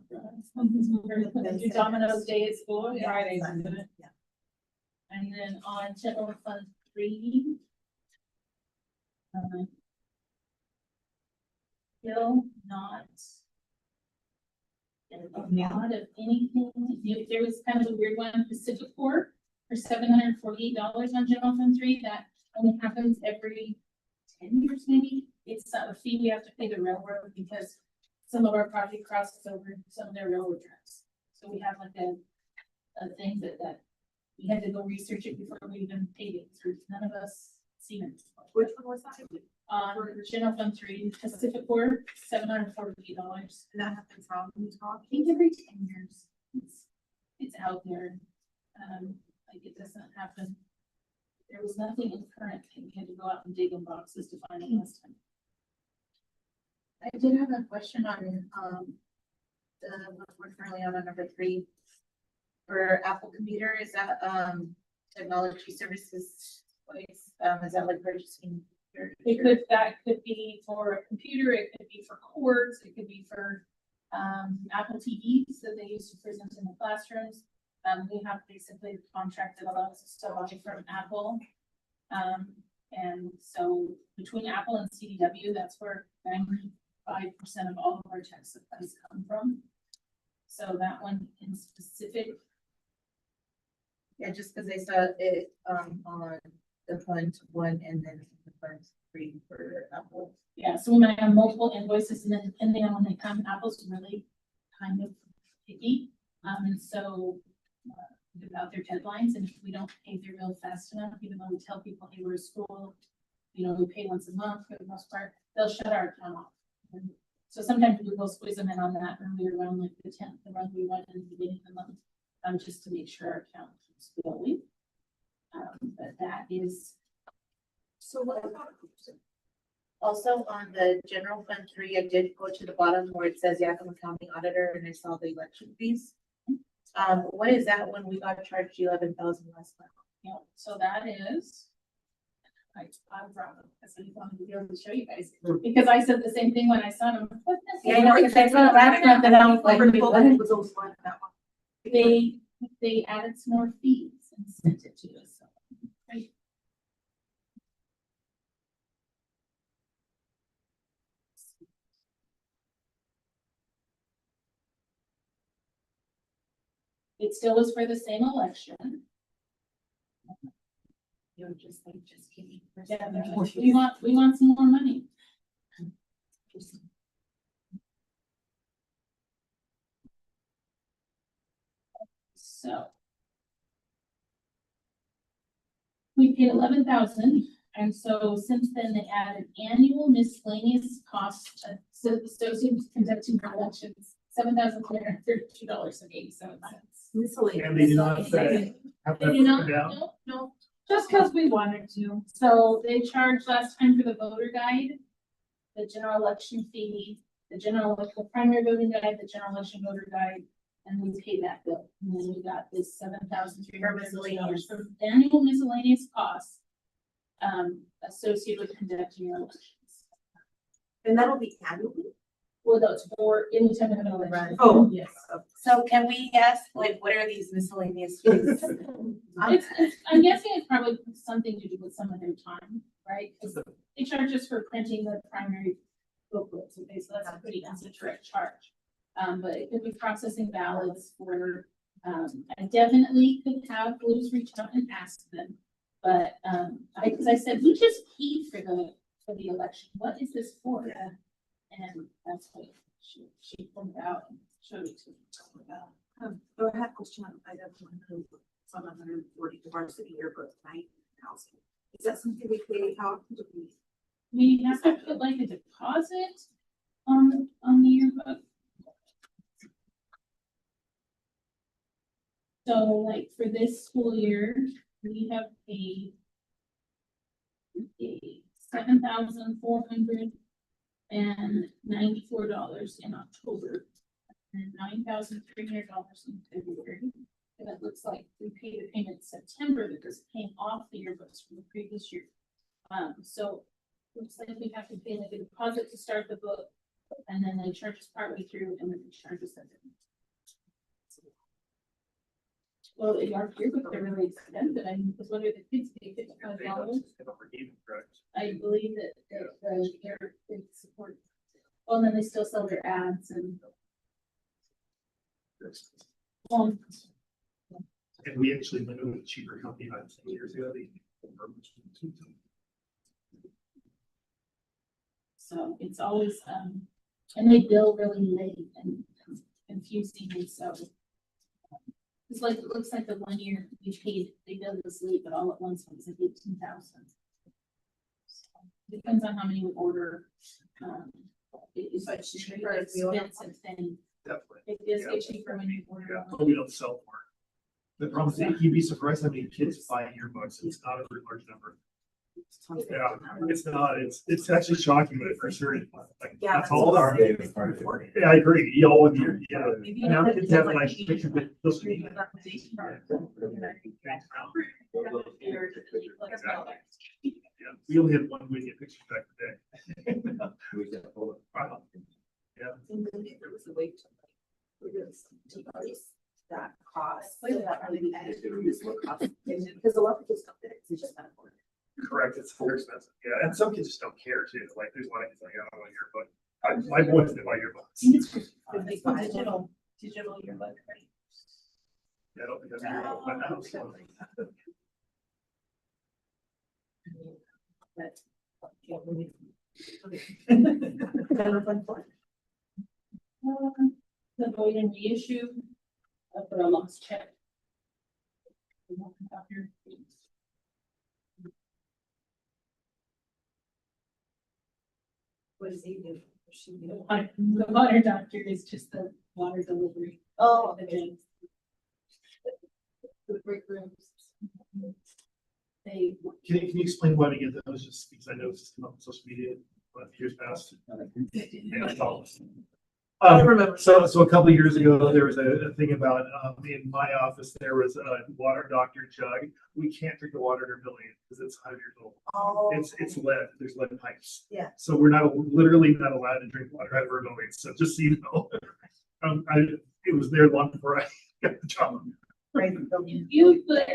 Domino's Day is for Fridays, isn't it? Yeah. And then on general fund 3. Still not. And a lot of anything, there was kind of a weird one, Pacific Corp for $748 on general fund 3, that only happens every 10 years maybe. It's a fee we have to pay the railroad because some of our property crosses over some of their railroad tracks. So we have like a thing that we had to go research it before we even paid it, because none of us seen it. Which one was that? General fund 3, Pacific Corp, $748. And that happens how we talk? I think every 10 years. It's out there. Like it doesn't happen. There was nothing in current thing. We had to go out and dig in boxes to find it last time. I did have a question on, the, what we're currently on number 3. For Apple Computer, is that, technology services, is that like purchasing? That could be for a computer, it could be for cords, it could be for, Apple TVs that they use to present in the classrooms. We have basically a contract that allows us to buy from Apple. And so between Apple and CDW, that's where 95% of all of our tech supplies come from. So that one in specific. Yeah, just because they saw it, on the fund 1 and then the fund 3 for Apple. Yeah, so we might have multiple invoices, and then depending on when they come, Apple's really kind of picky. And so about their deadlines, and if we don't pay their bill fast enough, even though we tell people, hey, we're a school, we pay once a month for the most part, they'll shut our account off. And so sometimes we will squeeze them in on that earlier around like the 10th, the run we went in the beginning of the month, just to make sure our account keeps going. But that is. So what about also on the general fund 3, I did go to the bottom where it says Yakima County Auditor, and I saw the election fees. What is that when we got charged 11,000 last month? Yeah, so that is. I'm proud of it, because I wanted to be able to show you guys, because I said the same thing when I saw them. Yeah, I know, because I saw it last month and I was like, they added some more fees and sent it to us. So, right. It still was for the same election. You're just kidding. Yeah, we want some more money. So. We paid 11,000, and so since then they added annual miscellaneous costs associated with conducting elections, $7,332.87. Miscellaneous. And they did not say. They did not, no, just because we wanted to. So they charged last time for the voter guide, the general election fee, the primary voting guide, the general election voter guide, and we paid that bill. And then we got this $7,332 for annual miscellaneous costs associated with conducting your elections. And that'll be annually? Well, that's for anytime you have an election. Oh, yes. So can we ask, like, what are these miscellaneous fees? I'm guessing it's probably something to do with some of their time, right? Because they charge us for printing the primary booklets. Okay, so that's a pretty direct charge. But it could be processing ballots for, I definitely could have Blues reach out and ask them But, cause I said, we just paid for the election, what is this for? And that's what she pulled out and showed it to me. So I had a question on item 140, the varsity yearbook night housing. Is that something we pay out? We have to put like a deposit on the yearbook. So like for this school year, we have paid $7,494 in October and $9,300 in February. And it looks like we paid a payment in September that was paying off the yearbooks from the previous year. So looks like we have to pay like a deposit to start the book, and then they charge us partway through, and then they charge us at the end. Well, in our yearbook, they're really expensive. I mean, because what are the kids pay $55? I believe that they're big support. Oh, and then they still sell their ads and. And we actually went with a cheaper company about 10 years ago. So it's always, and they bill really late and confusing, and so. It's like, it looks like the 1 year we paid, they billed us late, but all at once it was like 18,000. Depends on how many we order. It's like cheaper, expensive thing. Definitely. It is get cheaper when you order. Yeah, but we don't sell more. The problem is that you'd be surprised how many kids buy yearbooks. It's not a very large number. Yeah, it's not. It's actually shocking, but for sure, like, Yeah, that's all our. Yeah, Yeah, I agree. You all year, yeah. Now kids have like pictures of those. Yeah, we only had one way to get pictures back today. Wow. Yeah. there was a way to decrease that cost. So that really this will cost, because a lot of kids don't get it, they just can't afford it. Correct, it's very expensive, yeah, and some kids just don't care too, like, there's a lot of kids like, I don't want a yearbook. My boys did buy yearbooks. Digital yearbook, right? Yeah, I don't think that's my house. The void and reissue for a lost check. What does he do? The water doctor is just the water delivery. Oh, The drains. The break rooms. They. Can you explain why we get those, just because I know it's just come up on social media, years past? Yeah, it's all. I remember. So a couple of years ago, there was a thing about, in my office, there was a water doctor jug. We can't drink the water in our building because it's 100 years old. Oh. It's lead, there's lead pipes. Yeah. So we're literally not allowed to drink water out of our building, so just so you know. It was there long before I got the job. Right. If you put.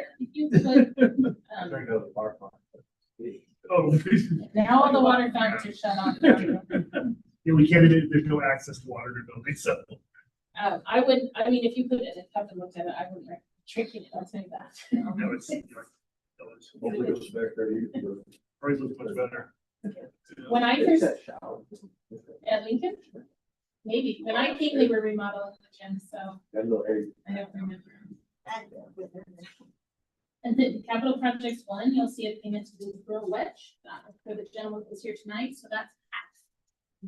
Oh. Now all the water fountains are shut off. Yeah, we can't, there's no access to water in our building, so. I mean, if you put it in a cup and looked at it, I wouldn't recommend drinking it, I'll tell you that. No, it's. Probably looks much better. When I first. At Lincoln? Maybe, when I came, they were remodeling the gym, so I don't remember. And then capital projects 1, you'll see a payment to the Girl Wedge for the gentleman who's here tonight, so that's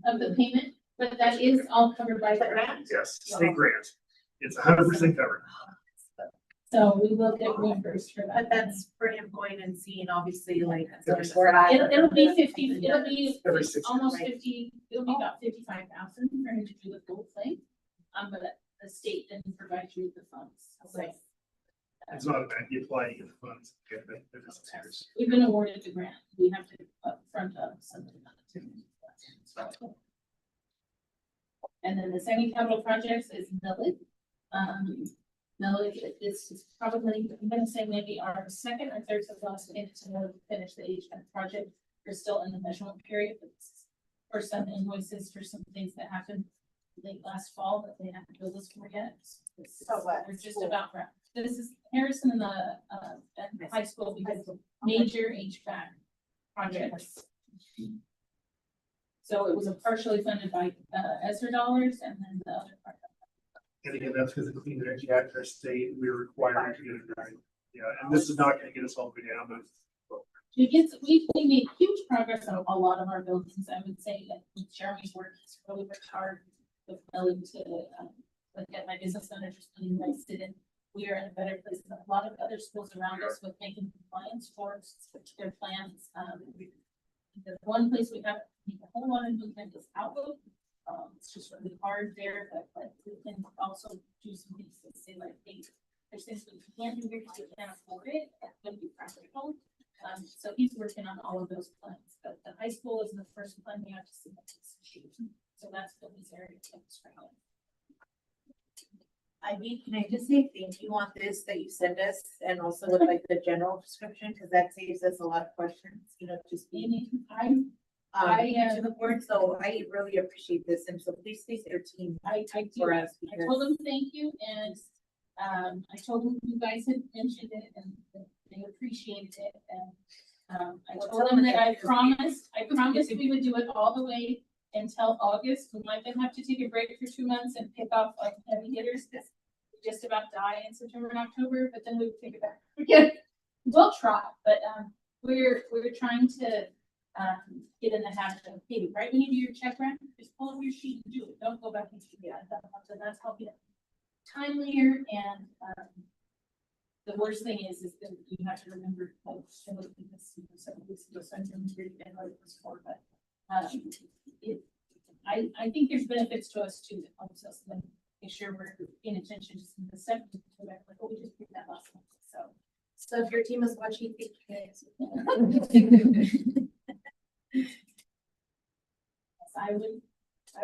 half of the payment, but that is all covered by the grant. Yes, state grant. It's 100% covered. So we will get reimbursed for that. But that's for him going and seeing, obviously, like. It'll be 50, it'll be Every 6 almost 50, it'll be about 55,000 for him to do the full thing. But the state didn't provide you with the funds. So, It's not about you applying the funds. we've been awarded the grant. We have to upfront something. And then the second capital projects is Millage. Millage, this is probably, I'm gonna say maybe our second or third to last payment to finish the HVAC project. We're still in the measurement period, but this is for some invoices for some things that happened late last fall that they haven't billed us for yet. We're just about wrapped. this is Harrison and the high school because major HVAC projects. So it was a partially funded by, ESSER dollars and then the other part. And again, that's because the Clean Energy Act, our state, we're required to get it done. Yeah, and this is not gonna get us all the way down, but We made huge progress on a lot of our buildings. I would say that with Jeremy's work, he's really worked hard with Ellie to, get my business managers being invested in. We are in a better place than a lot of other schools around us with making compliance for their plans. The one place we have a whole lot of movement is Outlook. It's just really hard there, but we can also do some things that say like, hey, there's things we can't do here because we can't afford it. That would be practical. So he's working on all of those plans, but the high school is the first plan we have to submit to the institute. So that's what these areas are struggling. Ivy, can I just say thank you on this that you send us and also with like the general description, because that saves us a lot of questions, you know, just being to the board. So I really appreciate this. And so please say your team for us. I told them thank you, and I told them you guys had mentioned it and they appreciated it. And I told them that I promised we would do it all the way until August. We might then have to take a break for 2 months and pick off like heavy hitters that just about die in September and October, but then we would take it back again. We'll try, but we're trying to get in the habit of, hey, right when you do your check run, just pull up your sheet and do it. Don't go back and do that. So that's helping it timelier. And the worst thing is that you have to remember, like, some of this, some of this sometimes really bad what it was for, but I think there's benefits to us too that helps us then make sure we're paying attention to some of the stuff. Like, oh, we just did that last month. So if your team is watching, thank you guys. I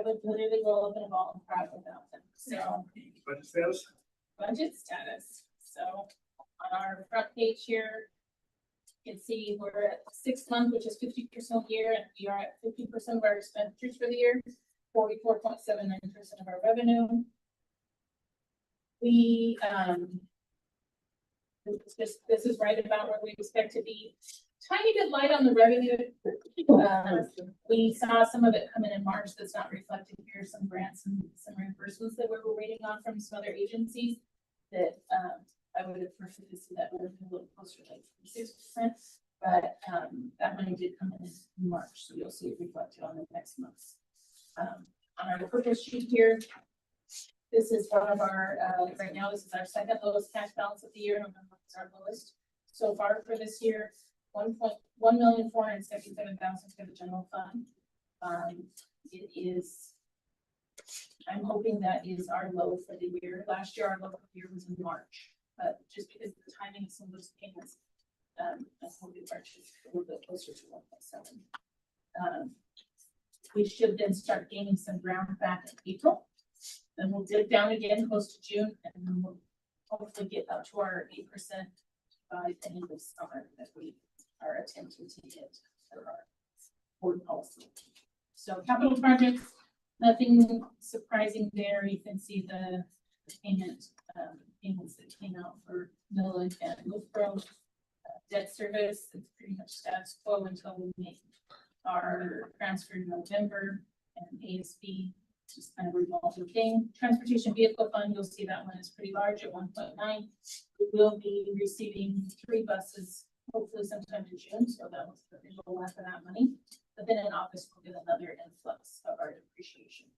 would literally roll up in a ball and cry without them. So budget status. So on our front page here, you can see we're at 6 months, which is 50% year, and we are at 50% of our expenditures for the year, 44.79% of our revenue. We this is right about where we expect to be. Tiny bit light on the revenue. We saw some of it come in March that's not reflected here, some grants and some reimbursements that we were waiting on from some other agencies that I would have preferred to see that would have been a little closer to like 6%, but that money did come in March, so you'll see it reflected on the next month. On our purpose sheet here, this is one of our, right now, this is our second lowest cash balance of the year. November is our lowest so far for this year. 1,477,000 for the general fund. It is, I'm hoping that is our low for the year. Last year, our low for the year was in March, but just because of the timing of some of those payments, I hope March is a little bit closer to 1.7. We should then start gaining some ground back in April. Then we'll dip down again close to June, and then we'll hopefully get up to our 8% by the end of summer that we are attempting to hit for our board policy. So capital projects, nothing surprising there. You can see the payments that came out for Millage and Withrow. Debt service, it's pretty much status quo until we make our transfer in November, and ASB just kind of revolving thing. Transportation vehicle fund, you'll see that one is pretty large at 1.9. We will be receiving 3 buses, hopefully sometime in June, so that was the visual left for that money. But then in August, we'll get another influx of our depreciation.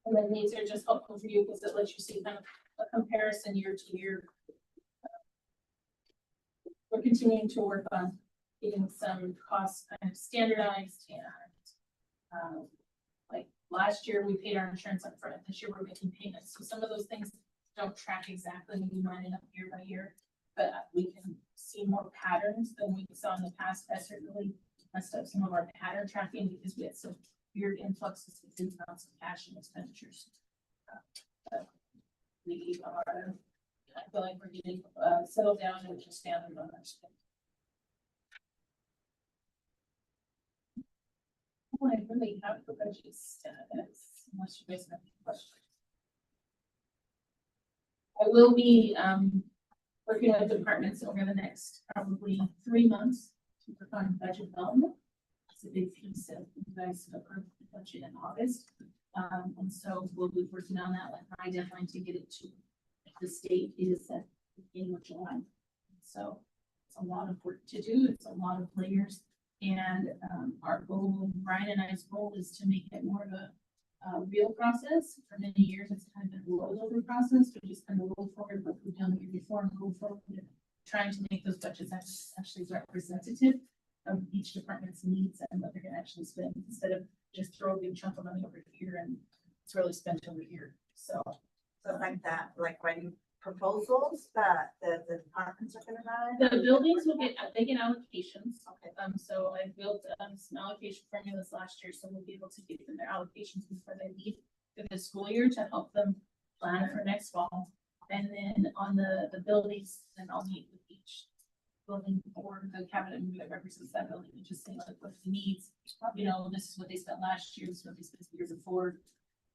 And then these are just helpful for you because it lets you see kind of a comparison year to year. We're continuing to work on getting some costs kind of standardized, and like last year we paid our insurance up front. This year we're making payments. So some of those things don't track exactly when you line it up year by year, but we can see more patterns than we saw in the past. That certainly messed up some of our pattern tracking because we had some weird influxes with amounts of cash and expenditures. We are, I feel like we're getting settled down and just standing on our spend. I really have the budget status, unless you guys have any questions. I will be, working with departments over the next probably 3 months to work on budget development. It's a big piece of, you guys approved the budget in August. And so we'll be working on that, like my deadline to get it to the state is at the beginning of July. So it's a lot of work to do. It's a lot of layers. And our goal, Brian and I's goal, is to make it more of a real process. For many years, it's kind of been a rollover process, but just kind of roll forward what we've done the year before and go forward, trying to make those budgets actually representative of each department's needs and what they're going to actually spend, instead of just throw a big chunk of money over here and it's really spent over here. So like that, like writing proposals that the departments are gonna buy? the buildings will get, they get allocations. Okay. So I built some allocation formulas last year, so we'll be able to give them their allocations before they leave for the school year to help them plan for next fall. And then on the buildings, then I'll meet with each building or the cabinet member that represents that building and just say like what he needs. You know, this is what they spent last year, this is what they spent the year before.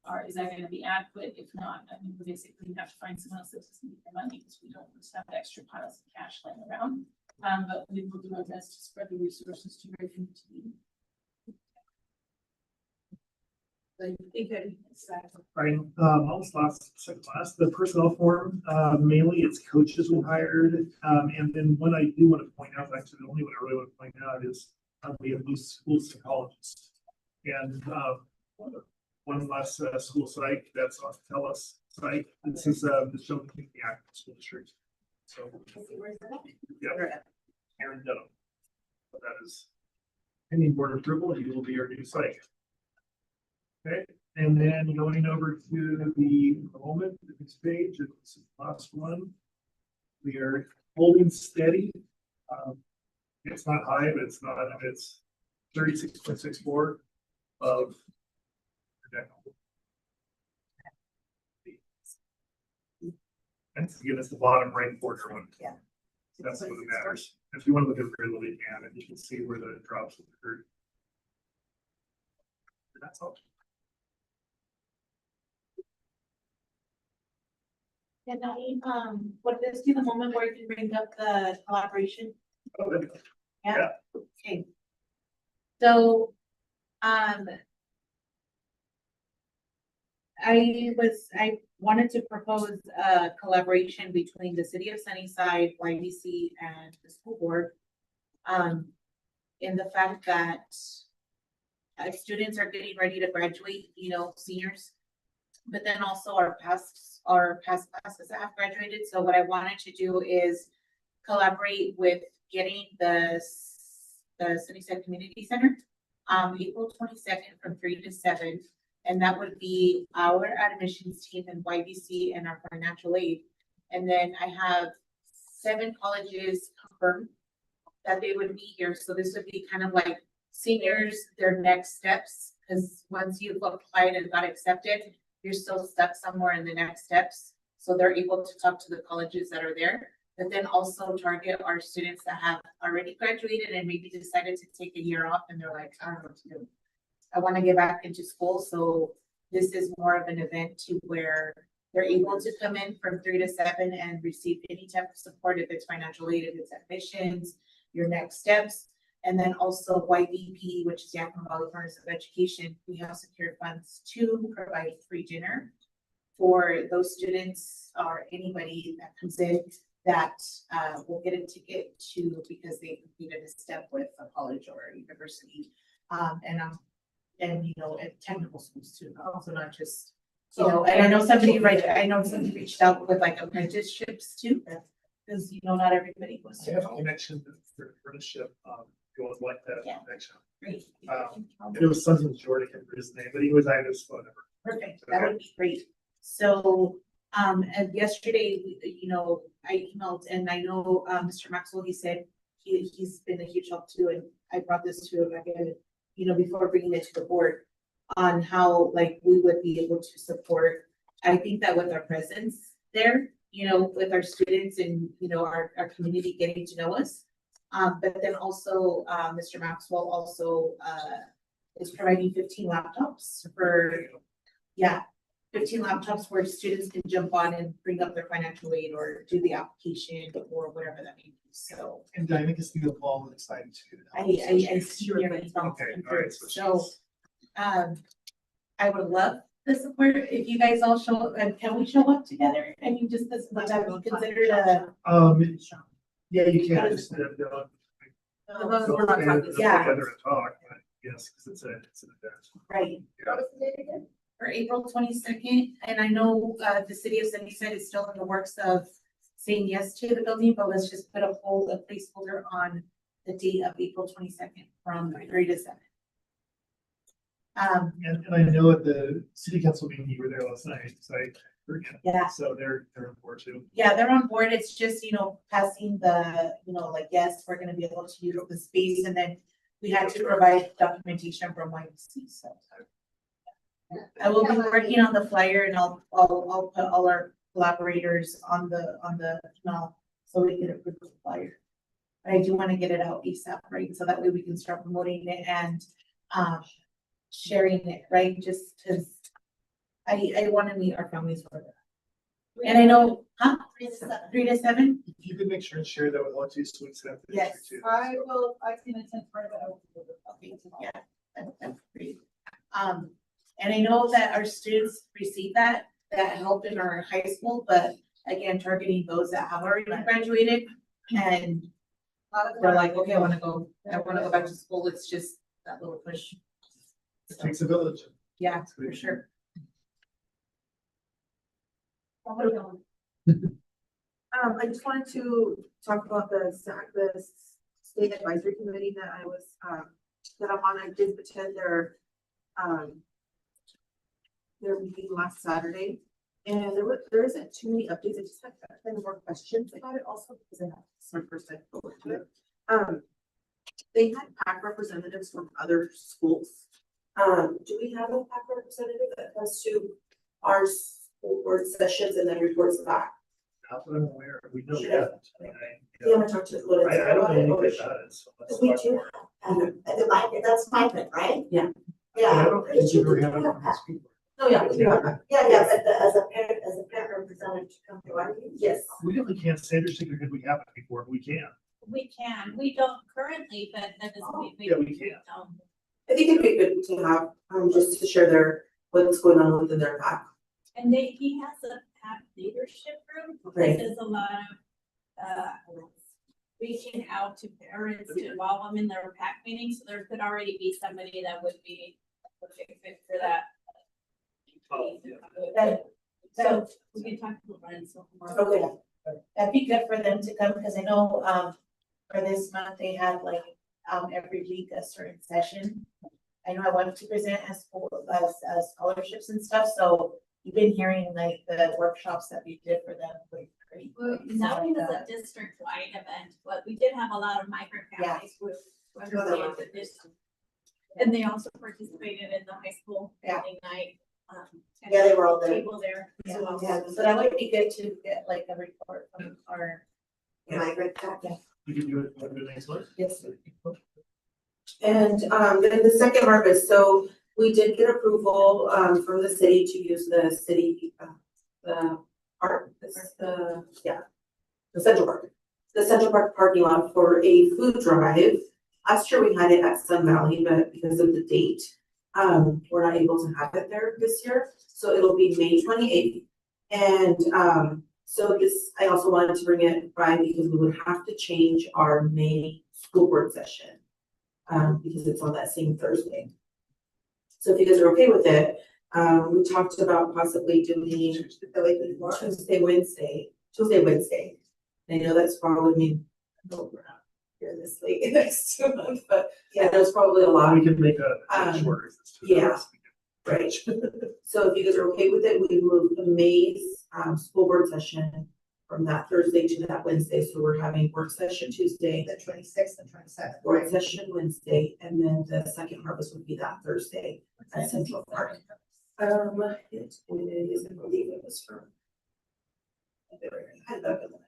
Or is that going to be adequate? If not, I mean, we basically have to find someone else that doesn't need their money because we don't just have extra piles of cash laying around. But we will do our best to spread the resources to where they need to be. Right, on this second class, the personnel form, mainly it's coaches we hired. And then one I do want to point out, actually, the only one I really want to point out is we have new school psychologists. And one less school site that's on TELUS site. This is the Shelby Community Active School District. So, yeah, Aaron Dunham. So that is pending board approval. He will be our new site. Okay, and then going over to the enrollment, the next page, it's the last one. We are holding steady. It's not high, but it's not, it's 36.64 of and again, it's the bottom right quarter one. Yeah. That's what matters. If you want to look at the really and you can see where the drops occurred. That's all. Can I, would this be the moment where you can bring up the collaboration? Yeah. Okay. So, I wanted to propose a collaboration between the city of Sunnyside, YBC, and the school board. In the fact that students are getting ready to graduate, you know, seniors, but then also our past classes that have graduated. So what I wanted to do is collaborate with getting the Sunnyside Community Center, April 22nd from 3 to 7. And that would be our admissions team and YBC and our financial aid. And then I have 7 colleges confirmed that they would be here. So this would be kind of like seniors, their next steps. Because once you've applied and got accepted, you're still stuck somewhere in the next steps. So they're able to talk to the colleges that are there, but then also target our students that have already graduated and maybe decided to take a year off and they're like, I don't know what to do. I want to get back into school. So this is more of an event to where they're able to come in from 3 to 7 and receive any type of support, if it's financial aid, if it's admissions, your next steps. And then also YVP, which is Yakima Valley Partners of Education, we have secured funds to provide free dinner for those students or anybody that comes in that will get a ticket to, because they completed a step with a college or a university. And you know, at technical schools too, also not just, you know, and I know somebody reached out with like apprenticeships too, because you know, not everybody goes I to. have a connection for apprenticeship, going like that connection. Great. It was something Jordan can his name, but he was I his phone number. Perfect, that would be great. So, and yesterday, you know, I emailed and I know, Mr. Maxwell, he said he's been a huge help too, and I brought this to him again, you know, before bringing it to the board on how like we would be able to support. I think that with our presence there, you know, with our students and, you know, our community getting to know us. But then also, Mr. Maxwell also is providing 15 laptops for, 15 laptops where students can jump on and bring up their financial aid or do the application or whatever that may be. So And I think it's the ball excited too. I see your results. Okay, all right, So, I would love the support if you guys all show up, and can we show up together? I mean, just this, would that be considered a? Yeah, you can't just, we're not talking- yeah. together and talk, but yes, because it's an event. Right. Yeah. For April 22nd, and I know, the city of Sunnyside is still in the works of saying yes to the building, but let's just put a placeholder on the date of April 22nd from 3 to 7. And I know at the city council meeting, you were there last night, so Yeah. so they're on board too. Yeah, they're on board. It's just, passing the, like, yes, we're gonna be able to use the space, and then we had to provide documentation from YMC, so. I will be working on the flyer, and I'll put all our collaborators on the email so we can approve the flyer. But I do want to get it out ASAP, right? So that way we can start promoting it and sharing it, right? Just because I want to meet our families for that. And I know, 3 to 7? If you could make sure and share that with all two suites. Yes. Too. I will, I can attend part of it. Okay, yeah, that's great. And I know that our students receive that help in our high school, but again, targeting those that have already graduated and they're like, okay, I wanna go back to school. It's just that little push. It takes a village. Yeah, for sure. I just wanted to talk about the state advisory committee that I was, that I'm on. I did attend their meeting last Saturday. And there isn't too many updates. I just have kind of more questions about it also because I have some first time forward to it. They had PAC representatives from other schools. Do we have a PAC representative that comes to our school board sessions and then reports back? Not that I'm aware of. We know Sure. that. You want to talk to Lorenzo I don't about know it? anything Or- about it. So let's We talk do about it. have, that's my thing, right? Yeah. But I Yeah. don't think we ever have it from the school board. Oh, yeah, we do have that. Yeah, but as a parent representative to come to our meeting. Yes. We really can't say there's because we haven't before. We can. We can, we don't currently, but that doesn't mean Yeah, we can. I think it'd be good to have, just to share what's going on within their PAC. And he has a PAC leadership group, Right. that does a lot of, reaching out to parents to involve them in their PAC meetings, so there could already be somebody that would be a big fit for that. So we can talk to Lorenzo more. Okay. That'd be good for them to come, because I know, for this month, they had like, every week a certain session. I know I wanted to present as scholarships and stuff, so you've been hearing like the workshops that we did for them. Were great. Well, that was a district-wide event, but we did have a lot of micro families with. And they also participated in the high school building night. And Yeah, they were all there. People there. Yeah, so that would be good to get like a report from our. Migrant PAC. You can do it next month. Yes. And then the second harvest, so we did get approval from the city to use the city, the Central Park. The Central Park parking lot for a food drive. Last year we had it at Sun Valley, but because of the date, we're not able to have it there this year. So it'll be May 28th. And so this, I also wanted to bring it by because we would have to change our May school board session. Because it's on that same Thursday. So if you guys are okay with it, we talked about possibly doing Tuesday, Wednesday. I know that's probably, we're not here this late next month, but yeah, there's probably a lot. We can make a shorter. Yeah, right. So if you guys are okay with it, we move the May's school board session from that Thursday to that Wednesday. So we're having work session Tuesday. The 26th and 27th. Work session Wednesday, and then the second harvest would be that Thursday at Central Park. It is, I believe it was from. I had that in the-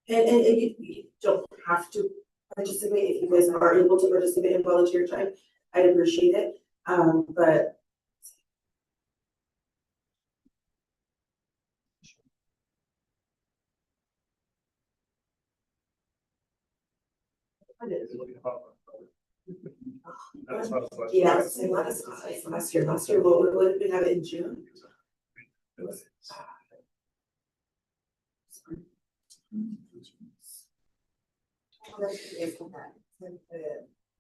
And you don't have to participate if you guys are able to participate in volunteer time. I'd appreciate it, but. That's not as much. Yeah, same last year, what did we have it in June? It was.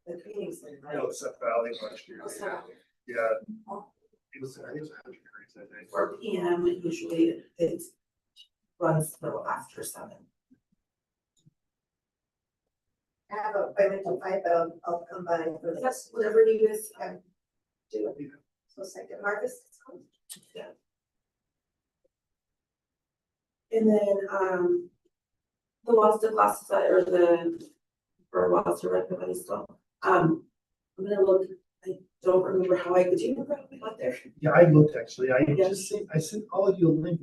The meetings. No, it's a valley last year. Oh, sorry. Yeah. It was, I think it was 100 degrees that day. 4 p.m. usually it runs till after 7. I have an appointment till 5, but I'll come by for this. Yes, whatever you guys do. So second, Marcus. Yeah. And then, the laws to classify or or laws to recommend still. I'm gonna look, I don't remember how do you remember how I got there? Yeah, I looked actually, I sent all of you a link,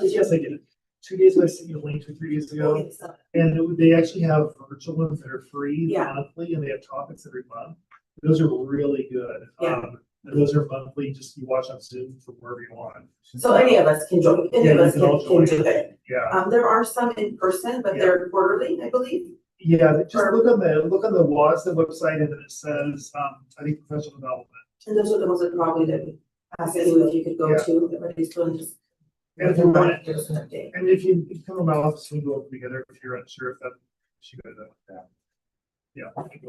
yes, I did. 2 days ago, I sent you a link 2 or 3 days ago, Okay, so- and they actually have virtual ones that are free Yeah. monthly, and they have topics every month. Those are really good. Yeah. And those are monthly, just you watch on Zoom from wherever you want. So any of us can join, any of Yeah, us you can all can join. do it. Yeah. There are some in person, but they're quarterly, I believe. Yeah, just look on the WASDA website, and it says, I think professional development. And those are the ones that probably that ask you if you could go Yeah. to, everybody's doing just. And if you want Give us an update. And if you come to my office, we go together if you're unsure if that should go to that. Yeah. Okay,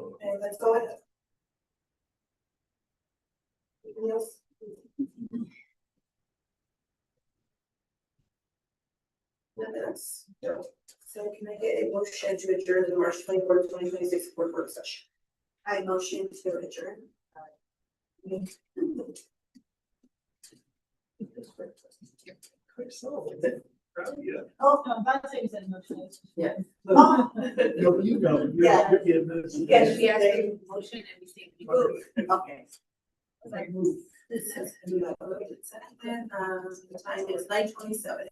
let's go ahead. Anything else? Nothing else. No. So can I get a motion to adjourn the March 24th, 2026 board work session? I motion to adjourn. Oh, no, that's what you said, motion. Yeah. Oh. No, you go. Yeah. You're getting this. Yes, We asked for a motion and we say. Okay. This is, the time is 9:27.